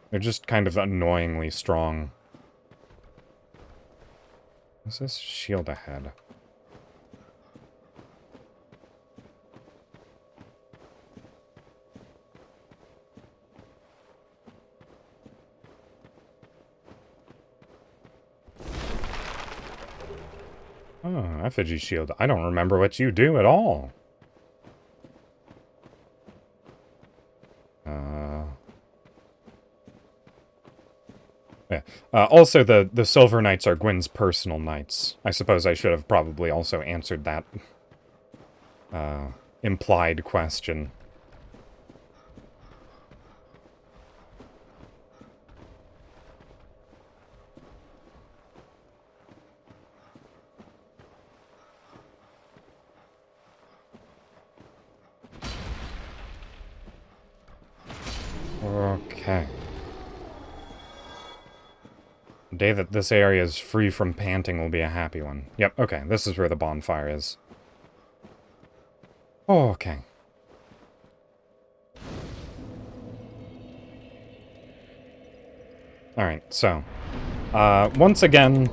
Speaker 1: They're just kind of annoyingly strong. What's this shield ahead? Oh, effigy shield. I don't remember what you do at all. Yeah. Also, the Silver Knights are Gwyn's personal knights. I suppose I should have probably also answered that implied question. Okay. The day that this area is free from panting will be a happy one. Yep, okay, this is where the bonfire is. Oh, okay. Alright, so. Once again,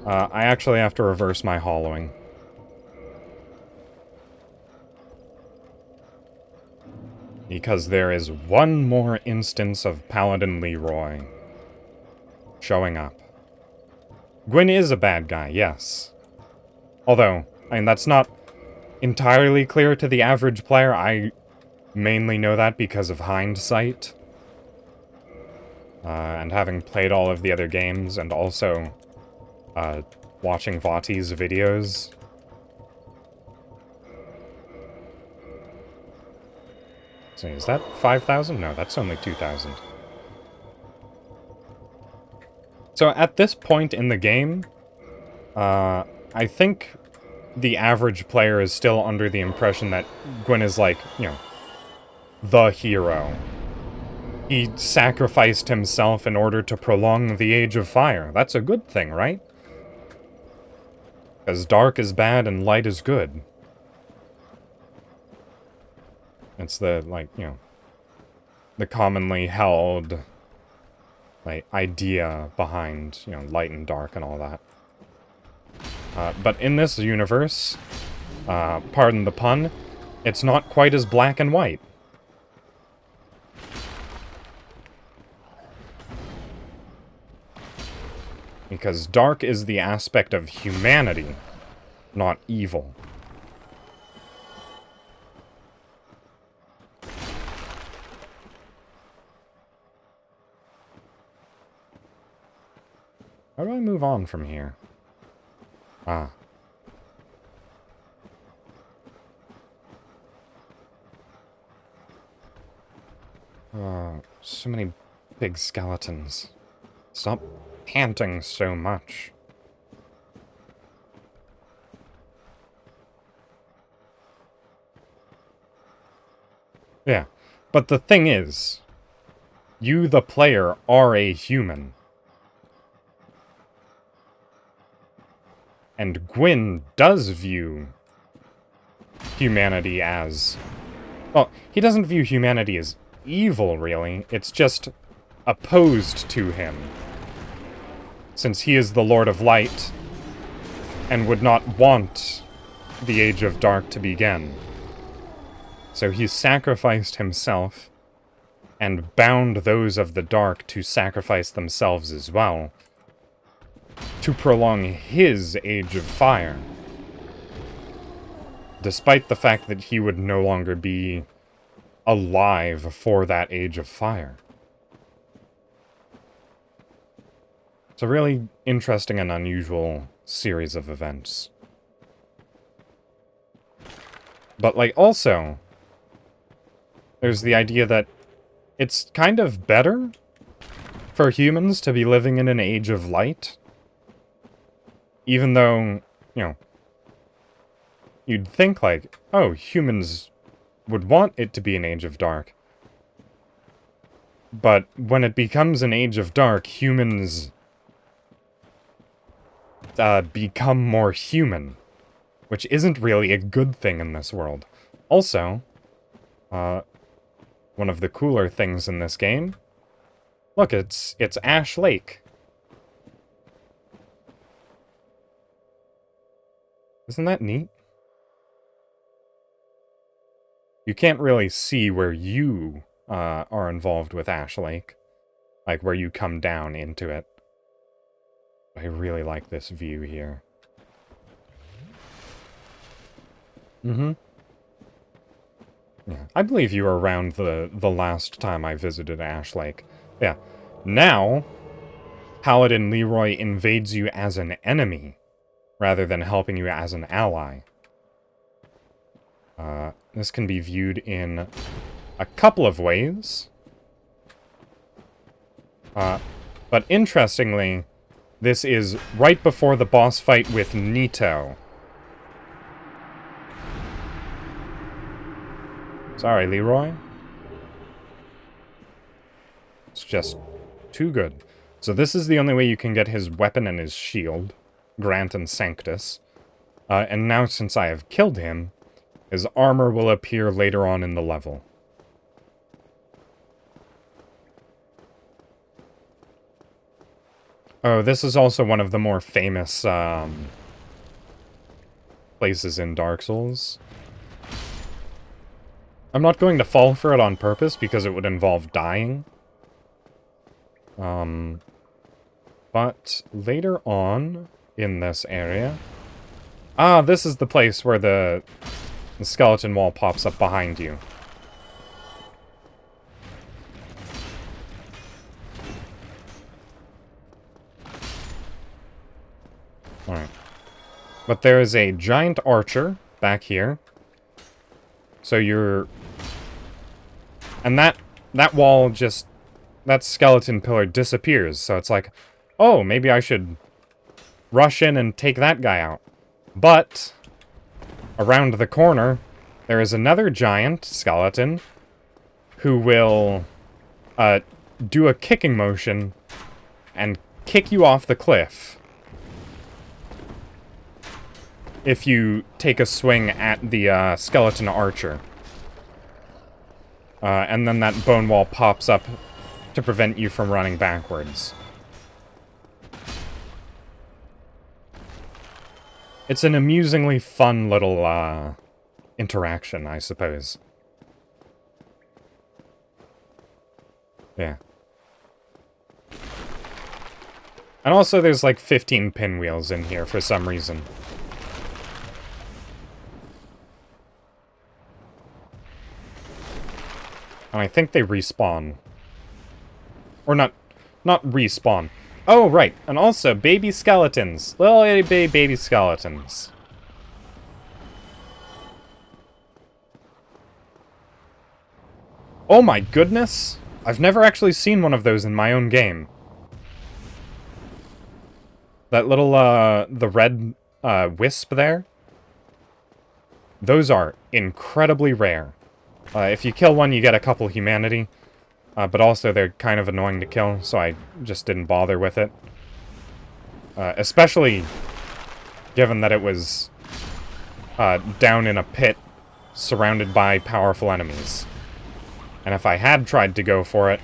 Speaker 1: I actually have to reverse my hollowing. Because there is one more instance of Paladin Leroy showing up. Gwyn is a bad guy, yes. Although, I mean, that's not entirely clear to the average player. I mainly know that because of hindsight. And having played all of the other games, and also watching Vati's videos. So is that 5,000? No, that's only 2,000. So at this point in the game, I think the average player is still under the impression that Gwyn is like, you know, the hero. He sacrificed himself in order to prolong the Age of Fire. That's a good thing, right? Because dark is bad and light is good. It's the, like, you know, the commonly held, like, idea behind, you know, light and dark and all that. But in this universe, pardon the pun, it's not quite as black and white. Because dark is the aspect of humanity, not evil. How do I move on from here? Ah. So many big skeletons. Stop panting so much. Yeah, but the thing is, you, the player, are a human. And Gwyn does view humanity as... Well, he doesn't view humanity as evil, really. It's just opposed to him. Since he is the Lord of Light, and would not want the Age of Dark to begin. So he sacrificed himself, and bound those of the Dark to sacrifice themselves as well, to prolong his Age of Fire. Despite the fact that he would no longer be alive for that Age of Fire. It's a really interesting and unusual series of events. But, like, also, there's the idea that it's kind of better for humans to be living in an age of light. Even though, you know, you'd think, like, oh, humans would want it to be an age of dark. But when it becomes an age of dark, humans become more human, which isn't really a good thing in this world. Also, one of the cooler things in this game, look, it's Ash Lake. Isn't that neat? You can't really see where you are involved with Ash Lake, like where you come down into it. I really like this view here. Mm-hmm. Yeah, I believe you were around the last time I visited Ash Lake. Yeah. Now, Paladin Leroy invades you as an enemy, rather than helping you as an ally. This can be viewed in a couple of ways. But interestingly, this is right before the boss fight with Nito. Sorry, Leroy. It's just too good. So this is the only way you can get his weapon and his shield, Grant and Sanctus. And now since I have killed him, his armor will appear later on in the level. Oh, this is also one of the more famous places in Dark Souls. I'm not going to fall for it on purpose because it would involve dying. But later on in this area... Ah, this is the place where the skeleton wall pops up behind you. Alright. But there is a giant archer back here. So you're... And that wall just... That skeleton pillar disappears. So it's like, oh, maybe I should rush in and take that guy out. But around the corner, there is another giant skeleton who will do a kicking motion and kick you off the cliff if you take a swing at the skeleton archer. And then that bone wall pops up to prevent you from running backwards. It's an amusingly fun little interaction, I suppose. Yeah. And also there's like 15 pinwheels in here for some reason. And I think they respawn. Or not respawn. Oh, right. And also, baby skeletons. Little itty bitty baby skeletons. Oh my goodness! I've never actually seen one of those in my own game. That little, the red, wisp there? Those are incredibly rare. If you kill one, you get a couple humanity. But also, they're kind of annoying to kill, so I just didn't bother with it. Especially given that it was down in a pit surrounded by powerful enemies. And if I had tried to go for it,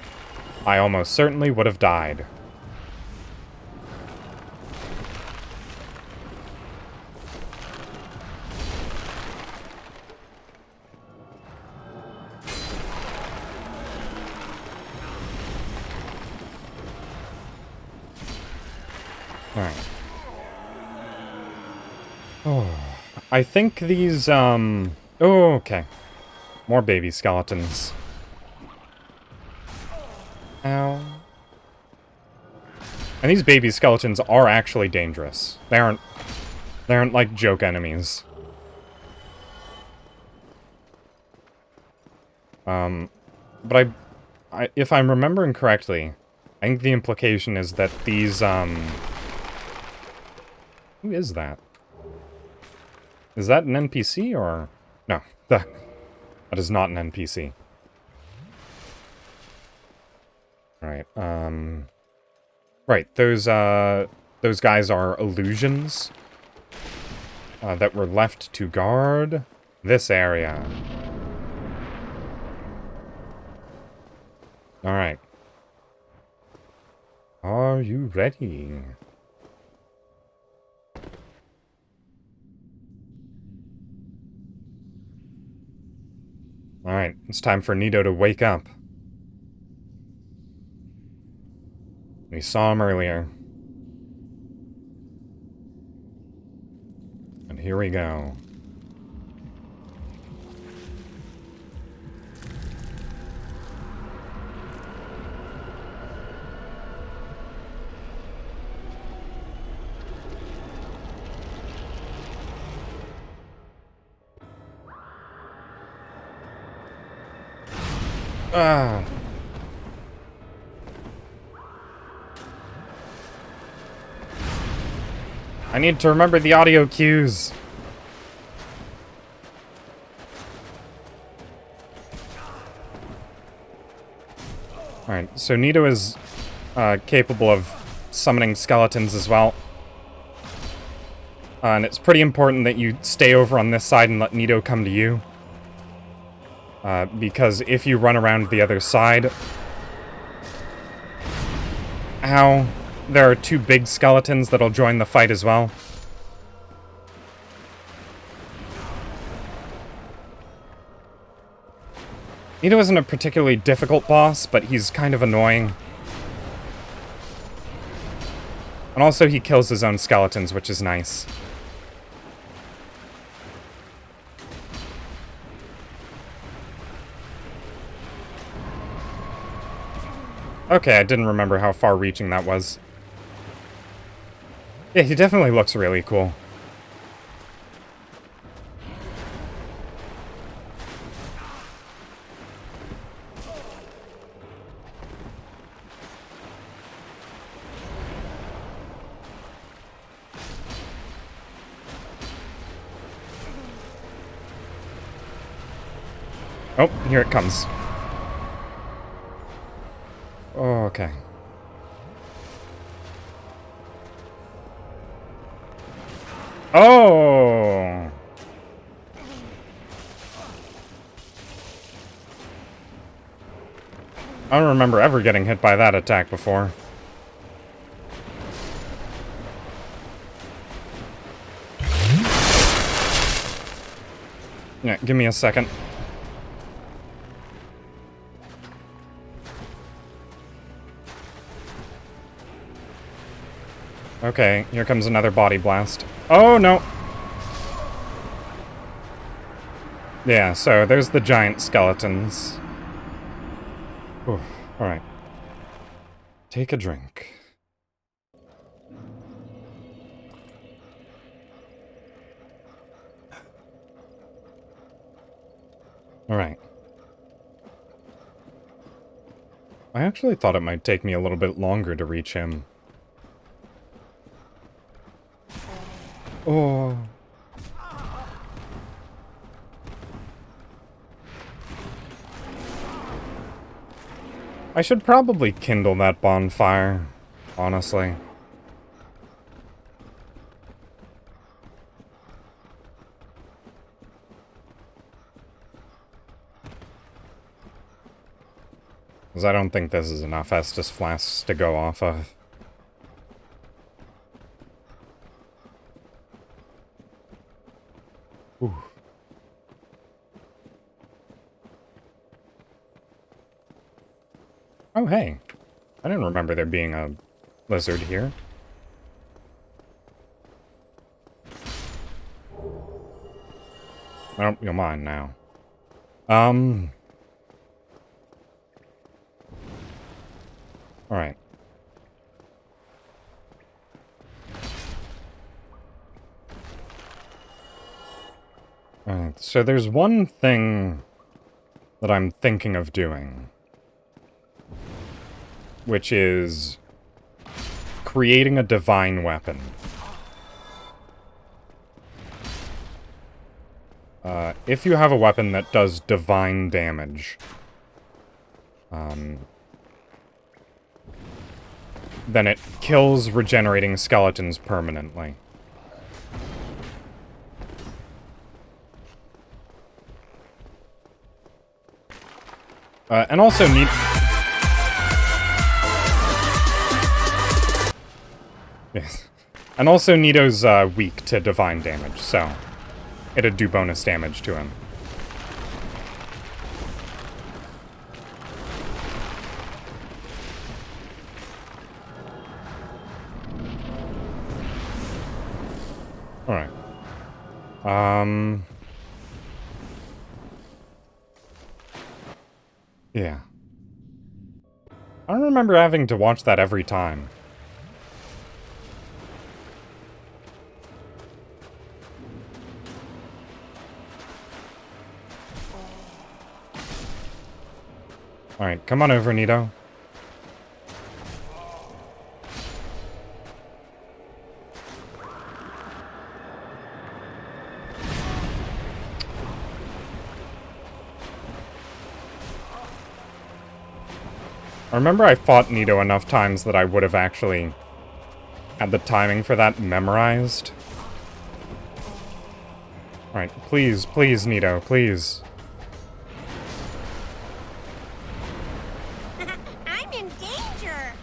Speaker 1: I almost certainly would have died. Alright. Oh, I think these, Oh, okay. More baby skeletons. Ow. And these baby skeletons are actually dangerous. They aren't like joke enemies. But if I'm remembering correctly, I think the implication is that these, who is that? Is that an NPC, or... No, that is not an NPC. Right, Right, those guys are illusions that were left to guard this area. Alright. Are you ready? Alright, it's time for Nito to wake up. We saw him earlier. And here we go. Ah. I need to remember the audio cues. Alright, so Nito is capable of summoning skeletons as well. And it's pretty important that you stay over on this side and let Nito come to you. Because if you run around the other side... Ow. There are two big skeletons that'll join the fight as well. Nito isn't a particularly difficult boss, but he's kind of annoying. And also he kills his own skeletons, which is nice. Okay, I didn't remember how far-reaching that was. Yeah, he definitely looks really cool. Oh, here it comes. Oh, okay. Oh! I don't remember ever getting hit by that attack before. Yeah, give me a second. Okay, here comes another body blast. Oh, no! Yeah, so there's the giant skeletons. Alright. Take a drink. Alright. I actually thought it might take me a little bit longer to reach him. Oh. I should probably kindle that bonfire, honestly. Because I don't think this is enough Estus flasks to go off of. Ooh. Oh, hey. I didn't remember there being a lizard here. Oh, you're mine now. Alright. Alright, so there's one thing that I'm thinking of doing, which is creating a divine weapon. If you have a weapon that does divine damage, then it kills regenerating skeletons permanently. And also need... Yes. And also Nito's weak to divine damage, so it'd do bonus damage to him. Alright. Yeah. I don't remember having to watch that every time. Alright, come on over, Nito. I remember I fought Nito enough times that I would have actually had the timing for that memorized. Alright, please, please, Nito, please.
Speaker 7: I'm in danger!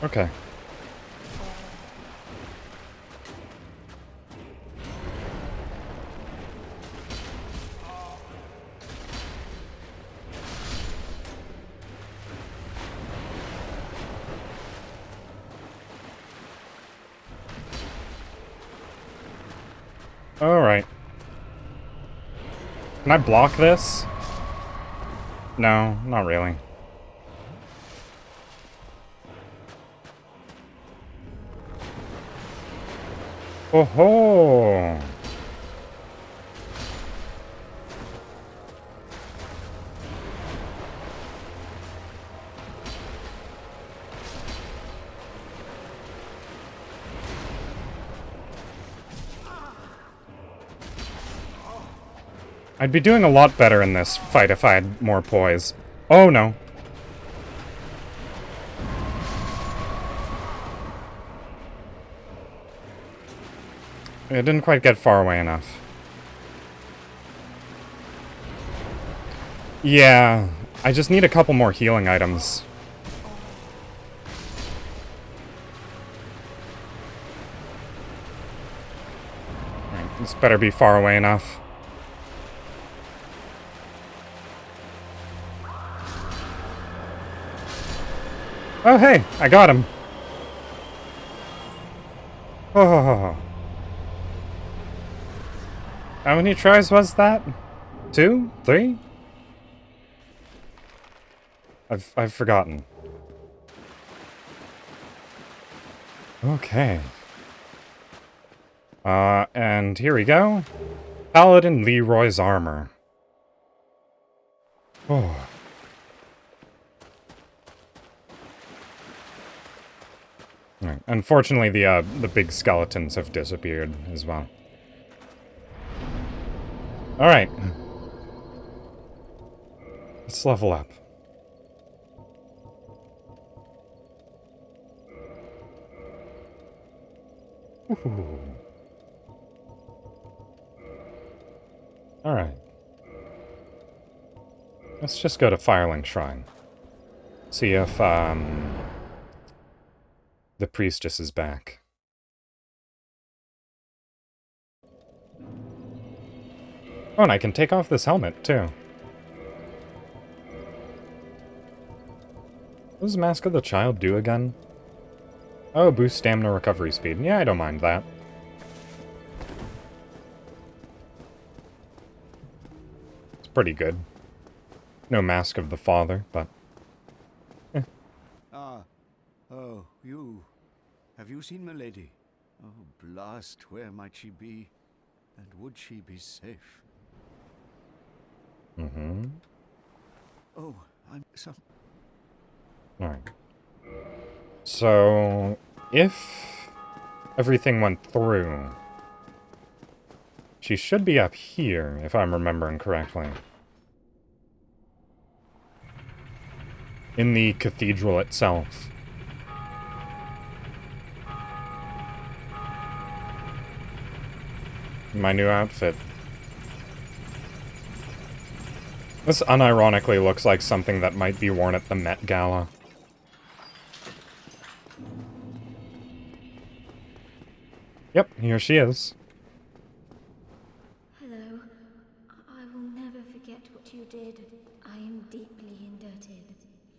Speaker 1: Okay. Alright. Can I block this? No, not really. Oh ho! I'd be doing a lot better in this fight if I had more poise. Oh no. It didn't quite get far away enough. Yeah, I just need a couple more healing items. Alright, this better be far away enough. Oh hey, I got him. Oh. How many tries was that? 2? 3? I've forgotten. Okay. And here we go. Paladin Leroy's armor. Oh. Right. Unfortunately, the big skeletons have disappeared as well. Alright. Let's level up. Ooh. Alright. Let's just go to Firelink Shrine. See if, the priestess is back. Oh, and I can take off this helmet, too. What does Mask of the Child do again? Oh, boost stamina recovery speed. Yeah, I don't mind that. It's pretty good. No Mask of the Father, but...
Speaker 5: Ah, oh, you. Have you seen Milady? Oh, blast, where might she be? And would she be safe?
Speaker 1: Mm-hmm.
Speaker 5: Oh, I'm some...
Speaker 1: Alright. So, if everything went through, she should be up here, if I'm remembering correctly. In the cathedral itself. My new outfit. This unironically looks like something that might be worn at the Met Gala. Yep, here she is.
Speaker 3: Hello. I will never forget what you did. I am deeply indebted,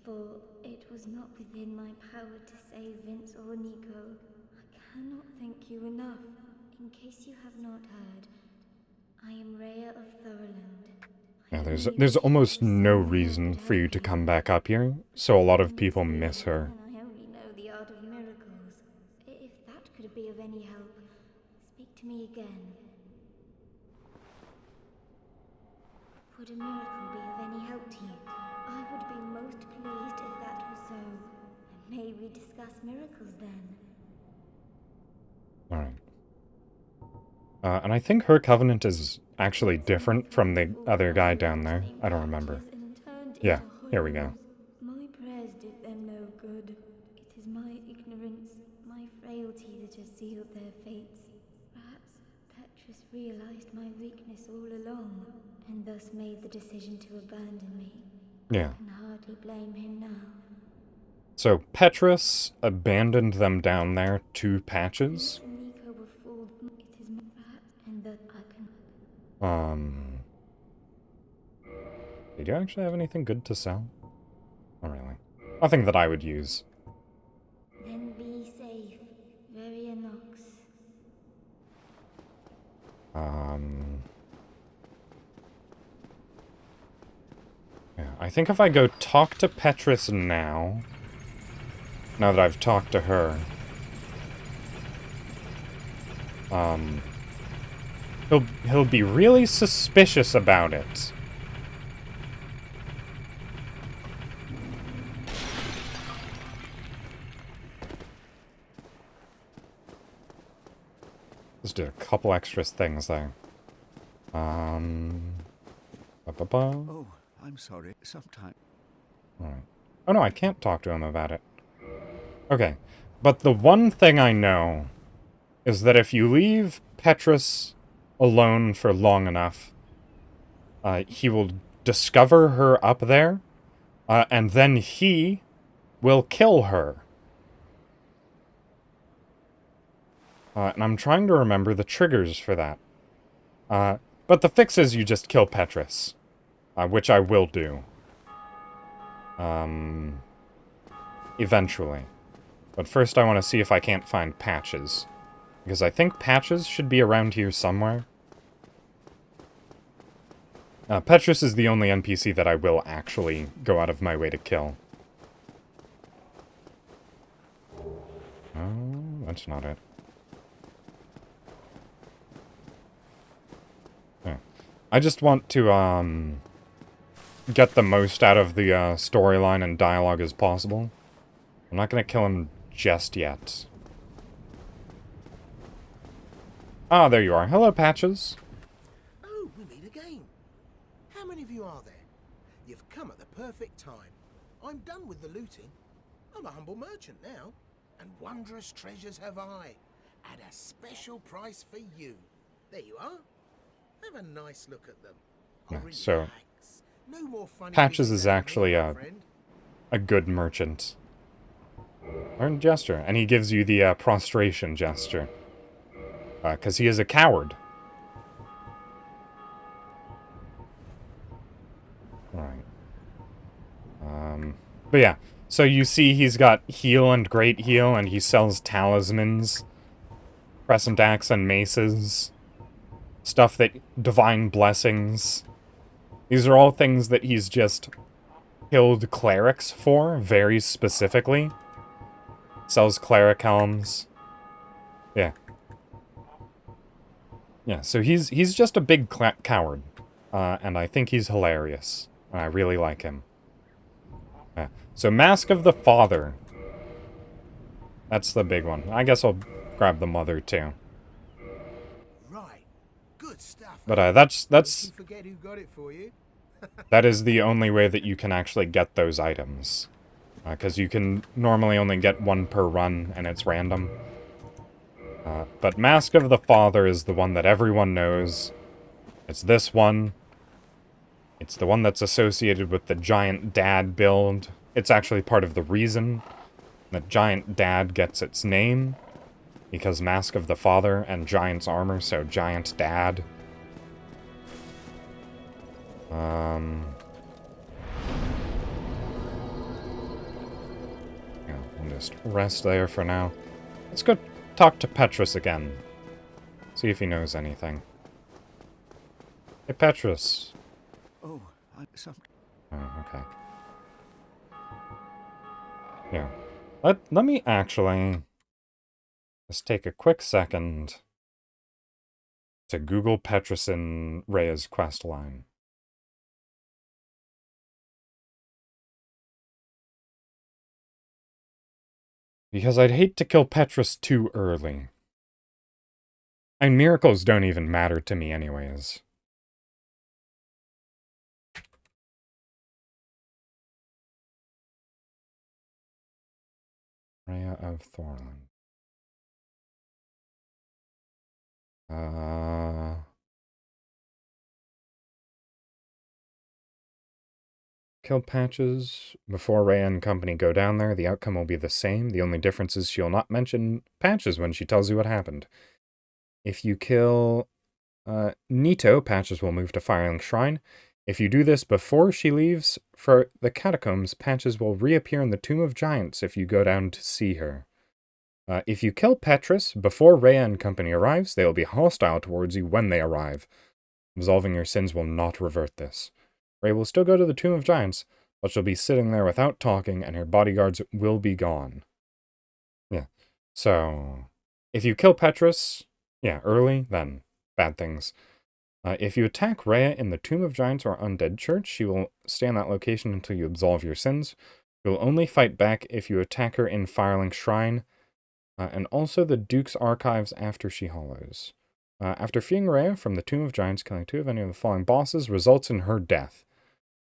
Speaker 3: for it was not within my power to save Vince or Nico. I cannot thank you enough. In case you have not heard, I am Rhea of Thorland.
Speaker 1: Yeah, there's almost no reason for you to come back up here, so a lot of people miss her.
Speaker 3: And I only know the art of miracles. If that could be of any help, speak to me again. Would a miracle be of any help to you? I would be most pleased if that was so. May we discuss miracles then?
Speaker 1: Alright. And I think her covenant is actually different from the other guy down there. I don't remember. Yeah, here we go.
Speaker 3: My prayers did them no good. It is my ignorance, my frailty that has sealed their fates. Perhaps Petrus realized my weakness all along, and thus made the decision to abandon me.
Speaker 1: Yeah.
Speaker 3: I can hardly blame him now.
Speaker 1: So, Petrus abandoned them down there to Patches.
Speaker 3: Nico were fooled. It is perhaps, and that I can...
Speaker 1: Did you actually have anything good to sell? Not really. Nothing that I would use.
Speaker 3: Then be safe, Verianox.
Speaker 1: Yeah, I think if I go talk to Petrus now that I've talked to her, he'll be really suspicious about it. Just did a couple extra things there.
Speaker 5: Oh, I'm sorry. Sometime...
Speaker 1: Alright. Oh no, I can't talk to him about it. Okay. But the one thing I know is that if you leave Petrus alone for long enough, he will discover her up there, and then he will kill her. And I'm trying to remember the triggers for that. But the fix is you just kill Petrus, which I will do. Eventually. But first I want to see if I can't find Patches. Because I think Patches should be around here somewhere. Petrus is the only NPC that I will actually go out of my way to kill. Oh, that's not it. Yeah. I just want to, get the most out of the, storyline and dialogue as possible. I'm not gonna kill him just yet. Ah, there you are. Hello, Patches.
Speaker 8: Oh, we meet again. How many of you are there? You've come at the perfect time. I'm done with the looting. I'm a humble merchant now, and wondrous treasures have I, at a special price for you. There you are. Have a nice look at them.
Speaker 1: Yeah,
Speaker 8: Relax.
Speaker 1: so
Speaker 8: No more funny
Speaker 1: Patches
Speaker 8: business
Speaker 1: is
Speaker 8: out of
Speaker 1: actually
Speaker 8: me, my friend.
Speaker 1: a good merchant. Learn gesture, and he gives you the prostration gesture. Because he is a coward. Alright. But yeah, so you see he's got heal and great heal, and he sells talismans, crescent axe and maces, stuff that divine blessings. These are all things that he's just killed clerics for, very specifically. Sells cleric helms. Yeah. Yeah, so he's just a big coward. And I think he's hilarious. And I really like him. Yeah. So Mask of the Father. That's the big one. I guess I'll grab the mother too.
Speaker 8: Right. Good stuff.
Speaker 1: But that's
Speaker 8: Don't you forget who got it for you.
Speaker 1: that is the only way that you can actually get those items. Because you can normally only get one per run, and it's random. But Mask of the Father is the one that everyone knows. It's this one. It's the one that's associated with the Giant Dad build. It's actually part of the reason that Giant Dad gets its name. Because Mask of the Father and Giant's armor, so Giant Dad. Yeah, we'll just rest there for now. Let's go talk to Petrus again. See if he knows anything. Hey, Petrus.
Speaker 5: Oh, some...
Speaker 1: Oh, okay. Yeah. Let me actually just take a quick second to Google Petrus in Rhea's quest line. Because I'd hate to kill Petrus too early. And miracles don't even matter to me anyways. Rhea of Thorland. Kill Patches before Rhea and company go down there. The outcome will be the same. The only difference is she'll not mention Patches when she tells you what happened. If you kill Nito, Patches will move to Firelink Shrine. If you do this before she leaves for the catacombs, Patches will reappear in the Tomb of Giants if you go down to see her. If you kill Petrus before Rhea and company arrives, they will be hostile towards you when they arrive. Absolving your sins will not revert this. Rhea will still go to the Tomb of Giants, but she'll be sitting there without talking, and her bodyguards will be gone. Yeah. So, if you kill Petrus, yeah, early, then bad things. If you attack Rhea in the Tomb of Giants or Undead Church, she will stay in that location until you absolve your sins. You'll only fight back if you attack her in Firelink Shrine, and also the Duke's Archives after she hollows. After freeing Rhea from the Tomb of Giants, killing 2 of any of the following bosses results in her death.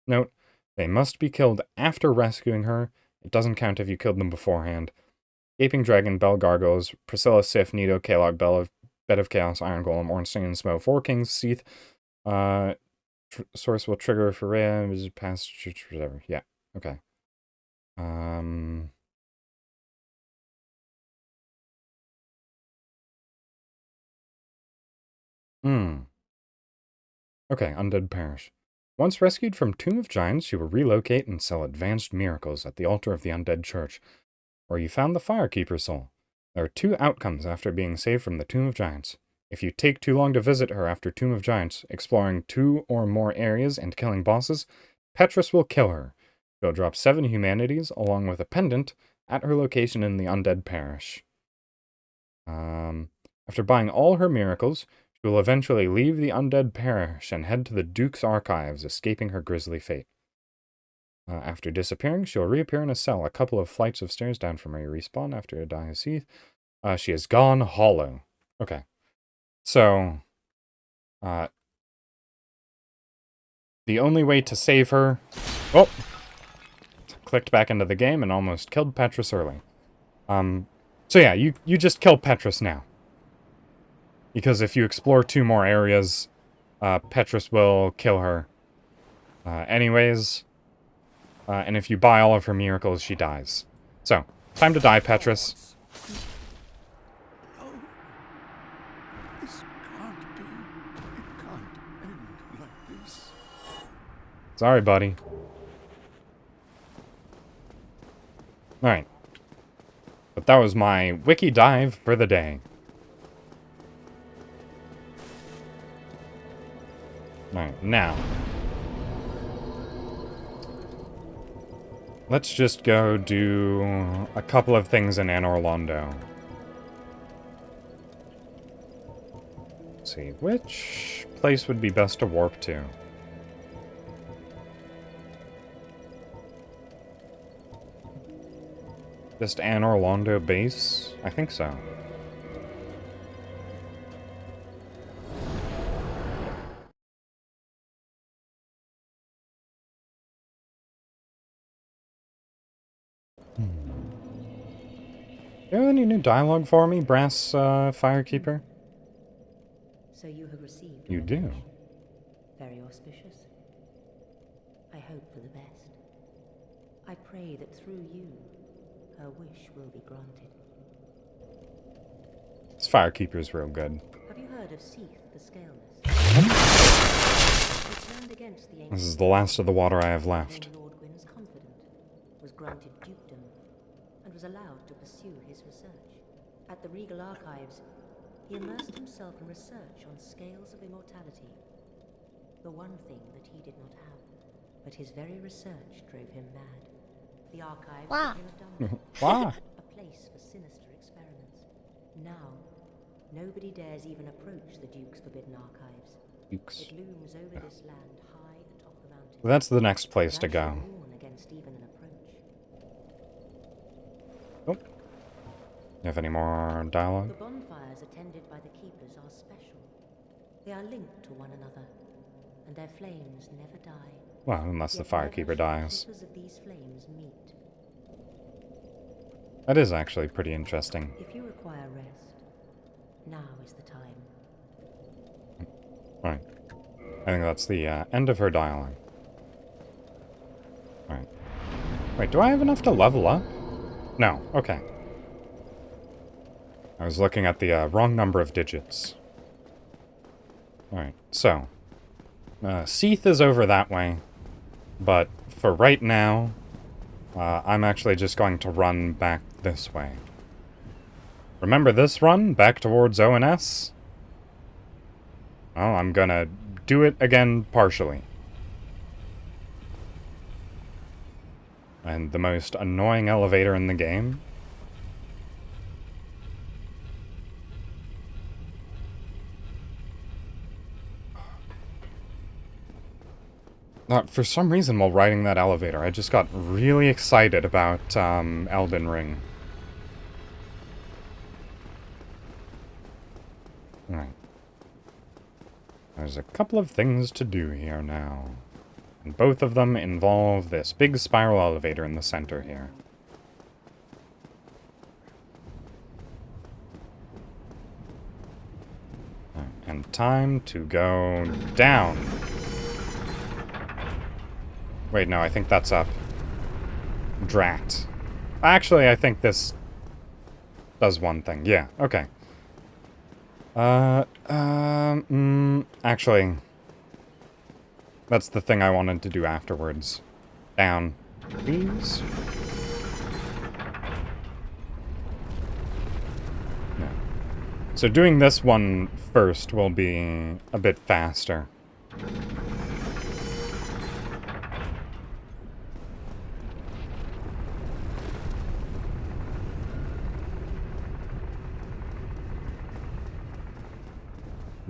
Speaker 1: Note, they must be killed after rescuing her. It doesn't count if you killed them beforehand. Gaping Dragon, Bell Gargoyles, Priscilla, Sif, Nito, Kalog, Bed of Chaos, Iron Golem, Ornstein, and Smoke, 4 Kings, Seath. Source will trigger for Rhea, past, whatever. Yeah, okay. Okay, Undead Parish. Once rescued from Tomb of Giants, you will relocate and sell advanced miracles at the altar of the Undead Church, where you found the Firekeeper soul. There are 2 outcomes after being saved from the Tomb of Giants. If you take too long to visit her after Tomb of Giants, exploring 2 or more areas and killing bosses, Petrus will kill her. She'll drop 7 humanities along with a pendant at her location in the Undead Parish. After buying all her miracles, she will eventually leave the undead parish and head to the Duke's archives, escaping her grisly fate. After disappearing, she'll reappear in a cell a couple of flights of stairs down from where you respawn after a die of Seath. She has gone hollow. Okay. So, the only way to save her... Oh! Clicked back into the game and almost killed Petrus early. So yeah, you just kill Petrus now. Because if you explore 2 more areas, Petrus will kill her. Anyways. And if you buy all of her miracles, she dies. So, time to die, Petrus.
Speaker 5: No. This can't be. It can't end like this.
Speaker 1: Sorry, buddy. Alright. But that was my wiki dive for the day. Alright, now. Let's just go do a couple of things in Anor Londo. Let's see, which place would be best to warp to? Just Anor Londo base? I think so. Do you have any new dialogue for me, Brass Firekeeper?
Speaker 9: So you have received
Speaker 1: You
Speaker 9: my
Speaker 1: do.
Speaker 9: wish. Very auspicious. I hope for the best. I pray that through you, her wish will be granted.
Speaker 1: This Firekeeper's real good.
Speaker 9: Have you heard of Seath the Scaleless? He turned against the
Speaker 1: This is the last of the water I have left.
Speaker 9: Lord Gwyn's confidant, was granted dukedom, and was allowed to pursue his research. At the Regal Archives, he immersed himself in research on scales of immortality. The one thing that he did not have. But his very research drove him mad. The archives became a dungeon.
Speaker 1: Wow.
Speaker 9: A place for sinister experiments. Now, nobody dares even approach the Duke's forbidden archives.
Speaker 1: Dukes.
Speaker 9: It looms over this land high atop the mountain.
Speaker 1: That's the next place to go.
Speaker 9: Warn against even an approach.
Speaker 1: Oh. You have any more dialogue?
Speaker 9: The bonfires attended by the keepers are special. They are linked to one another, and their flames never die.
Speaker 1: Well, unless the
Speaker 9: Yet never
Speaker 1: Firekeeper
Speaker 9: shall
Speaker 1: dies.
Speaker 9: keepers of these flames meet.
Speaker 1: That is actually pretty interesting.
Speaker 9: If you require rest, now is the time.
Speaker 1: Right. I think that's the end of her dialogue. Alright. Wait, do I have enough to level up? No, okay. I was looking at the wrong number of digits. Alright, so. Seath is over that way. But for right now, I'm actually just going to run back this way. Remember this run back towards ONS? Well, I'm gonna do it again partially. And the most annoying elevator in the game. For some reason, while riding that elevator, I just got really excited about Elden Ring. Alright. There's a couple of things to do here now. And both of them involve this big spiral elevator in the center here. And time to go down. Wait, no, I think that's up. Drat. Actually, I think this does one thing. Yeah, okay. Actually, that's the thing I wanted to do afterwards. Down, please. No. So doing this one first will be a bit faster.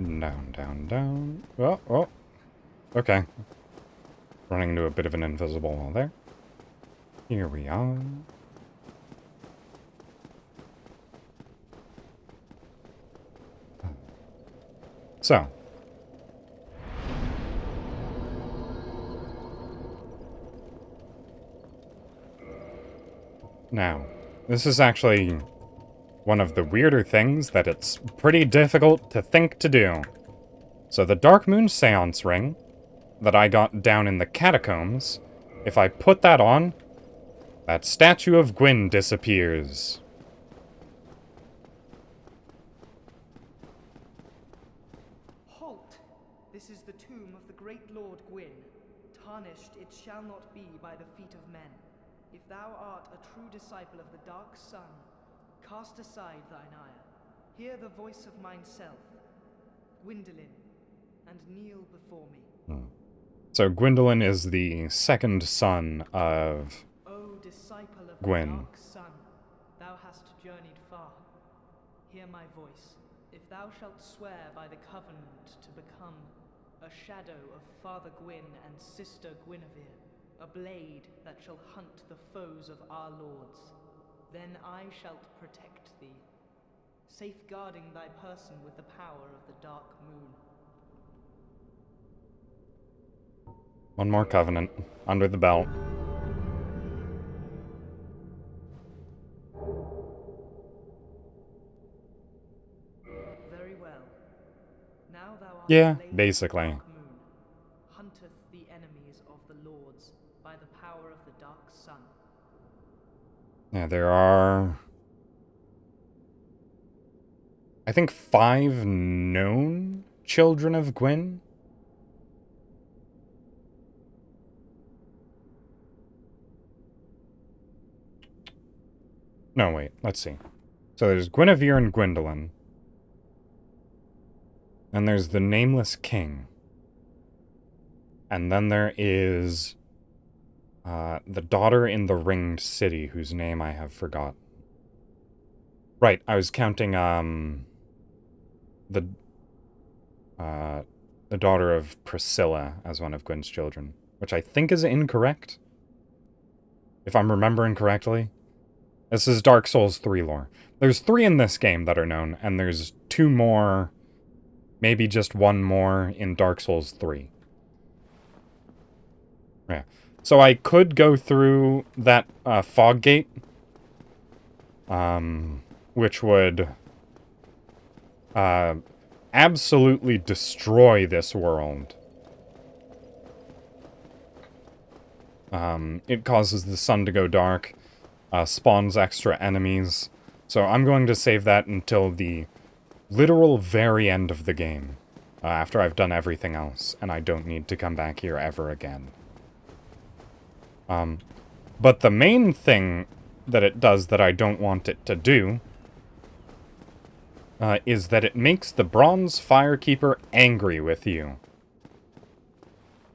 Speaker 1: Down, down, down. Oh, oh. Okay. Running into a bit of an invisible wall there. Here we are. So. Now, this is actually one of the weirder things that it's pretty difficult to think to do. So the Dark Moon Seance Ring that I got down in the catacombs, if I put that on, that statue of Gwyn disappears.
Speaker 10: Halt! This is the tomb of the great Lord Gwyn. Tarnished it shall not be by the feet of men. If thou art a true disciple of the Dark Sun, cast aside thine ire. Hear the voice of mine self, Gwyndolin, and kneel before me.
Speaker 1: So Gwyndolin is the second son of
Speaker 10: O disciple of
Speaker 1: Gwyn.
Speaker 10: the Dark Sun, thou hast journeyed far. Hear my voice. If thou shalt swear by the covenant to become a shadow of Father Gwyn and Sister Guinevere, a blade that shall hunt the foes of our lords, then I shalt protect thee, safeguarding thy person with the power of the Dark Moon.
Speaker 1: One more covenant under the belt.
Speaker 10: Very well. Now thou art
Speaker 1: Yeah,
Speaker 10: the Lady of the
Speaker 1: basically.
Speaker 10: Dark Moon, hunteth the enemies of the lords by the power of the Dark Sun.
Speaker 1: Yeah, there are, I think, 5 known children of Gwyn. No, wait, let's see. So there's Guinevere and Gwyndolin. And there's the Nameless King. And then there is the daughter in the Ringed City, whose name I have forgotten. Right, I was counting the daughter of Priscilla as one of Gwyn's children, which I think is incorrect, if I'm remembering correctly. This is Dark Souls 3 lore. There's 3 in this game that are known, and there's 2 more, maybe just 1 more in Dark Souls 3. Yeah. So I could go through that fog gate, which would absolutely destroy this world. It causes the sun to go dark, spawns extra enemies. So I'm going to save that until the literal very end of the game, after I've done everything else, and I don't need to come back here ever again. But the main thing that it does that I don't want it to do is that it makes the Bronze Firekeeper angry with you.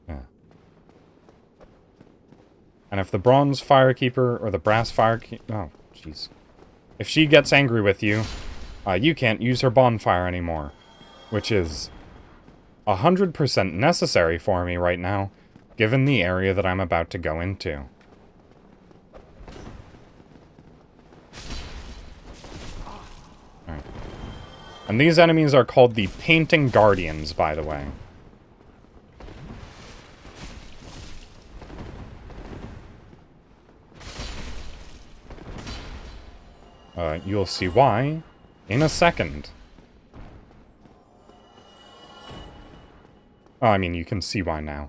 Speaker 1: Yeah. And if the Bronze Firekeeper or the Brass Firekeeper... Oh, jeez. If she gets angry with you, you can't use her bonfire anymore, which is 100% necessary for me right now, given the area that I'm about to go into. Alright. And these enemies are called the Painting Guardians, by the way. You'll see why in a second. Oh, I mean, you can see why now.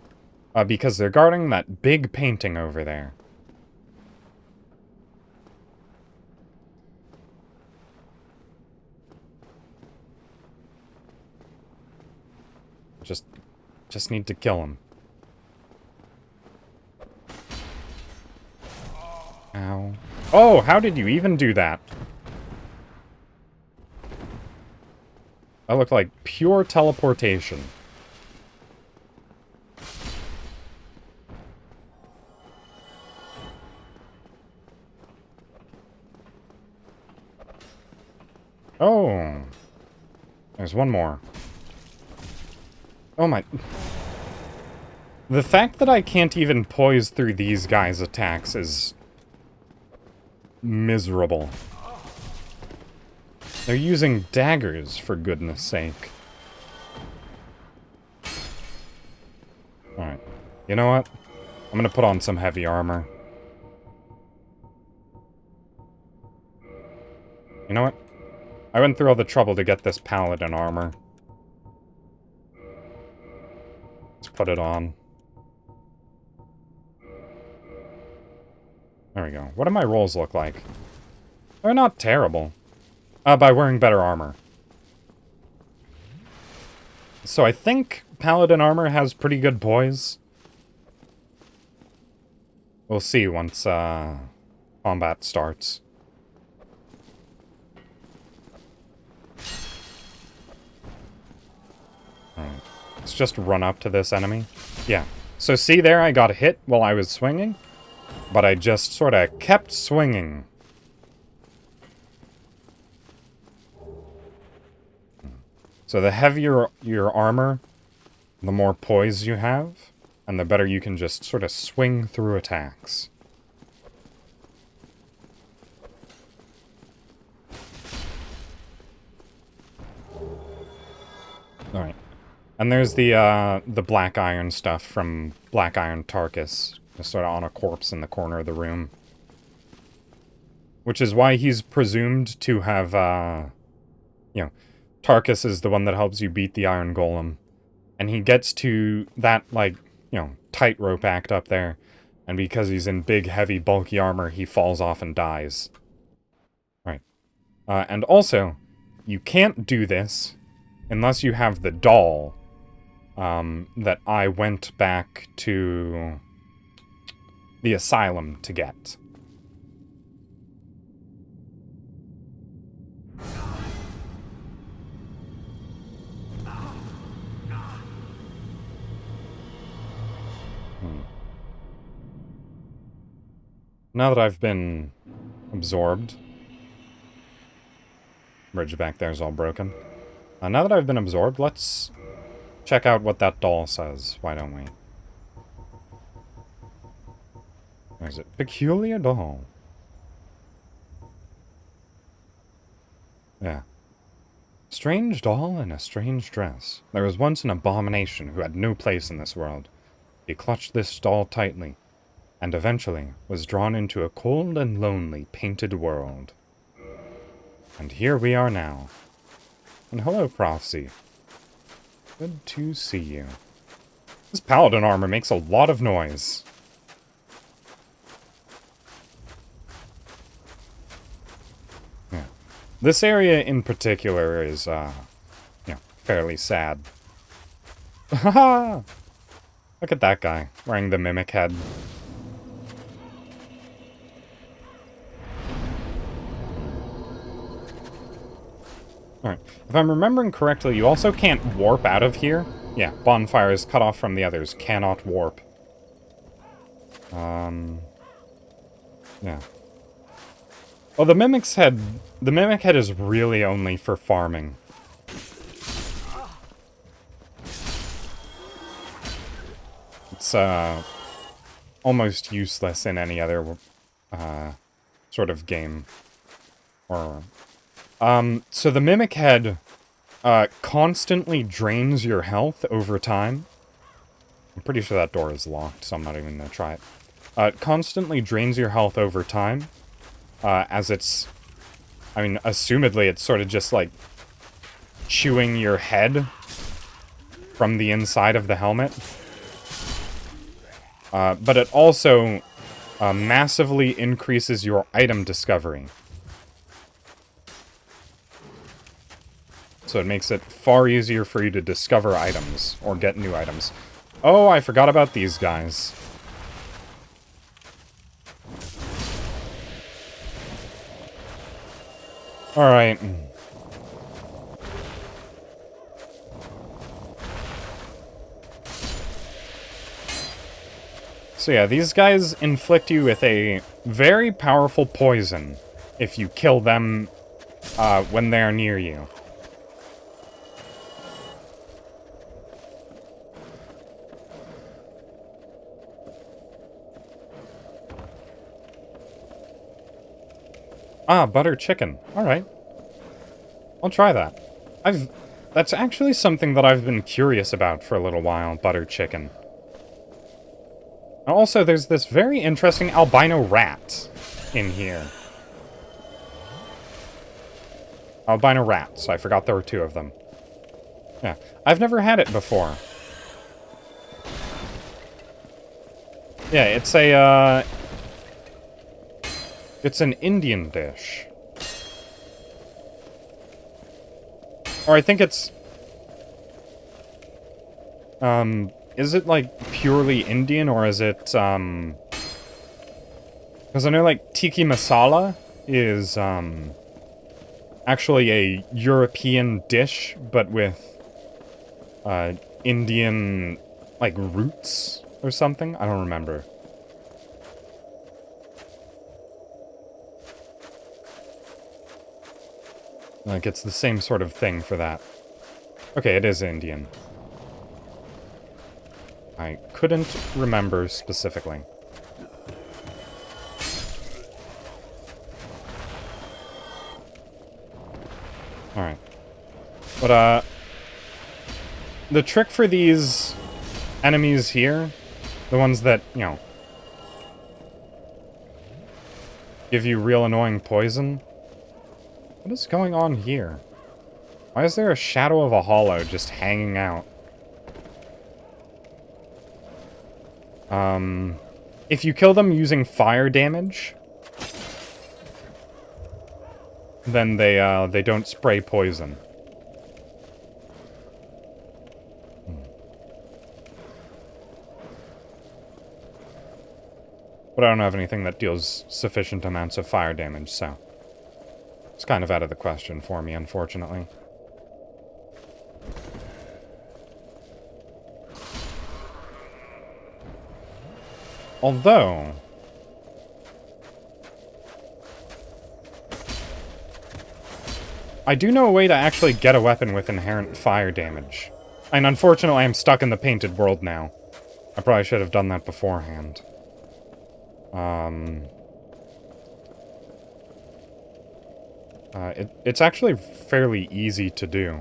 Speaker 1: Because they're guarding that big painting over there. Just need to kill him. Ow. Oh, how did you even do that? That looked like pure teleportation. Oh. There's one more. Oh my... The fact that I can't even poise through these guys' attacks is... miserable. They're using daggers, for goodness sake. Alright. You know what? I'm gonna put on some heavy armor. You know what? I went through all the trouble to get this paladin armor. Let's put it on. There we go. What do my rolls look like? They're not terrible. By wearing better armor. So I think paladin armor has pretty good poise. We'll see once, combat starts. Alright. Let's just run up to this enemy. Yeah. So see there, I got hit while I was swinging, but I just sort of kept swinging. So the heavier your armor, the more poise you have, and the better you can just sort of swing through attacks. Alright. And there's the black iron stuff from Black Iron Tarkus, just sort of on a corpse in the corner of the room. Which is why he's presumed to have, you know, Tarkus is the one that helps you beat the Iron Golem. And he gets to that, like, you know, tightrope act up there. And because he's in big, heavy, bulky armor, he falls off and dies. Right. And also, you can't do this unless you have the doll that I went back to the asylum to get. Now that I've been absorbed... Bridge back there's all broken. Now that I've been absorbed, let's check out what that doll says. Why don't we? Where is it? Peculiar doll. Yeah. Strange doll in a strange dress. There was once an abomination who had no place in this world. He clutched this doll tightly, and eventually was drawn into a cold and lonely painted world. And here we are now. And hello, Prophecy. Good to see you. This paladin armor makes a lot of noise. Yeah. This area in particular is, you know, fairly sad. Haha! Look at that guy, wearing the mimic head. Alright, if I'm remembering correctly, you also can't warp out of here. Yeah, bonfire is cut off from the others, cannot warp. Yeah. Well, the mimic head is really only for farming. It's, almost useless in any other, sort of game. Or... so the mimic head, constantly drains your health over time. I'm pretty sure that door is locked, so I'm not even gonna try it. It constantly drains your health over time, as it's... I mean, assumedly it's sort of just, like, chewing your head from the inside of the helmet. But it also, massively increases your item discovery. So it makes it far easier for you to discover items, or get new items. Oh, I forgot about these guys. Alright. So yeah, these guys inflict you with a very powerful poison if you kill them when they're near you. Ah, butter chicken. Alright. I'll try that. That's actually something that I've been curious about for a little while, butter chicken. And also, there's this very interesting albino rat in here. Albino rats. I forgot there were 2 of them. Yeah. I've never had it before. Yeah, it's a, it's an Indian dish. Or I think it's... is it, like, purely Indian, or is it, because I know, like, tiki masala is, actually a European dish, but with, Indian, like, roots or something? I don't remember. Like, it's the same sort of thing for that. Okay, it is Indian. I couldn't remember specifically. Alright. But, the trick for these enemies here, the ones that, you know, give you real annoying poison. What is going on here? Why is there a shadow of a hollow just hanging out? If you kill them using fire damage, then they don't spray poison. But I don't have anything that deals sufficient amounts of fire damage, so... it's kind of out of the question for me, unfortunately. Although... I do know a way to actually get a weapon with inherent fire damage. And unfortunately, I'm stuck in the painted world now. I probably should have done that beforehand. It's actually fairly easy to do.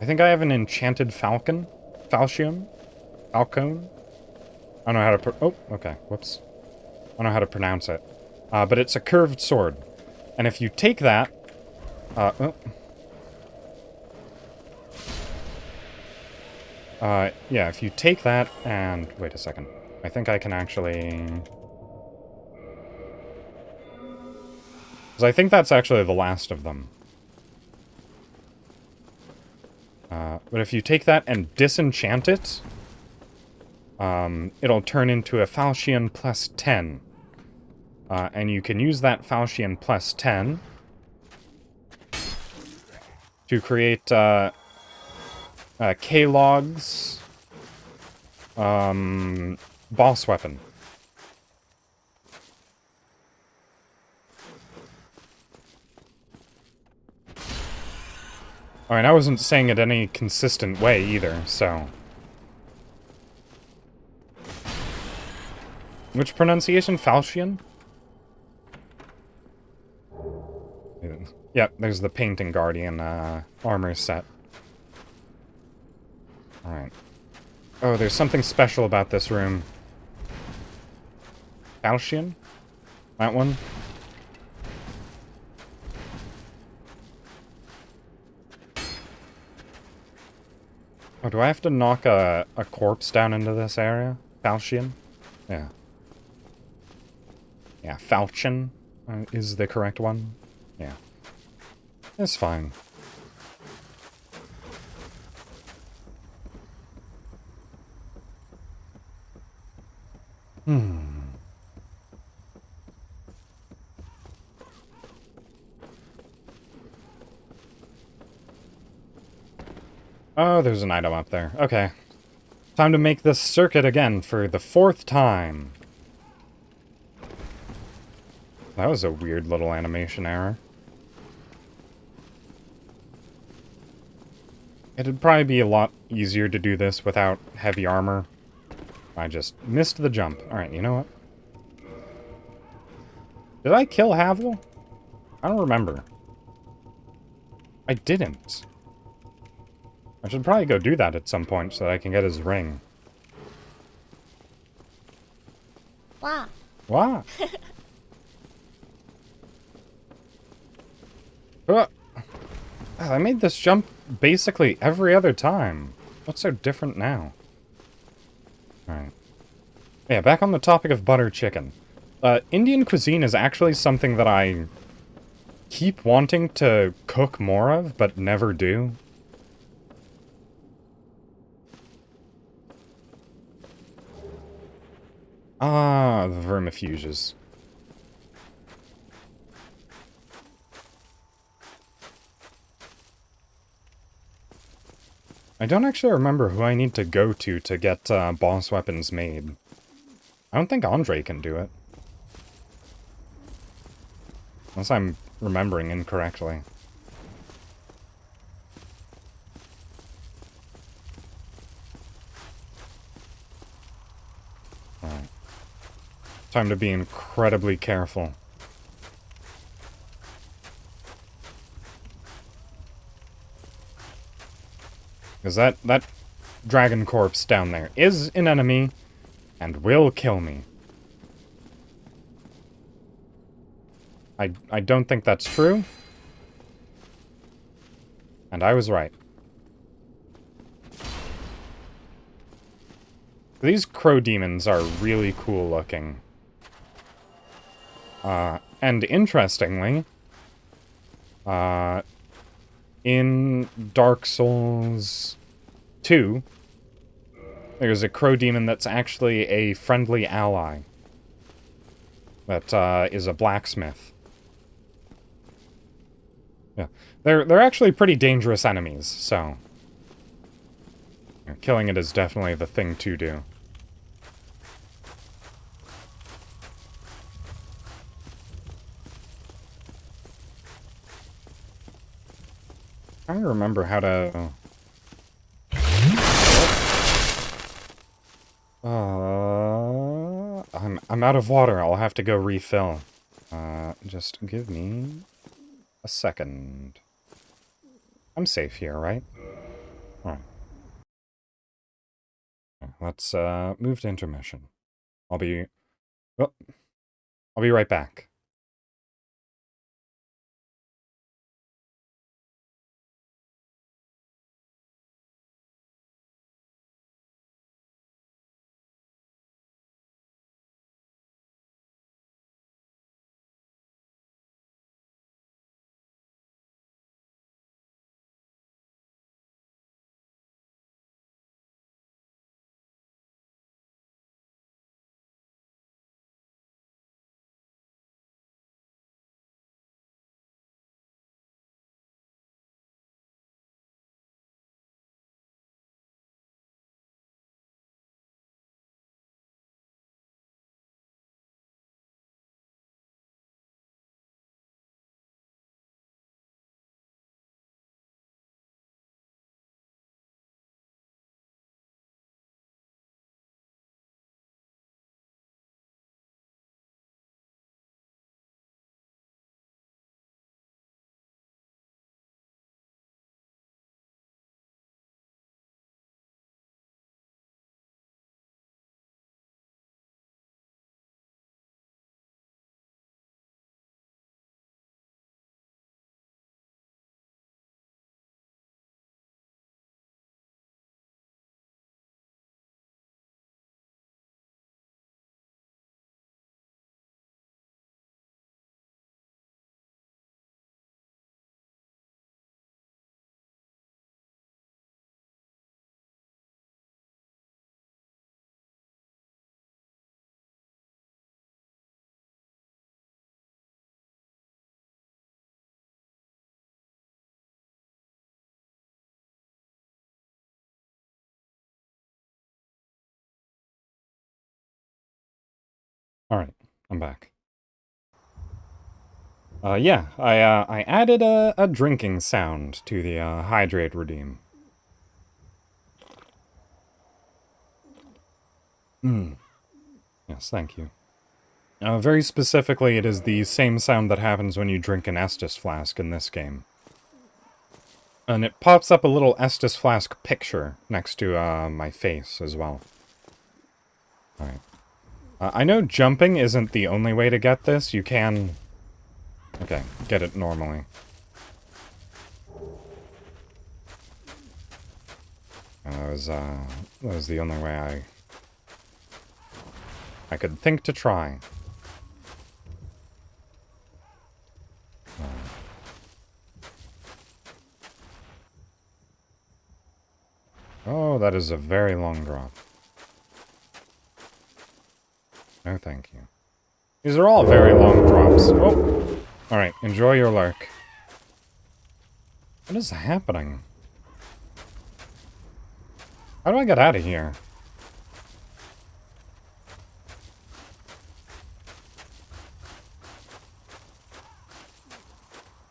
Speaker 1: I think I have an enchanted falcon? Falchion? Falcon? I don't know how to oh, okay, whoops. I don't know how to pronounce it. But it's a curved sword. And if you take that... yeah, if you take that and... wait a second. I think I can actually... because I think that's actually the last of them. But if you take that and disenchant it, it'll turn into a Falchion plus 10. And you can use that Falchion plus 10 to create, K-Log's, boss weapon. Alright, I wasn't saying it any consistent way either, so... which pronunciation? Falchion? Yep, there's the Painting Guardian, armor set. Alright. Oh, there's something special about this room. Falchion? That one? Oh, do I have to knock a corpse down into this area? Falchion? Yeah. Yeah, Falchion is the correct one. Yeah. It's fine. Oh, there's an item up there. Okay. Time to make this circuit again for the 4th time. That was a weird little animation error. It'd probably be a lot easier to do this without heavy armor. I just missed the jump. Alright, you know what? Did I kill Havel? I don't remember. I didn't. I should probably go do that at some point so that I can get his ring.
Speaker 7: Wow.
Speaker 1: Wow. I made this jump basically every other time. What's so different now? Alright. Yeah, back on the topic of butter chicken. Indian cuisine is actually something that I keep wanting to cook more of, but never do. Ah, the vermifuges. I don't actually remember who I need to go to get boss weapons made. I don't think Andre can do it. Unless I'm remembering incorrectly. Alright. Time to be incredibly careful. Because that dragon corpse down there is an enemy and will kill me. I don't think that's true. And I was right. These crow demons are really cool looking. And interestingly, in Dark Souls 2, there's a crow demon that's actually a friendly ally. That is a blacksmith. Yeah, they're actually pretty dangerous enemies, so killing it is definitely the thing to do. I don't remember how to... I'm out of water. I'll have to go refill. Just give me a second. I'm safe here, right? Alright. Let's move to intermission. I'll be right back. Alright, I'm back. Yeah, I added a drinking sound to the Hydrate Redeem. Yes, thank you. Very specifically, it is the same sound that happens when you drink an Estus flask in this game. And it pops up a little Estus flask picture next to my face as well. Alright. I know jumping isn't the only way to get this. You can... Okay, get it normally. That was the only way I could think to try. Oh, that is a very long drop. No, thank you. These are all very long drops. Oh! Alright, enjoy your lurk. What is happening? How do I get out of here?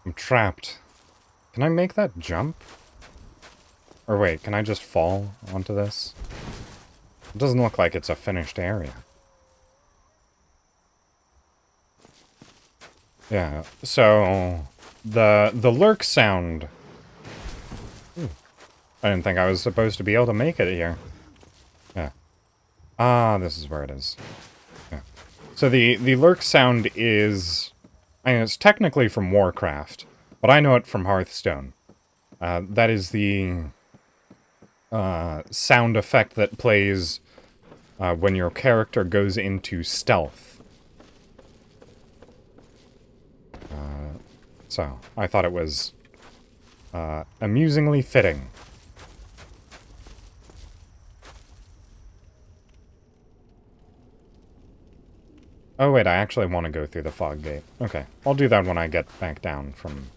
Speaker 1: I'm trapped. Can I make that jump? Or wait, can I just fall onto this? It doesn't look like it's a finished area. Yeah, so... The lurk sound... Ooh. I didn't think I was supposed to be able to make it here. Yeah. Ah, this is where it is. Yeah. So the lurk sound is... I mean, it's technically from Warcraft, but I know it from Hearthstone. That is the sound effect that plays when your character goes into stealth. So, I thought it was amusingly fitting. Oh wait, I actually want to go through the fog gate. Okay, I'll do that when I get back down from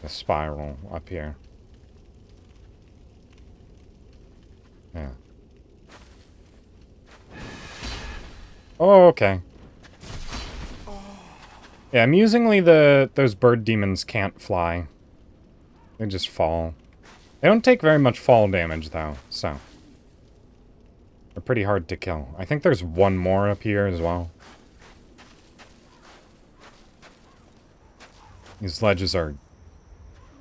Speaker 1: the spiral up here. Yeah. Oh, okay. Yeah, amusingly, those bird demons can't fly. They just fall. They don't take very much fall damage, though, so... They're pretty hard to kill. I think there's one more up here as well. These ledges are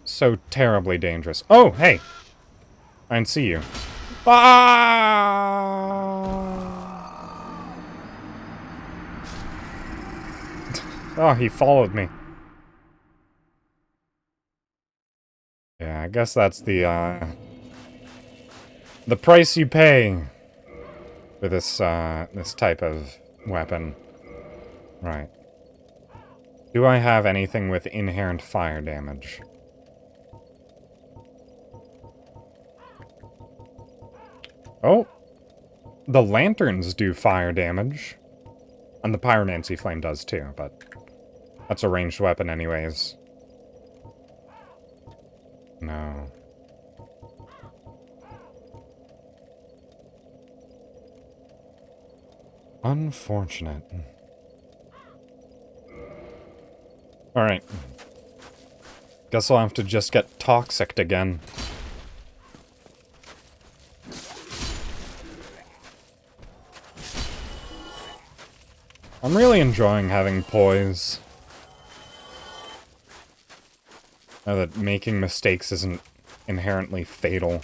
Speaker 1: so terribly dangerous. Oh, hey! I didn't see you. Ah! Oh, he followed me. Yeah, I guess that's the price you pay for this, this type of weapon. Right. Do I have anything with inherent fire damage? Oh! The lanterns do fire damage. And the pyromancy flame does too, but... That's a ranged weapon anyways. No. Unfortunate. Alright. Guess I'll have to just get toxicked again. I'm really enjoying having poise. Now that making mistakes isn't inherently fatal.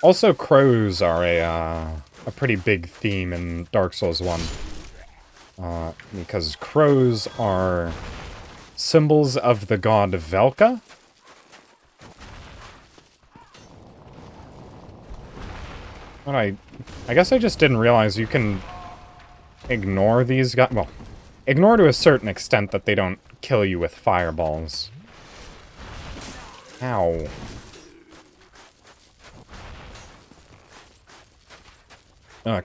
Speaker 1: Also, crows are a pretty big theme in Dark Souls 1. Because crows are symbols of the god Velka. What I guess I just didn't realize you can ignore these guys. Well, ignore to a certain extent that they don't kill you with fireballs. Ow.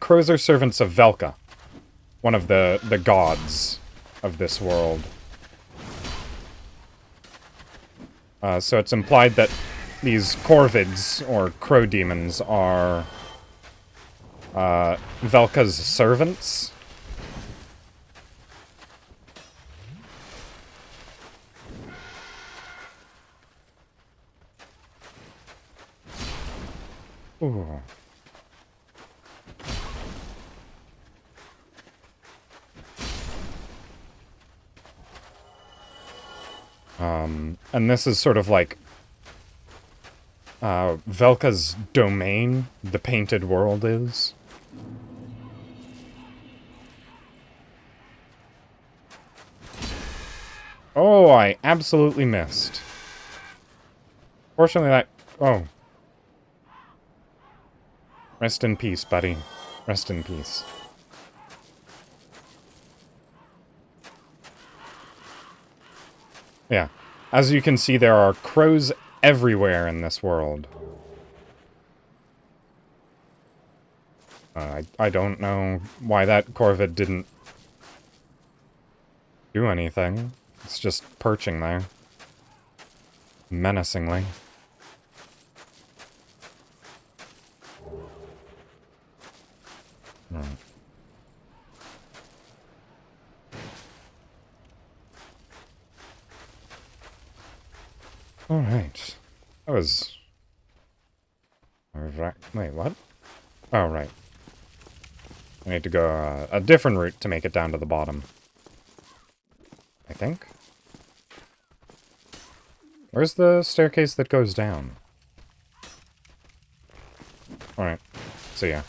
Speaker 1: Crows are servants of Velka, one of the gods of this world. So it's implied that these corvids, or crow demons, are Velka's servants. And this is sort of like Velka's domain, the painted world is. Oh, I absolutely missed. Fortunately that... Oh. Rest in peace, buddy. Rest in peace. Yeah. As you can see, there are crows everywhere in this world. I don't know why that corvid didn't do anything. It's just perching there. Menacingly. Right. Alright. That was... Wait, what? Oh, right. I need to go a different route to make it down to the bottom. I think? Where's the staircase that goes down? Alright. So yeah.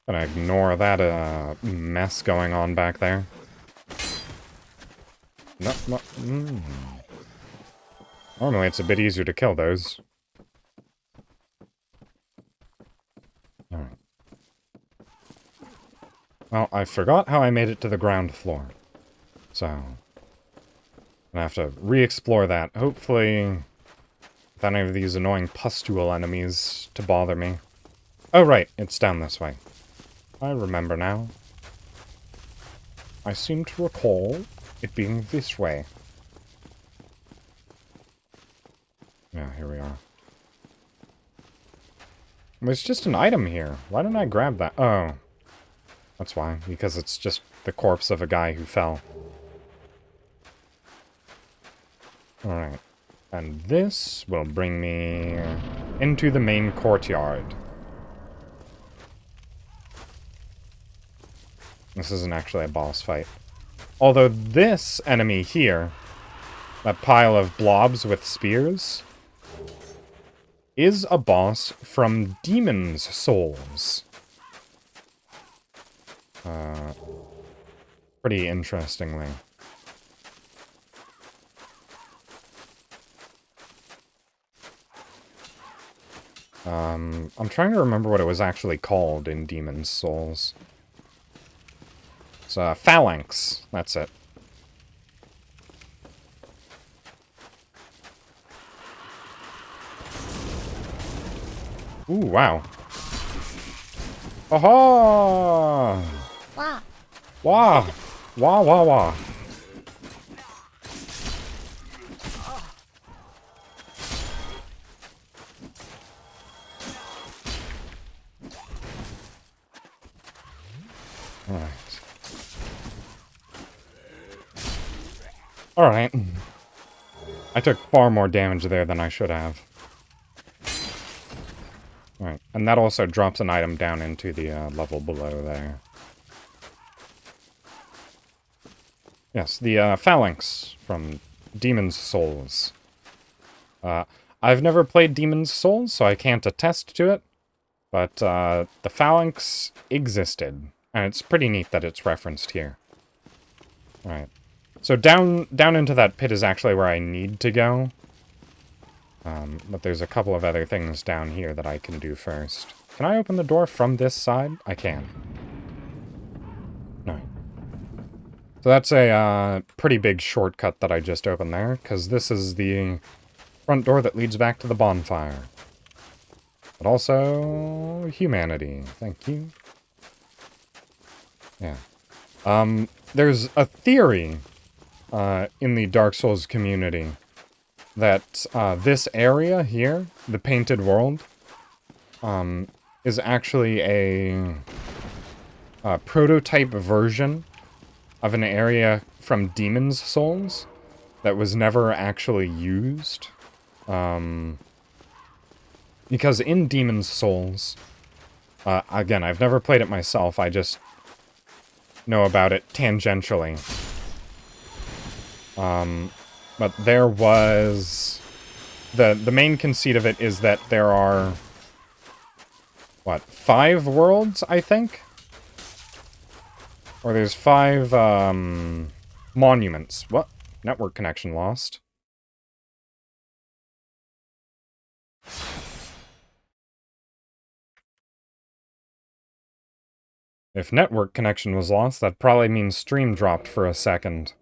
Speaker 1: Gonna ignore that mess going on back there. No, no, Normally it's a bit easier to kill those. Alright. Well, I forgot how I made it to the ground floor. So... I'm gonna have to re-explore that. Hopefully... without any of these annoying pustule enemies to bother me. Oh, right. It's down this way. I remember now. I seem to recall it being this way. Yeah, here we are. There's just an item here. Why didn't I grab that? Oh. That's why. Because it's just the corpse of a guy who fell. Alright. And this will bring me into the main courtyard. This isn't actually a boss fight. Although this enemy here, that pile of blobs with spears, is a boss from Demon's Souls. Pretty interestingly. I'm trying to remember what it was actually called in Demon's Souls. It's Phalanx, that's it. Ooh, wow. Aha!
Speaker 7: Wow.
Speaker 1: Wah! Wah, wah, wah. Alright. Alright. I took far more damage there than I should have. Alright, and that also drops an item down into the level below there. Yes, the Phalanx from Demon's Souls. I've never played Demon's Souls, so I can't attest to it. But the Phalanx existed, and it's pretty neat that it's referenced here. Alright. So down into that pit is actually where I need to go. But there's a couple of other things down here that I can do first. Can I open the door from this side? I can. No. So that's a pretty big shortcut that I just opened there, because this is the front door that leads back to the bonfire. But also humanity. Thank you. Yeah. There's a theory in the Dark Souls community that this area here, the painted world, is actually a prototype version of an area from Demon's Souls that was never actually used. Because in Demon's Souls, Again, I've never played it myself, I just know about it tangentially. But there was... The main conceit of it is that there are... What, 5 worlds, I think? Or there's 5, monuments. What? Network connection lost. If network connection was lost, that probably means stream dropped for a second.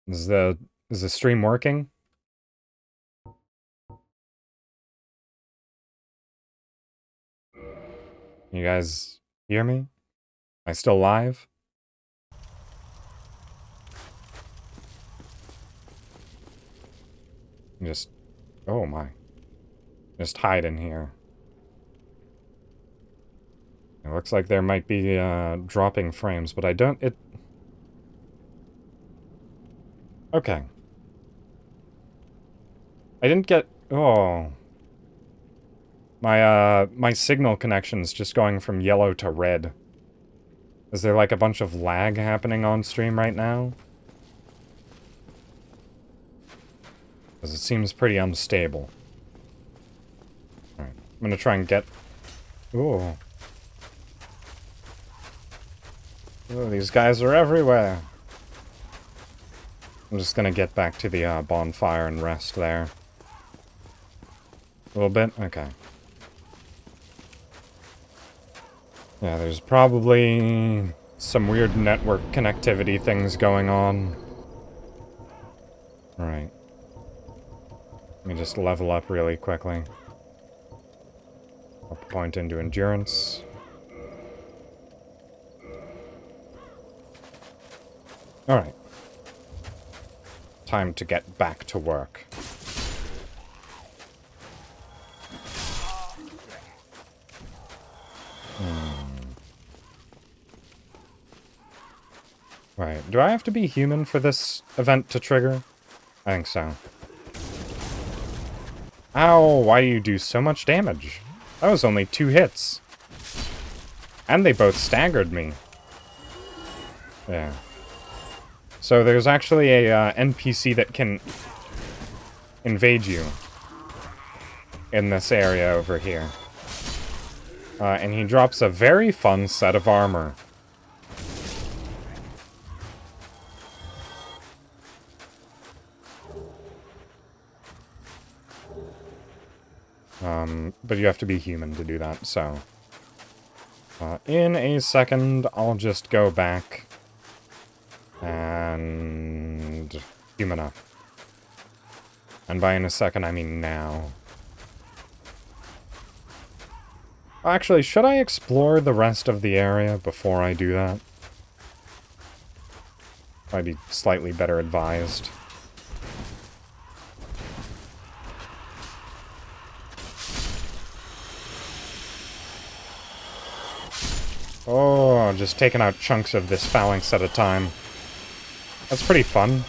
Speaker 1: Is the stream working? You guys hear me? Am I still live? Just... Oh my. Just hide in here. It looks like there might be, dropping frames, but I don't... Okay. I didn't get... Oh. My signal connection's just going from yellow to red. Is there, like, a bunch of lag happening on stream right now? Because it seems pretty unstable. Alright, I'm gonna try and get... Ooh. Oh, these guys are everywhere. I'm just gonna get back to the bonfire and rest there. A little bit? Okay. Yeah, there's probably some weird network connectivity things going on. Right. Let me just level up really quickly. Up a point into endurance. Alright. Time to get back to work. Right. Do I have to be human for this event to trigger? I think so. Ow, why do you do so much damage? That was only 2 hits. And they both staggered me. Yeah. So there's actually a NPC that can invade you in this area over here. And he drops a very fun set of armor. But you have to be human to do that, so... in a second, I'll just go back and human up. And by in a second, I mean now. Actually, should I explore the rest of the area before I do that? I'd be slightly better advised. Oh, just taking out chunks of this phalanx at a time. That's pretty fun.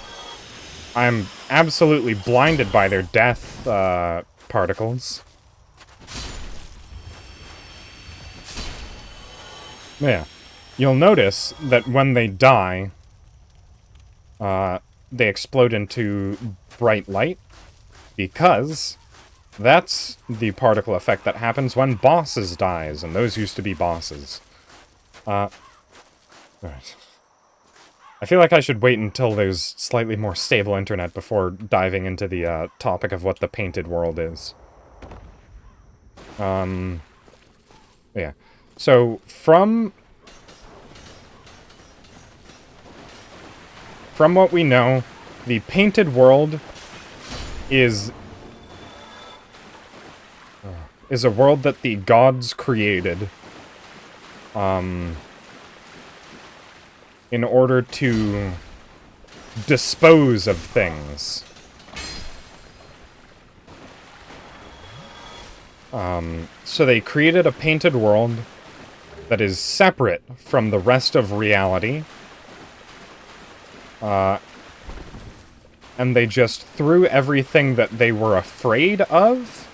Speaker 1: I'm absolutely blinded by their death, particles. Yeah. You'll notice that when they die, they explode into bright light, because that's the particle effect that happens when bosses dies, and those used to be bosses. Right. I feel like I should wait until there's slightly more stable internet before diving into the, topic of what the painted world is. Yeah. So, from what we know, the painted world is a world that the gods created, in order to dispose of things. So they created a painted world that is separate from the rest of reality. And they just threw everything that they were afraid of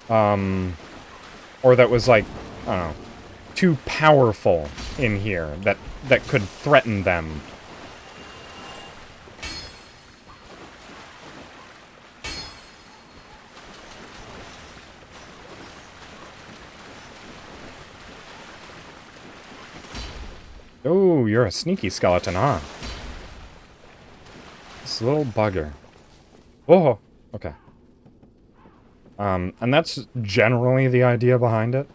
Speaker 1: or that was like, I don't know, too powerful in here that could threaten them. Oh, you're a sneaky skeleton, huh? This little bugger. Oh, okay. And that's generally the idea behind it.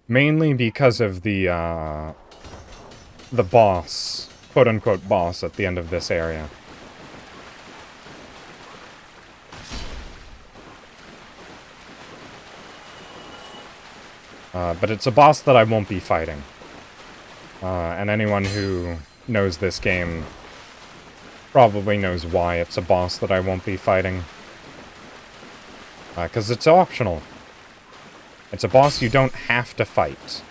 Speaker 1: Mainly because of the boss, quote-unquote boss, at the end of this area. But it's a boss that I won't be fighting. And anyone who knows this game probably knows why it's a boss that I won't be fighting. Because it's optional. It's a boss you don't have to fight.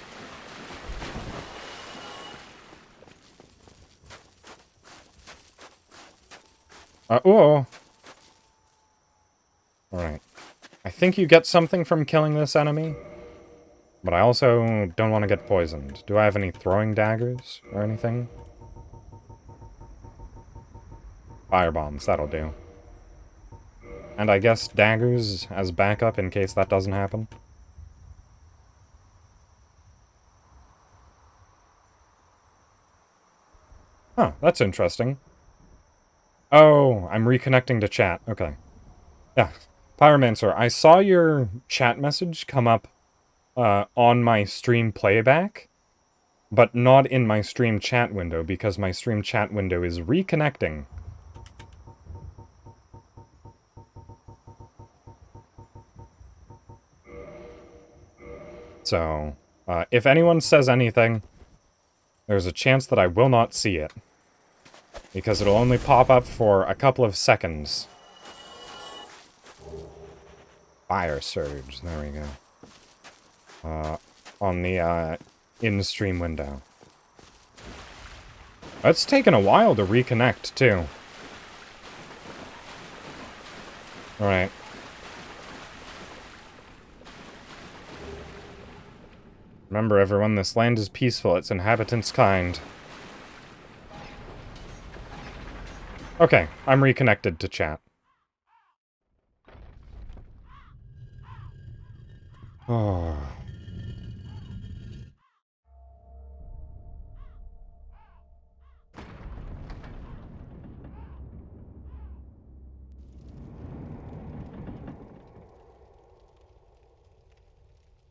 Speaker 1: Oh! Alright. I think you get something from killing this enemy. But I also don't want to get poisoned. Do I have any throwing daggers or anything? Firebombs, that'll do. And I guess daggers as backup in case that doesn't happen. Huh, that's interesting. Oh, I'm reconnecting to chat. Okay. Yeah. Pyromancer, I saw your chat message come up on my stream playback, but not in my stream chat window because my stream chat window is reconnecting. So, if anyone says anything, there's a chance that I will not see it. Because it'll only pop up for a couple of seconds. Fire surge, there we go. On the, in-stream window. It's taken a while to reconnect, too. Alright. Remember, everyone, this land is peaceful, its inhabitants kind. Okay, I'm reconnected to chat. Oh.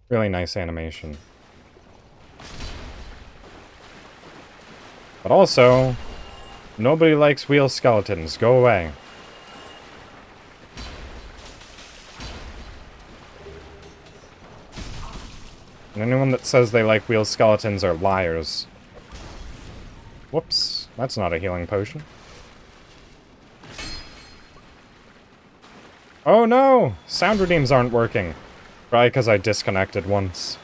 Speaker 1: Really nice animation. But also, nobody likes wheel skeletons. Go away. And anyone that says they like wheel skeletons are liars. Whoops, that's not a healing potion. Oh no! Sound redeems aren't working. Probably because I disconnected once.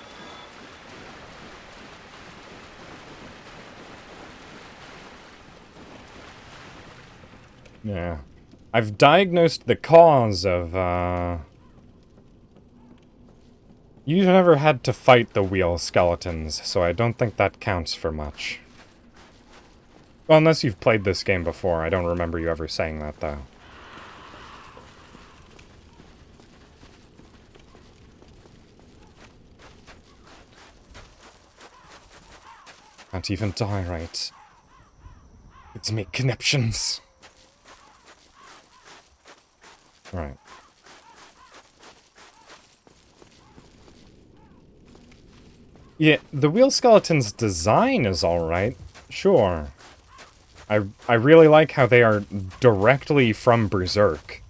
Speaker 1: Yeah. I've diagnosed the cause of, You've never had to fight the wheel skeletons, so I don't think that counts for much. Well, unless you've played this game before, I don't remember you ever saying that, though. Can't even die right. It's me conniptions. Right. Yeah, the wheel skeleton's design is alright. Sure. I really like how they are directly from Berserk.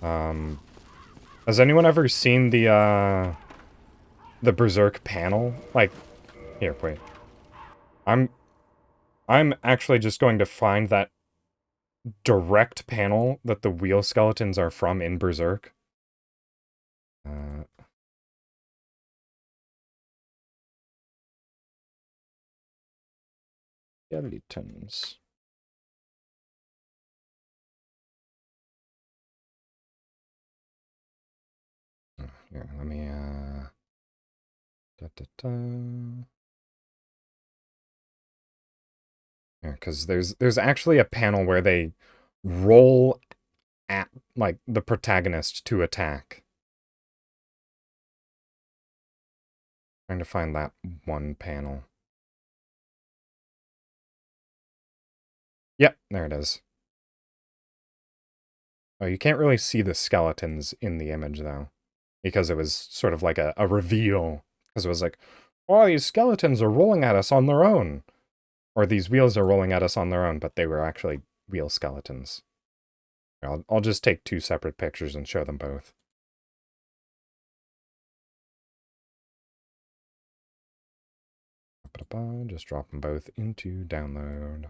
Speaker 1: Has anyone ever seen the Berserk panel? Like, here, wait. I'm actually just going to find that direct panel that the wheel skeletons are from in Berserk. Skeletons. Here, let me, Here, because there's actually a panel where they roll at, like, the protagonist to attack. Trying to find that one panel. Yep, there it is. Oh, you can't really see the skeletons in the image, though. Because it was sort of like a reveal. Because it was like, oh, these skeletons are rolling at us on their own. Or these wheels are rolling at us on their own, but they were actually wheel skeletons. I'll just take 2 separate pictures and show them both. Just drop them both into download.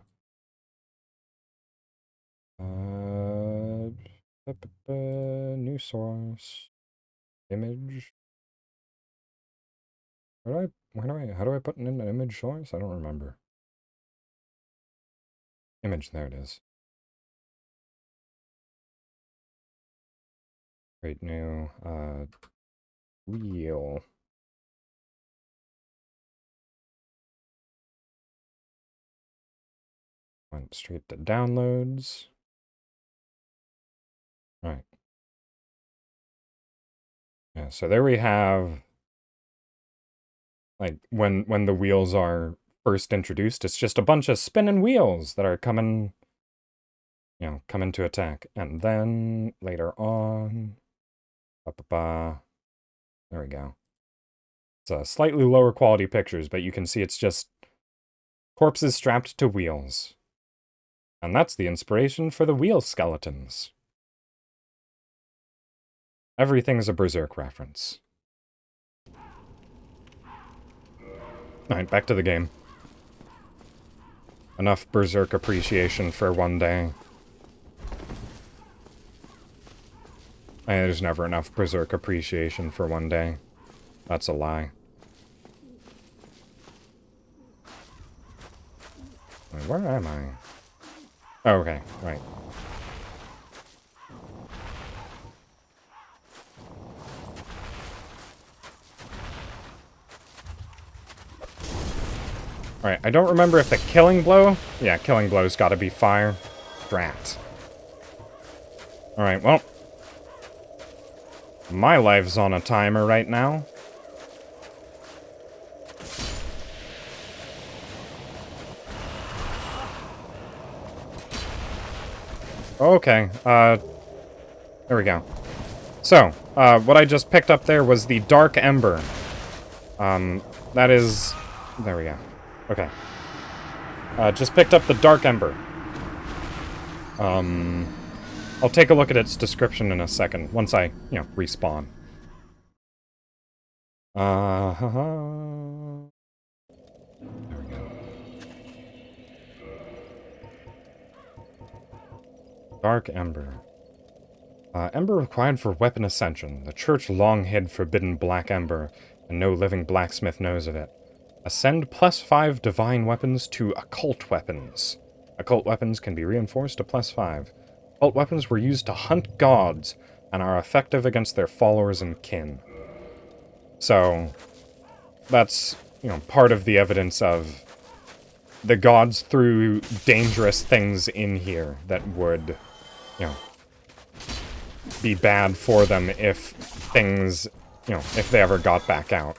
Speaker 1: New source. Image. How do I put in an image source? I don't remember. Image, there it is. Create new, wheel. Went straight to downloads. Right. Yeah, so there we have, like, when the wheels are first introduced, it's just a bunch of spinning wheels that are coming, coming to attack. And then, later on, there we go. It's slightly lower quality pictures, but you can see it's just corpses strapped to wheels. And that's the inspiration for the wheel skeletons. Everything's a Berserk reference. Alright, back to the game. Enough Berserk appreciation for one day. There's never enough Berserk appreciation for one day. That's a lie. Wait, where am I? Oh, okay, right. Alright, I don't remember if the killing blow... Yeah, killing blow's gotta be fire. Drat. Alright, well... My life's on a timer right now. Okay, there we go. So, what I just picked up there was the Dark Ember. That is... There we go. Okay. Just picked up the Dark Ember. I'll take a look at its description in a second, once I, respawn. There we go. Dark Ember. Ember required for weapon ascension. The church long hid forbidden black ember, and no living blacksmith knows of it. Ascend +5 divine weapons to occult weapons. Occult weapons can be reinforced to +5. Occult weapons were used to hunt gods, and are effective against their followers and kin. So, that's, part of the evidence of the gods threw dangerous things in here that would, be bad for them if things, if they ever got back out.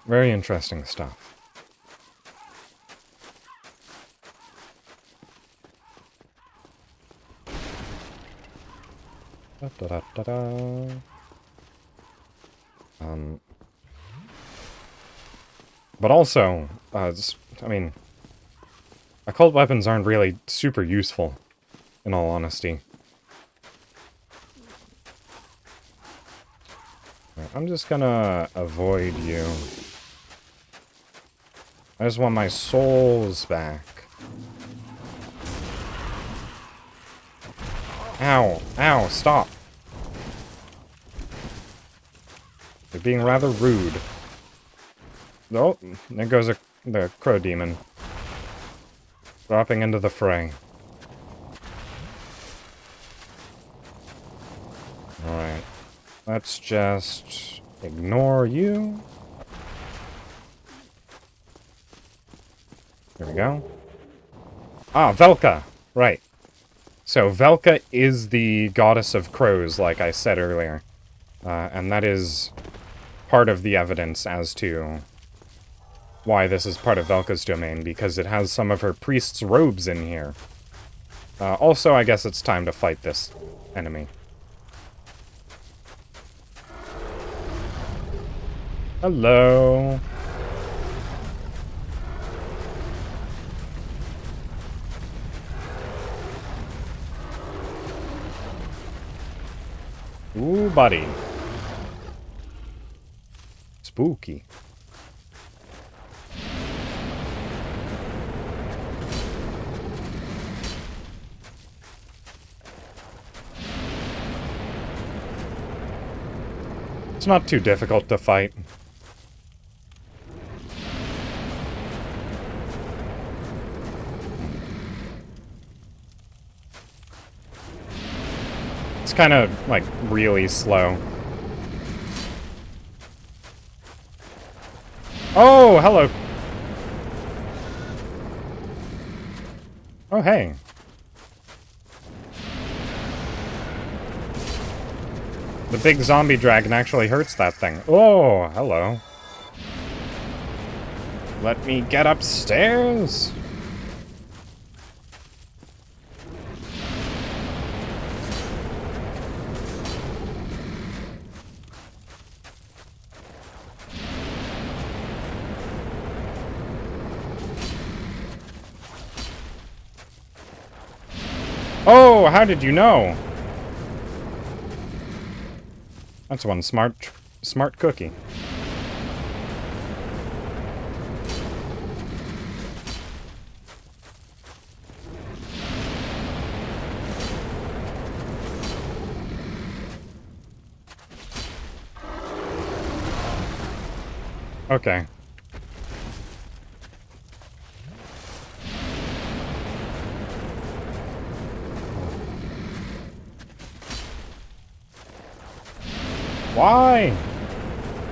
Speaker 1: Very interesting stuff. But also, I mean, occult weapons aren't really super useful, in all honesty. Right, I'm just gonna avoid you. I just want my souls back. Ow, ow, stop. You're being rather rude. Oh, there goes the crow demon. Dropping into the fray. Alright. Let's just ignore you. There we go. Ah, Velka! Right. So, Velka is the goddess of crows, like I said earlier. And that is part of the evidence as to why this is part of Velka's domain, because it has some of her priest's robes in here. Also, I guess it's time to fight this enemy. Hello. Ooh, buddy. Spooky. It's not too difficult to fight. It's kind of, like, really slow. Oh, hello. Oh, hey. The big zombie dragon actually hurts that thing. Oh, hello. Let me get upstairs. Oh, how did you know? That's one smart cookie. Okay. Why?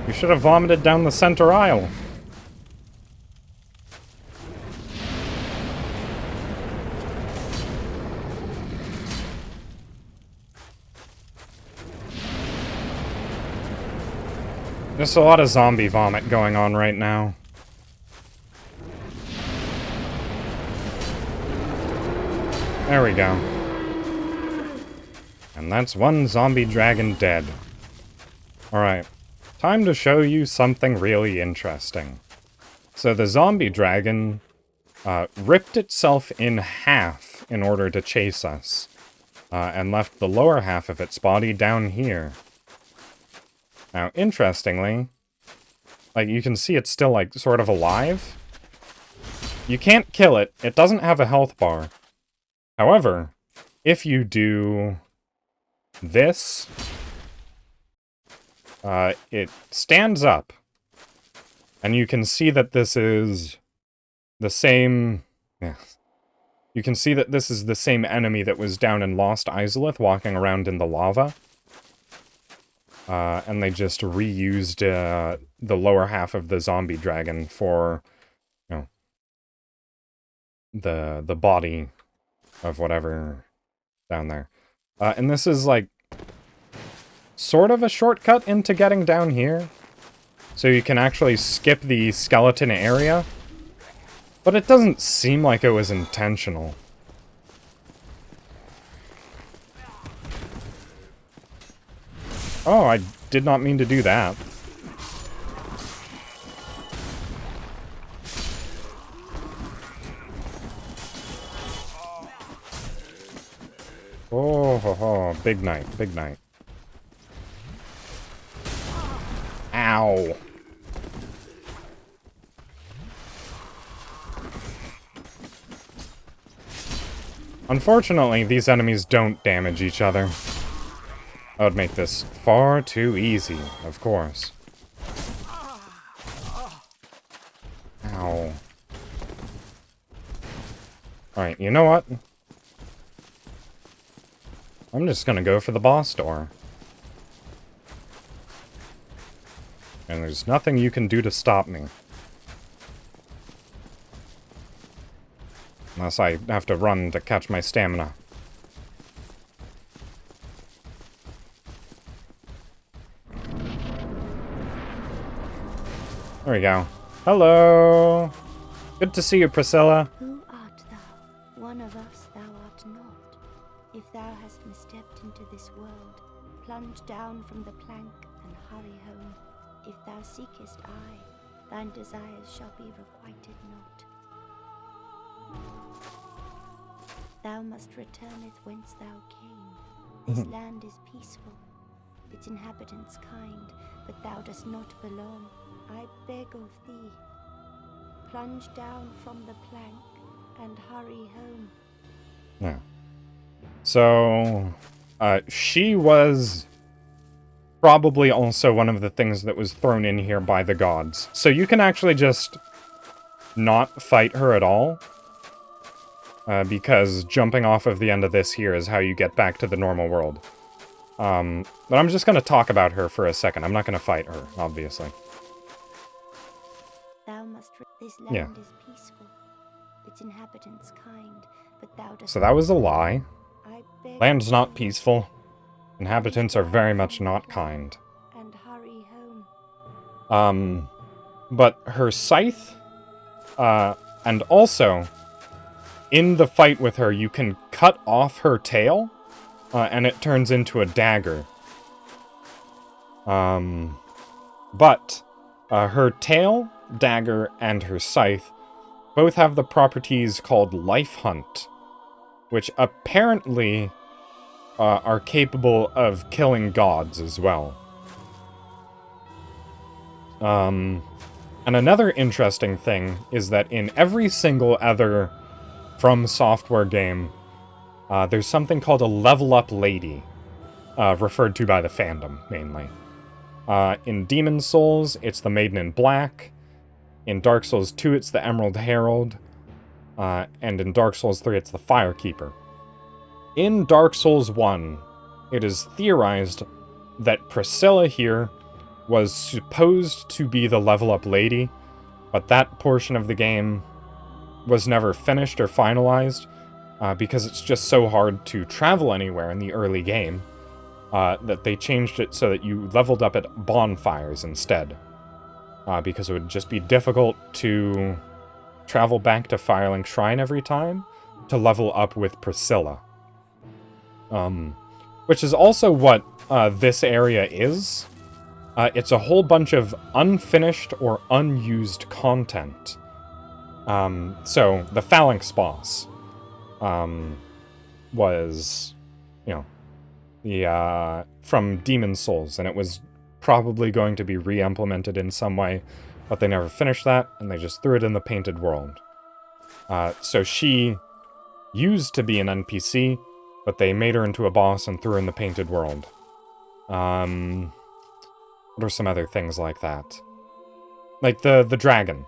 Speaker 1: You should have vomited down the center aisle. There's a lot of zombie vomit going on right now. There we go. And that's one zombie dragon dead. Alright, time to show you something really interesting. So the zombie dragon ripped itself in half in order to chase us, and left the lower half of its body down here. Now, interestingly, like, you can see it's still, like, sort of alive. You can't kill it. It doesn't have a health bar. However, if you do this, it stands up. And you can see that this is the same... Yeah. You can see that this is the same enemy that was down in Lost Izalith walking around in the lava. And they just reused the lower half of the zombie dragon for, you know, the body of whatever down there. And this is, like, sort of a shortcut into getting down here. So you can actually skip the skeleton area. But it doesn't seem like it was intentional. Oh, I did not mean to do that. Oh, ho, ho. Big night, big night. Ow. Unfortunately, these enemies don't damage each other. That would make this far too easy, of course. Ow. Alright, you know what? I'm just gonna go for the boss door. And there's nothing you can do to stop me. Unless I have to run to catch my stamina. There we go. Hello! Good to see you, Priscilla.
Speaker 7: Who art thou? One of us thou art not. If thou hast misstepped into this world, plunge down from the plank and hurry home. If thou seekest I, thine desires shall be requited not. Thou must returneth whence thou came. This land is peaceful, its inhabitants kind, but thou dost not belong. I beg of thee, plunge down from the plank and hurry home.
Speaker 1: Yeah. So, she was probably also one of the things that was thrown in here by the gods. So you can actually just not fight her at all. Because jumping off of the end of this here is how you get back to the normal world. But I'm just going to talk about her for a second. I'm not going to fight her, obviously.
Speaker 7: Thou must this land is peaceful, its inhabitants kind, but thou dost.
Speaker 1: So that was a lie.
Speaker 7: I beg
Speaker 1: Land's not peaceful. Inhabitants are very much not kind.
Speaker 7: and hurry home.
Speaker 1: But her scythe, and also, in the fight with her, you can cut off her tail, and it turns into a dagger. But her tail, dagger, and her scythe both have the properties called Life Hunt, which apparently are capable of killing gods as well. And another interesting thing is that in every single other From Software game, there's something called a level up lady, referred to by the fandom, mainly. In Demon's Souls, it's the Maiden in Black. In Dark Souls 2, it's the Emerald Herald. And in Dark Souls 3, it's the Firekeeper. In Dark Souls 1, it is theorized that Priscilla here was supposed to be the level up lady, but that portion of the game was never finished or finalized, because it's just so hard to travel anywhere in the early game, that they changed it so that you leveled up at bonfires instead. Because it would just be difficult to travel back to Firelink Shrine every time to level up with Priscilla. Which is also what this area is. It's a whole bunch of unfinished or unused content. So, the Phalanx boss was, from Demon's Souls, and it was probably going to be re-implemented in some way, but they never finished that, and they just threw it in the Painted World. So she used to be an NPC, but they made her into a boss and threw her in the Painted World. What are some other things like that? Like the dragon.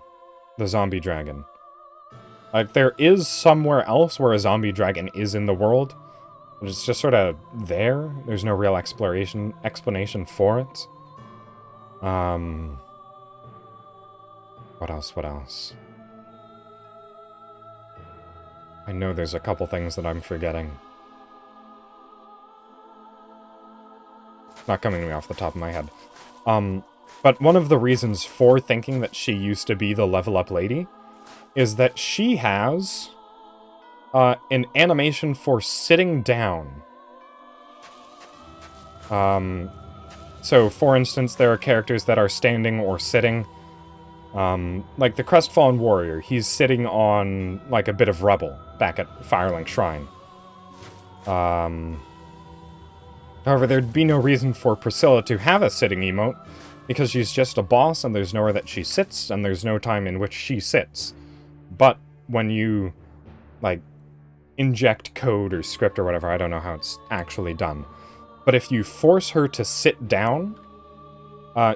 Speaker 1: The zombie dragon. Like, there is somewhere else where a zombie dragon is in the world, but it's just sort of there. There's no real explanation for it. What else? I know there's a couple things that I'm forgetting. Not coming to me off the top of my head. But one of the reasons for thinking that she used to be the level up lady is that she has an animation for sitting down. So, for instance, there are characters that are standing or sitting. Like the Crestfallen Warrior, he's sitting on, like, a bit of rubble back at Firelink Shrine. However, there'd be no reason for Priscilla to have a sitting emote, because she's just a boss, and there's nowhere that she sits, and there's no time in which she sits. But when you, like, inject code or script or whatever, I don't know how it's actually done. But if you force her to sit down,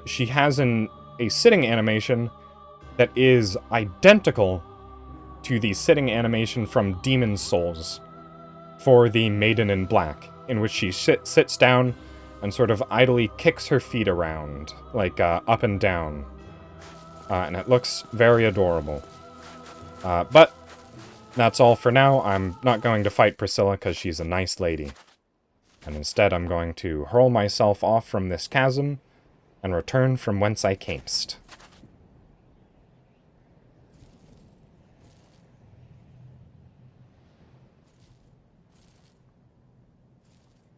Speaker 1: she has a sitting animation that is identical to the sitting animation from Demon's Souls for the Maiden in Black, in which she sits down and sort of idly kicks her feet around, like up and down. And it looks very adorable. But that's all for now. I'm not going to fight Priscilla because she's a nice lady. And instead I'm going to hurl myself off from this chasm and return from whence I camest.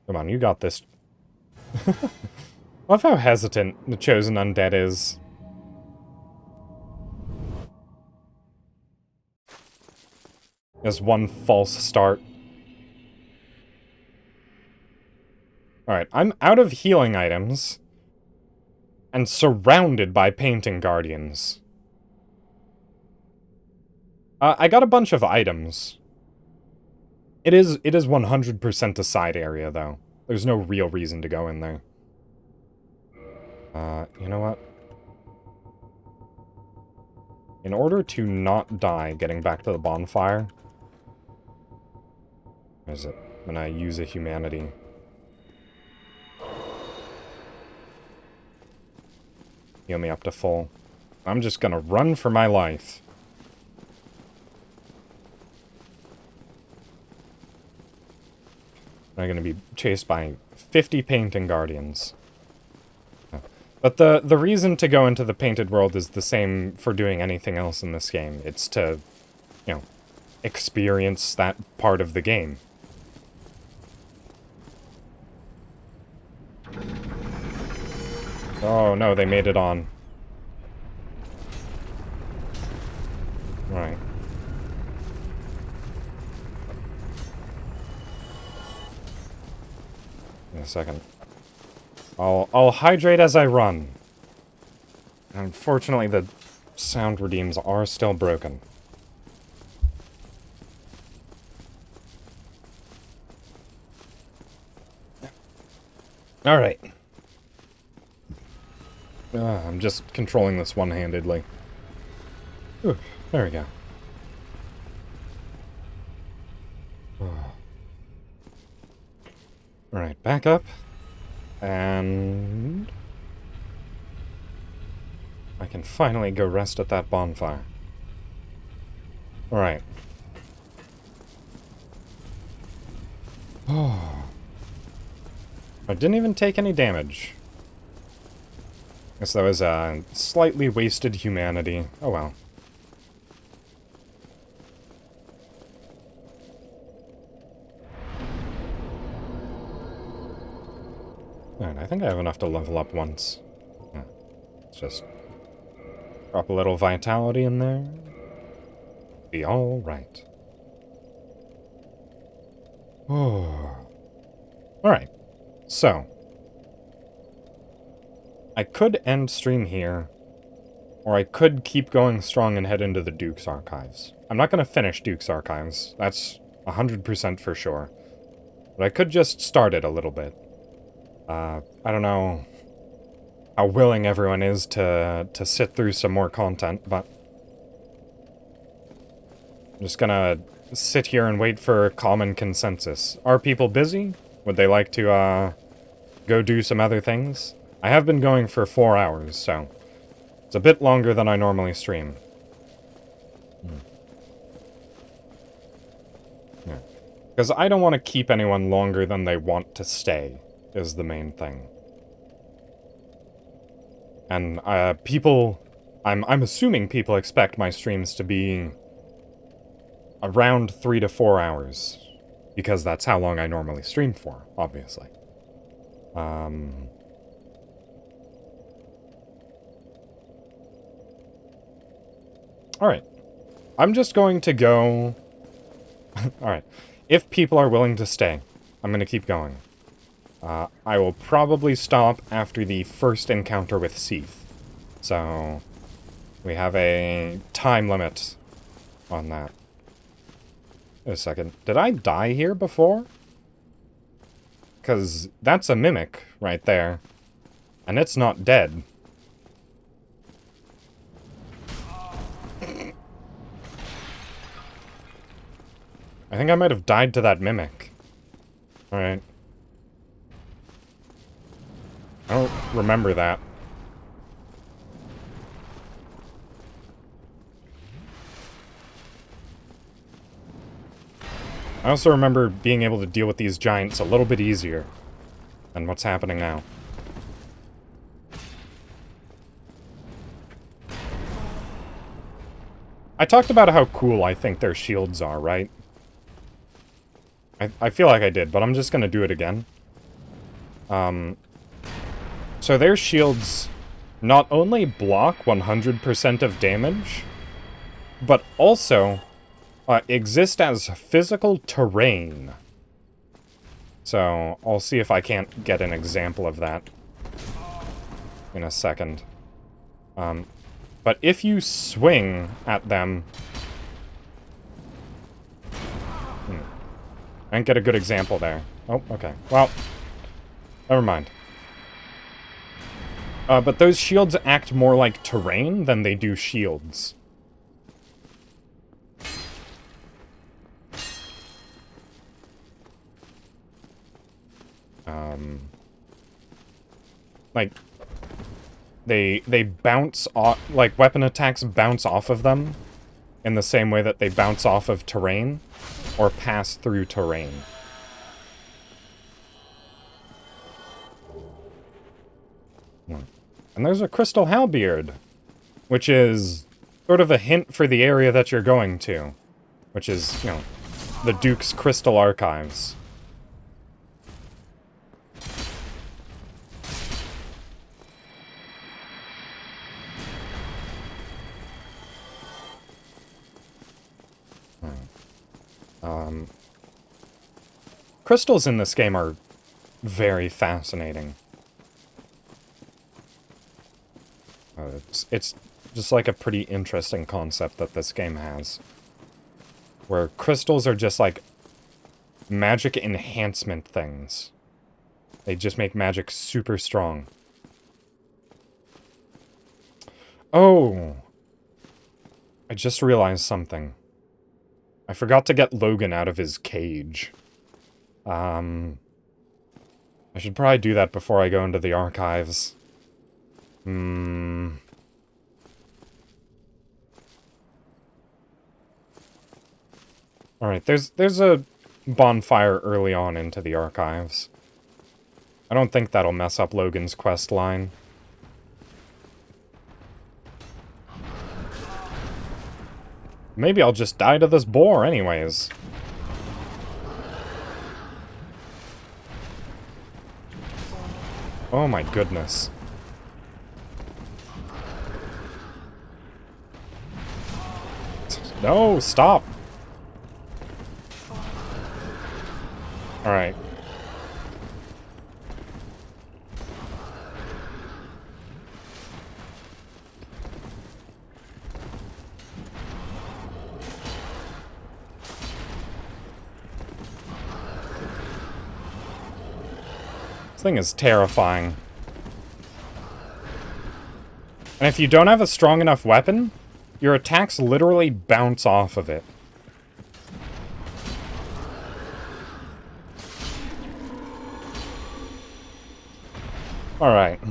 Speaker 1: Come on, you got this. Love how hesitant the chosen undead is. There's one false start. Alright, I'm out of healing items. And surrounded by painting guardians. I got a bunch of items. It is 100% a side area, though. There's no real reason to go in there. You know what? In order to not die getting back to the bonfire... Where is it? I'm gonna use a humanity. Heal me up to full. I'm just gonna run for my life. I'm gonna be chased by 50 painting guardians. But the reason to go into the painted world is the same for doing anything else in this game. It's to, you know, experience that part of the game. Oh no, they made it on. Right. In a second. I'll hydrate as I run. Unfortunately, the sound redeems are still broken. Alright. I'm just controlling this one-handedly. There we go. Alright, back up. And... I can finally go rest at that bonfire. Alright. Oh. I didn't even take any damage. Guess that was a slightly wasted humanity. Oh well. Alright, I think I have enough to level up once. Yeah. Let's just drop a little vitality in there. Be alright. Oh. Alright. So. I could end stream here, or I could keep going strong and head into the Duke's Archives. I'm not going to finish Duke's Archives, that's 100% for sure. But I could just start it a little bit. I don't know how willing everyone is to sit through some more content, but... I'm just gonna sit here and wait for common consensus. Are people busy? Would they like to, go do some other things? I have been going for 4 hours, so it's a bit longer than I normally stream. Yeah. Because I don't want to keep anyone longer than they want to stay, is the main thing. And, people... I'm assuming people expect my streams to be around 3 to 4 hours. Because that's how long I normally stream for, obviously. Alright. I'm just going to go... Alright. If people are willing to stay, I'm going to keep going. I will probably stop after the first encounter with Seath. So, we have a time limit on that. Wait a second. Did I die here before? Because that's a mimic right there. And it's not dead. I think I might have died to that mimic. Alright. I don't remember that. I also remember being able to deal with these giants a little bit easier than what's happening now. I talked about how cool I think their shields are, right? I feel like I did, but I'm just gonna do it again. So their shields not only block 100% of damage, but also exist as physical terrain. So I'll see if I can't get an example of that in a second. But if you swing at them... I didn't get a good example there. Oh, okay. Well, never mind. But those shields act more like terrain than they do shields. Like, they bounce off, like, weapon attacks bounce off of them in the same way that they bounce off of terrain or pass through terrain. And there's a crystal halberd, which is sort of a hint for the area that you're going to, which is, you know, the Duke's Crystal Archives. Crystals in this game are very fascinating. It's just like a pretty interesting concept that this game has. Where crystals are just like magic enhancement things. They just make magic super strong. Oh! I just realized something. I forgot to get Logan out of his cage. I should probably do that before I go into the archives. Alright, there's a bonfire early on into the archives. I don't think that'll mess up Logan's quest line. Maybe I'll just die to this boar anyways. Oh my goodness. No, stop! Alright. This thing is terrifying. And if you don't have a strong enough weapon, your attacks literally bounce off of it. Alright.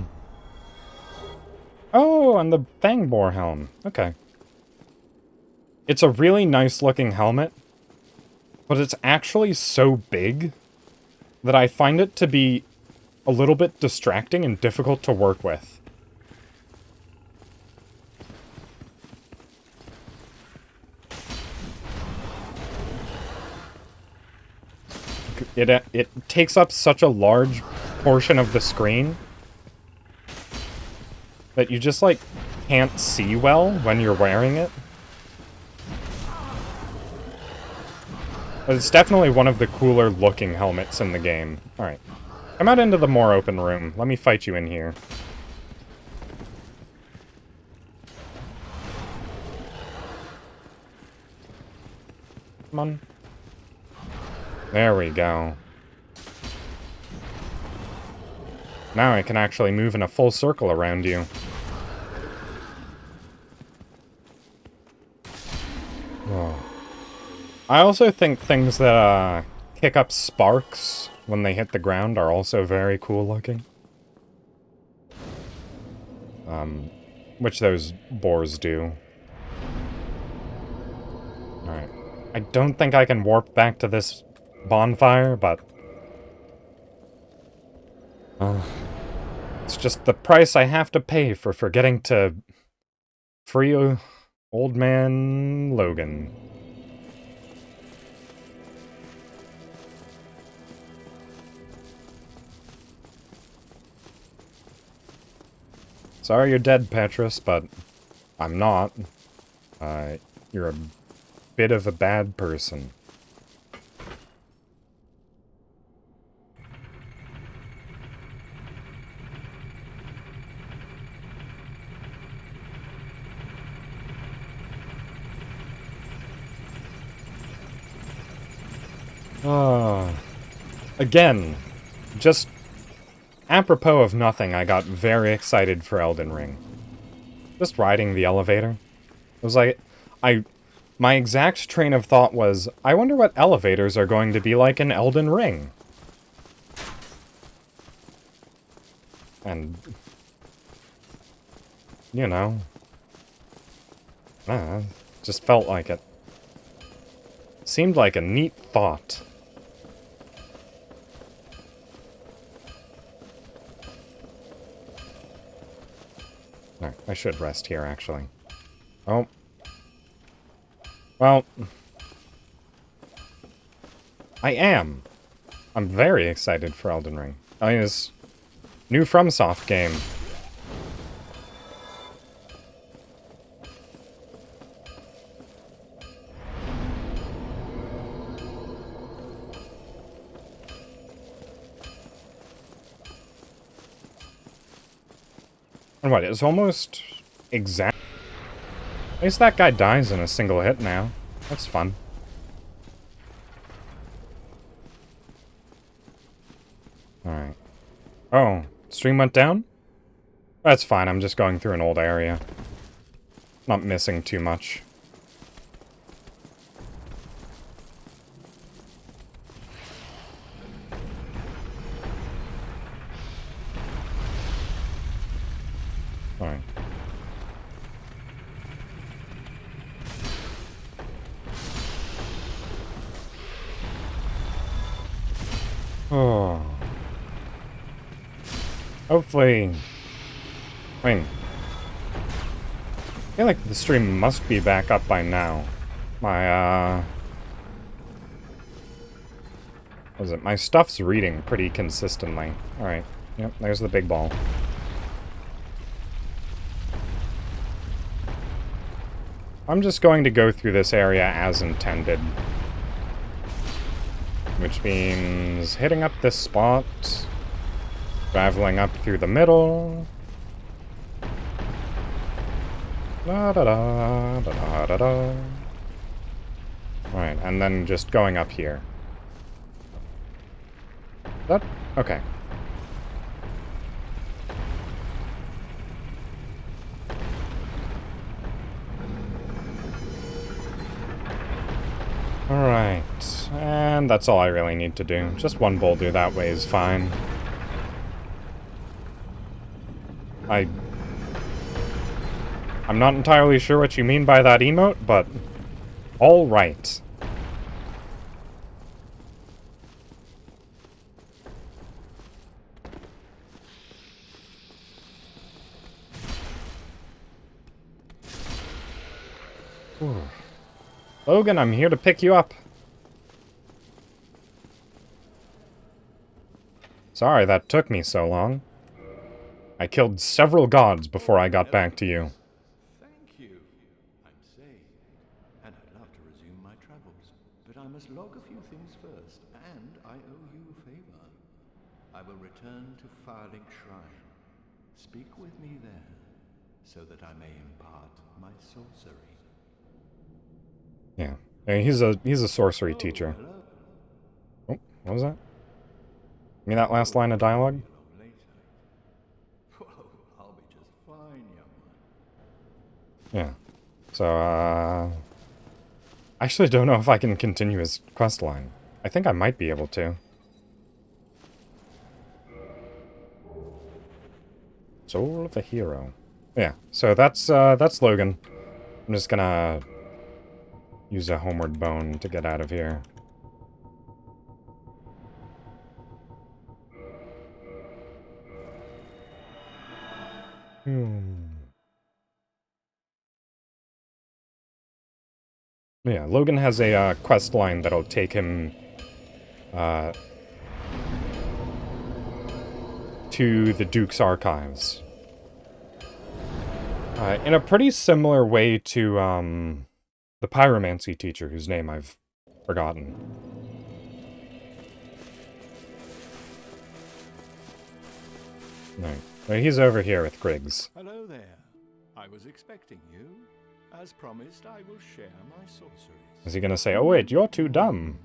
Speaker 1: Oh, and the Fang Boar helm. Okay. It's a really nice looking helmet, but it's actually so big that I find it to be a little bit distracting and difficult to work with. It takes up such a large portion of the screen that you just, like, can't see well when you're wearing it. But it's definitely one of the cooler looking helmets in the game. Alright. Come out into the more open room. Let me fight you in here. Come on. There we go. Now I can actually move in a full circle around you. Oh. I also think things that kick up sparks when they hit the ground are also very cool looking. which those boars do. Alright. I don't think I can warp back to this bonfire, but... it's just the price I have to pay for forgetting to free old man Logan. Sorry you're dead, Petrus, but I'm not. You're a bit of a bad person. Again, just apropos of nothing, I got very excited for Elden Ring. Just riding the elevator. It was like, my exact train of thought was, I wonder what elevators are going to be like in Elden Ring. And, you know, just felt like it. Seemed like a neat thought. No, I should rest here, actually. Oh. Well. I am. I'm very excited for Elden Ring. I mean, it's new FromSoft game. And what, it's almost exact. At least that guy dies in a single hit now. That's fun. Alright. Oh, stream went down? That's fine, I'm just going through an old area. Not missing too much. Alright. Oh. Hopefully... I mean... I feel like the stream must be back up by now. My, what is it? My stuff's reading pretty consistently. Alright. Yep, there's the big ball. I'm just going to go through this area as intended. Which means hitting up this spot, traveling up through the middle. Da da da da da da da. Alright, and then just going up here. That? Okay. Alright, and that's all I really need to do. Just one boulder that way is fine. I'm not entirely sure what you mean by that emote, but alright. Logan, I'm here to pick you up. Sorry that took me so long. I killed several gods before I got back to you.
Speaker 6: Thank you. I'm saved, and I'd love to resume my travels. But I must log a few things first, and I owe you a favor. I will return to Firelink Shrine. Speak with me there, so that I may impart my sorcery.
Speaker 1: Yeah. He's a sorcery teacher. Oh, what was that? Give me that last line of dialogue.
Speaker 6: I'll be just fine, young one.
Speaker 1: Yeah. So, I actually don't know if I can continue his quest line. I think I might be able to. Soul of a hero. Yeah, so that's Logan. I'm just gonna use a homeward bone to get out of here. Yeah, Logan has a quest line that'll take him to the Duke's archives. In a pretty similar way to the pyromancy teacher, whose name I've forgotten. No, he's over here with Griggs.
Speaker 6: Hello there. I was expecting you. As promised, I will share my sorceries.
Speaker 1: Is he gonna say, oh wait, you're too dumb?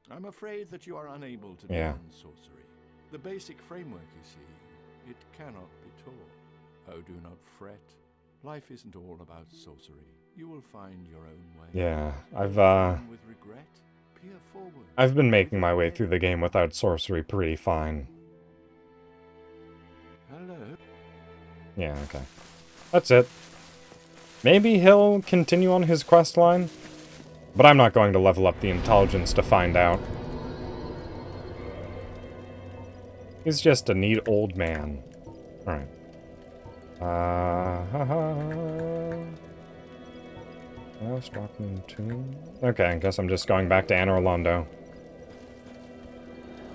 Speaker 6: I'm afraid that you are unable to
Speaker 1: Yeah.
Speaker 6: learn sorcery. The basic framework, you see, it cannot be taught. Oh, do not fret. Life isn't all about sorcery. You will find your own way.
Speaker 1: Yeah,
Speaker 6: With regret, peer forward.
Speaker 1: I've been making my way through the game without sorcery pretty fine.
Speaker 6: Hello.
Speaker 1: Yeah, okay. That's it. Maybe he'll continue on his quest line, but I'm not going to level up the intelligence to find out. He's just a neat old man. Alright. Okay, I guess I'm just going back to Anor Londo.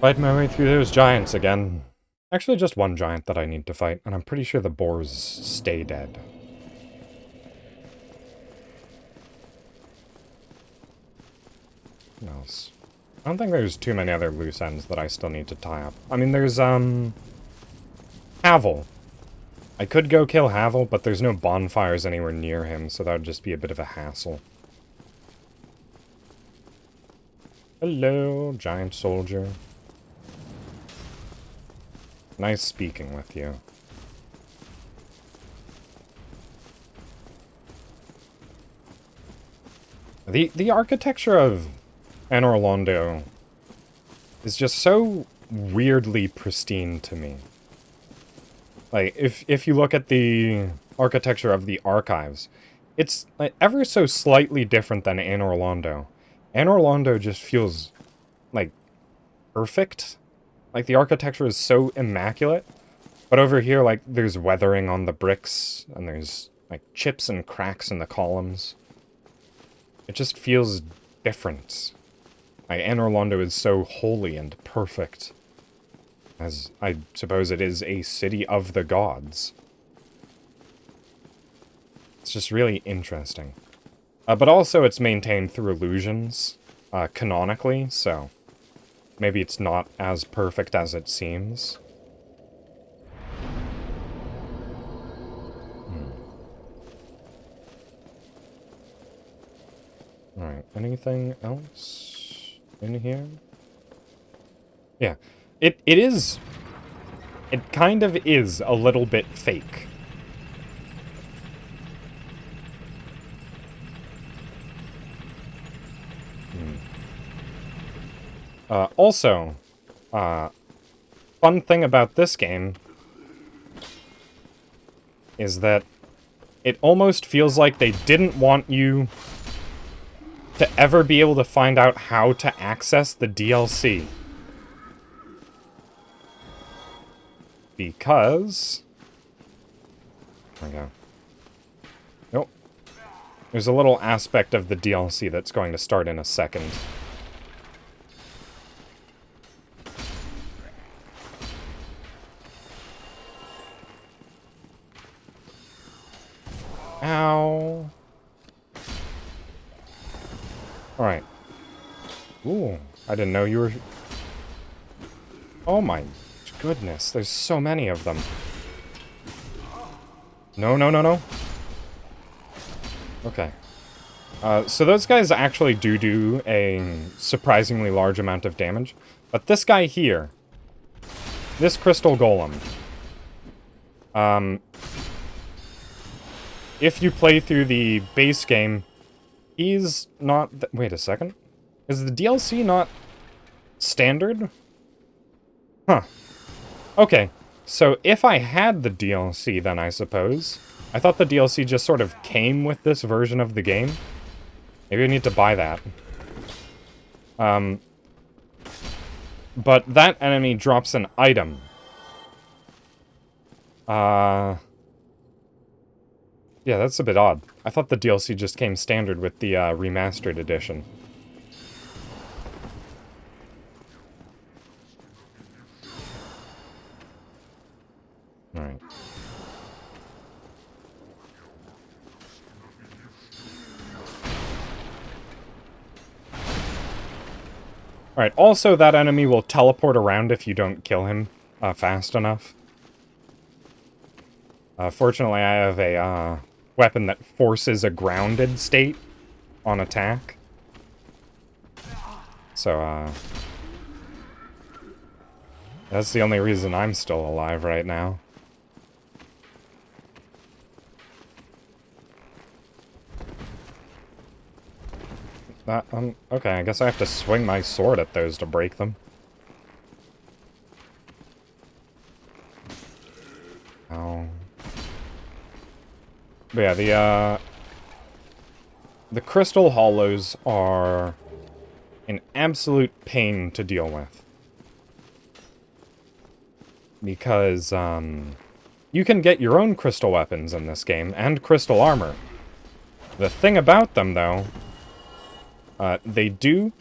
Speaker 1: Fight my way through those giants again. Actually, just one giant that I need to fight, and I'm pretty sure the boars stay dead. What else? I don't think there's too many other loose ends that I still need to tie up. I mean, there's, Havel. I could go kill Havel, but there's no bonfires anywhere near him, so that would just be a bit of a hassle. Hello, giant soldier. Nice speaking with you. The architecture of Anor Londo is just so weirdly pristine to me. Like, if you look at the architecture of the archives, it's like, ever so slightly different than Anor Londo. Anor Londo just feels, like, perfect. Like, the architecture is so immaculate. But over here, like, there's weathering on the bricks, and there's, like, chips and cracks in the columns. It just feels different. Like, Anor Londo is so holy and perfect. As I suppose it is a city of the gods. It's just really interesting. But also it's maintained through illusions, canonically, so maybe it's not as perfect as it seems. Alright, anything else in here? Yeah. It is... It kind of is a little bit fake. Also, fun thing about this game is that it almost feels like they didn't want you to ever be able to find out how to access the DLC. Because... There we go. Nope. There's a little aspect of the DLC that's going to start in a second. Ow. Alright. Ooh, I didn't know you were... Oh my goodness, there's so many of them. No, no, no, no. Okay. So those guys actually do a surprisingly large amount of damage. But this guy here, this crystal golem, if you play through the base game, he's not... Wait a second. Is the DLC not standard? Huh. Okay. So if I had the DLC, then I suppose. I thought the DLC just sort of came with this version of the game. Maybe I need to buy that. But that enemy drops an item. Yeah, that's a bit odd. I thought the DLC just came standard with the remastered edition. Alright. Alright, also that enemy will teleport around if you don't kill him fast enough. Fortunately, I have a weapon that forces a grounded state on attack. So, that's the only reason I'm still alive right now. Okay, I guess I have to swing my sword at those to break them. Oh. But yeah, the crystal hollows are an absolute pain to deal with. Because, you can get your own crystal weapons in this game, and crystal armor. The thing about them, though, they do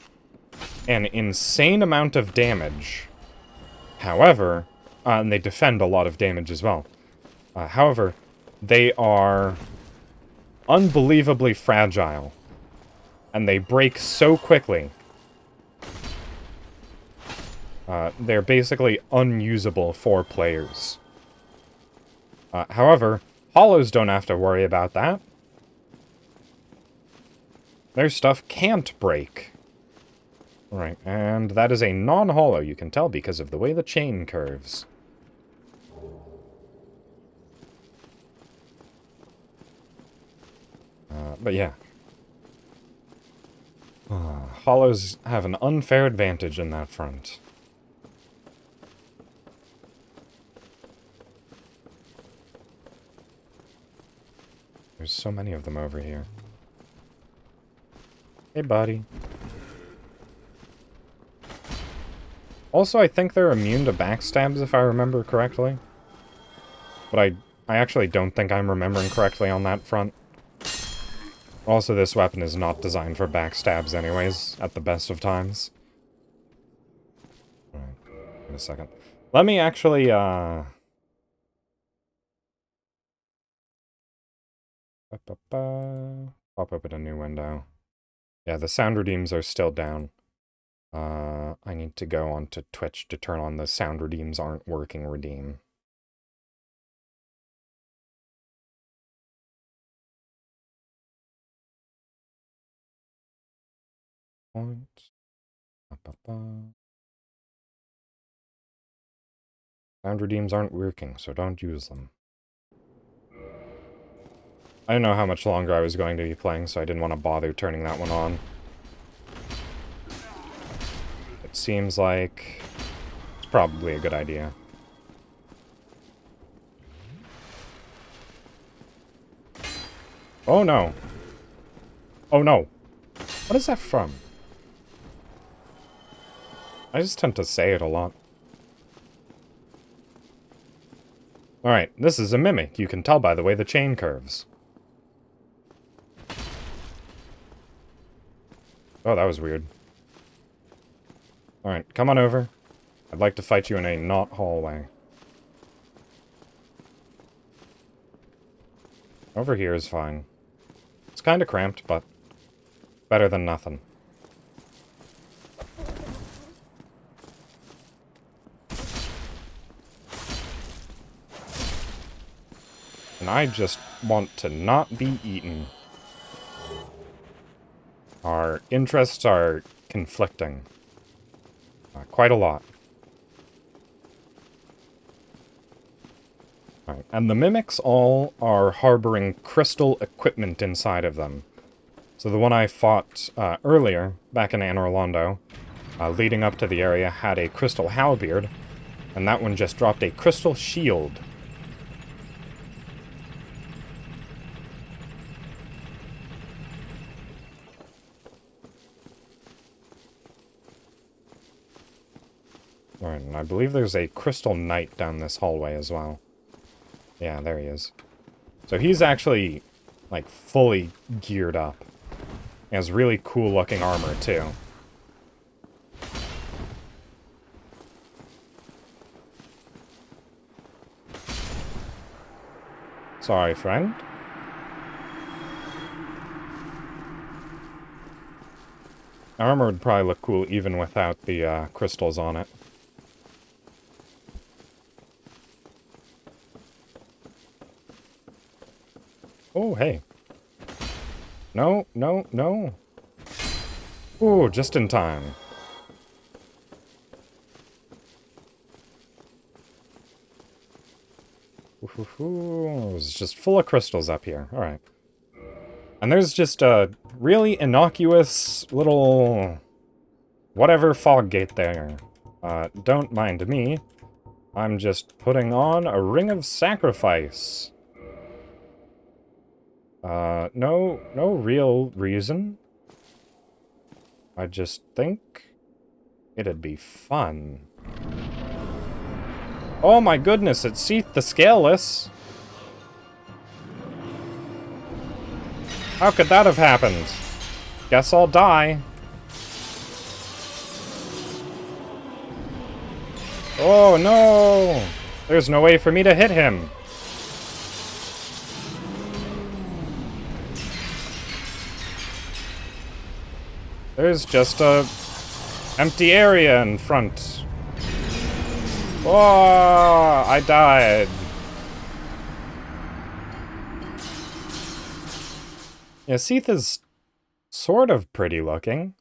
Speaker 1: an insane amount of damage. However, and they defend a lot of damage as well. However, they are unbelievably fragile. And they break so quickly. They're basically unusable for players. However, hollows don't have to worry about that. Their stuff can't break. Right, and that is a non-hollow, you can tell because of the way the chain curves. But yeah. Hollows have an unfair advantage in that front. There's so many of them over here. Hey, buddy. Also, I think they're immune to backstabs, if I remember correctly. But I actually don't think I'm remembering correctly on that front. Also, this weapon is not designed for backstabs anyways, at the best of times. Alright, wait a second. Let me actually, pop open a new window. Yeah, the sound redeems are still down. I need to go onto Twitch to turn on the sound redeems aren't working redeem. Point. Sound redeems aren't working, so don't use them. I didn't know how much longer I was going to be playing, so I didn't want to bother turning that one on. It seems like it's probably a good idea. Oh no. Oh no. What is that from? I just tend to say it a lot. Alright, this is a mimic. You can tell by the way the chain curves. Oh, that was weird. Alright, come on over. I'd like to fight you in a not hallway. Over here is fine. It's kind of cramped, but better than nothing. And I just want to not be eaten. Our interests are conflicting. Quite a lot. Right. And the mimics all are harboring crystal equipment inside of them. So the one I fought earlier, back in Anor Londo, leading up to the area, had a crystal halberd. And that one just dropped a crystal shield. Alright, and I believe there's a crystal knight down this hallway as well. Yeah, there he is. So he's actually, like, fully geared up. He has really cool looking armor, too. Sorry, friend. Armor would probably look cool even without the crystals on it. Oh, hey. No, no, no. Ooh, just in time. Ooh, it's just full of crystals up here. Alright. And there's just a really innocuous little whatever fog gate there. Don't mind me. I'm just putting on a ring of sacrifice. No real reason. I just think it'd be fun. Oh my goodness, it's Seath the Scaleless. How could that have happened? Guess I'll die. Oh no! There's no way for me to hit him. There's just a empty area in front. Oh, I died. Yeah, Seath is sort of pretty looking,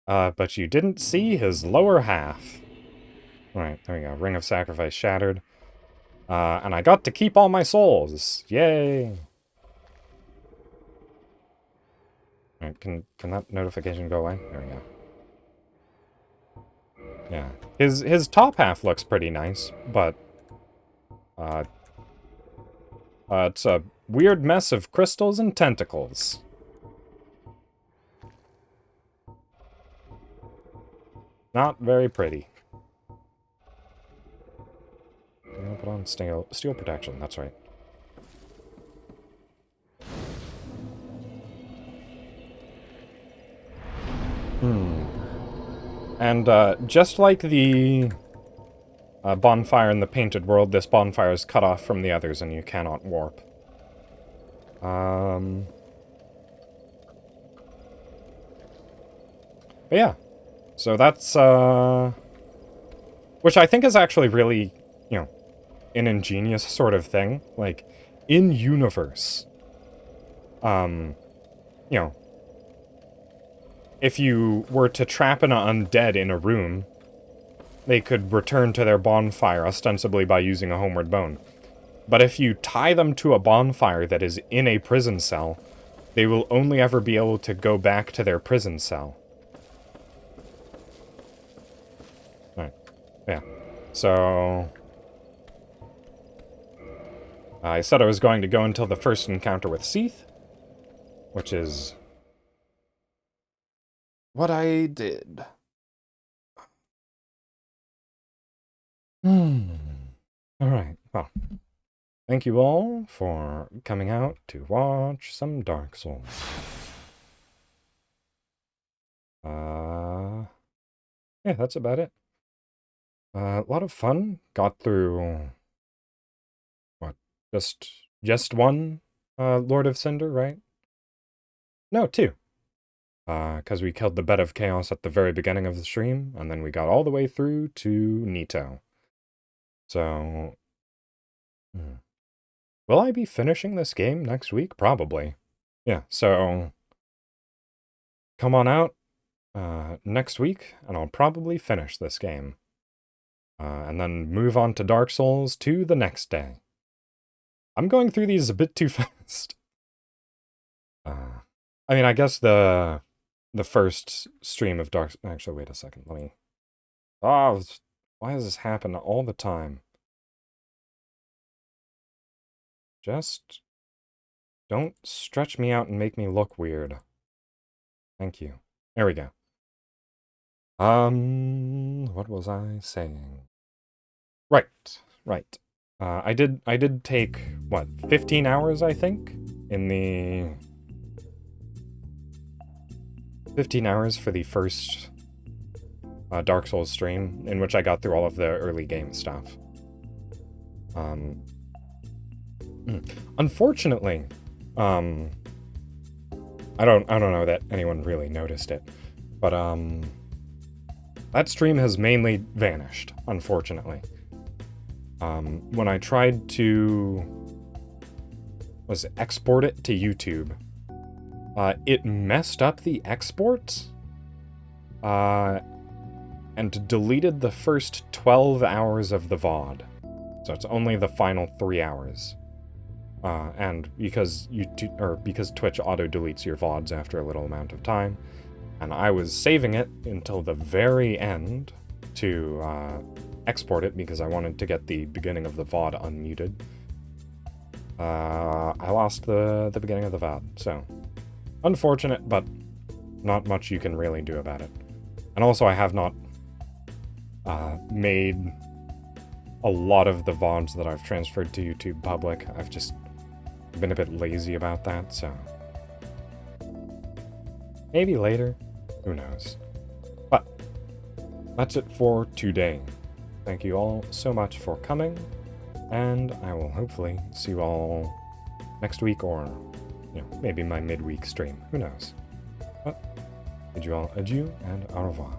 Speaker 1: but you didn't see his lower half. Right, there we go. Ring of Sacrifice shattered. And I got to keep all my souls. Yay! Right, can that notification go away? There we go. Yeah. His top half looks pretty nice, but it's a weird mess of crystals and tentacles. Not very pretty. I'm gonna put on steel protection, that's right. And just like the bonfire in the Painted World, this bonfire is cut off from the others and you cannot warp. But yeah. So that's, which I think is actually really, you know, an ingenious sort of thing. Like, in universe, you know, if you were to trap an undead in a room, they could return to their bonfire ostensibly by using a homeward bone. But if you tie them to a bonfire that is in a prison cell, they will only ever be able to go back to their prison cell. Right. Yeah. So I said I was going to go until the first encounter with Seath, which is what I did. Alright, well. Thank you all for coming out to watch some Dark Souls. Yeah, that's about it. A lot of fun. Got through, what, just one Lord of Cinder, right? No, two. Because we killed the Bed of Chaos at the very beginning of the stream, and then we got all the way through to Nito. So, will I be finishing this game next week? Probably. Yeah, so come on out next week, and I'll probably finish this game. And then move on to Dark Souls 2 the next day. I'm going through these a bit too fast. I mean, I guess the first stream of Dark... Actually, wait a second. Let me... Oh, Why does this happen all the time? Just don't stretch me out and make me look weird. Thank you. There we go. What was I saying? Right. I did take, what, 15 hours, I think? In the... 15 hours for the first Dark Souls stream, in which I got through all of the early game stuff. Unfortunately, I don't know that anyone really noticed it, but that stream has mainly vanished, unfortunately. When I tried to export it to YouTube, it messed up the export, and deleted the first 12 hours of the VOD. So it's only the final 3 hours. And because because Twitch auto-deletes your VODs after a little amount of time, and I was saving it until the very end to export it because I wanted to get the beginning of the VOD unmuted. I lost the beginning of the VOD, so unfortunate, but not much you can really do about it. And also I have not made a lot of the VODs that I've transferred to YouTube public. I've just been a bit lazy about that, so maybe later, who knows. But that's it for today. Thank you all so much for coming, and I will hopefully see you all next week, or maybe my midweek stream, who knows. But bid you all adieu and au revoir.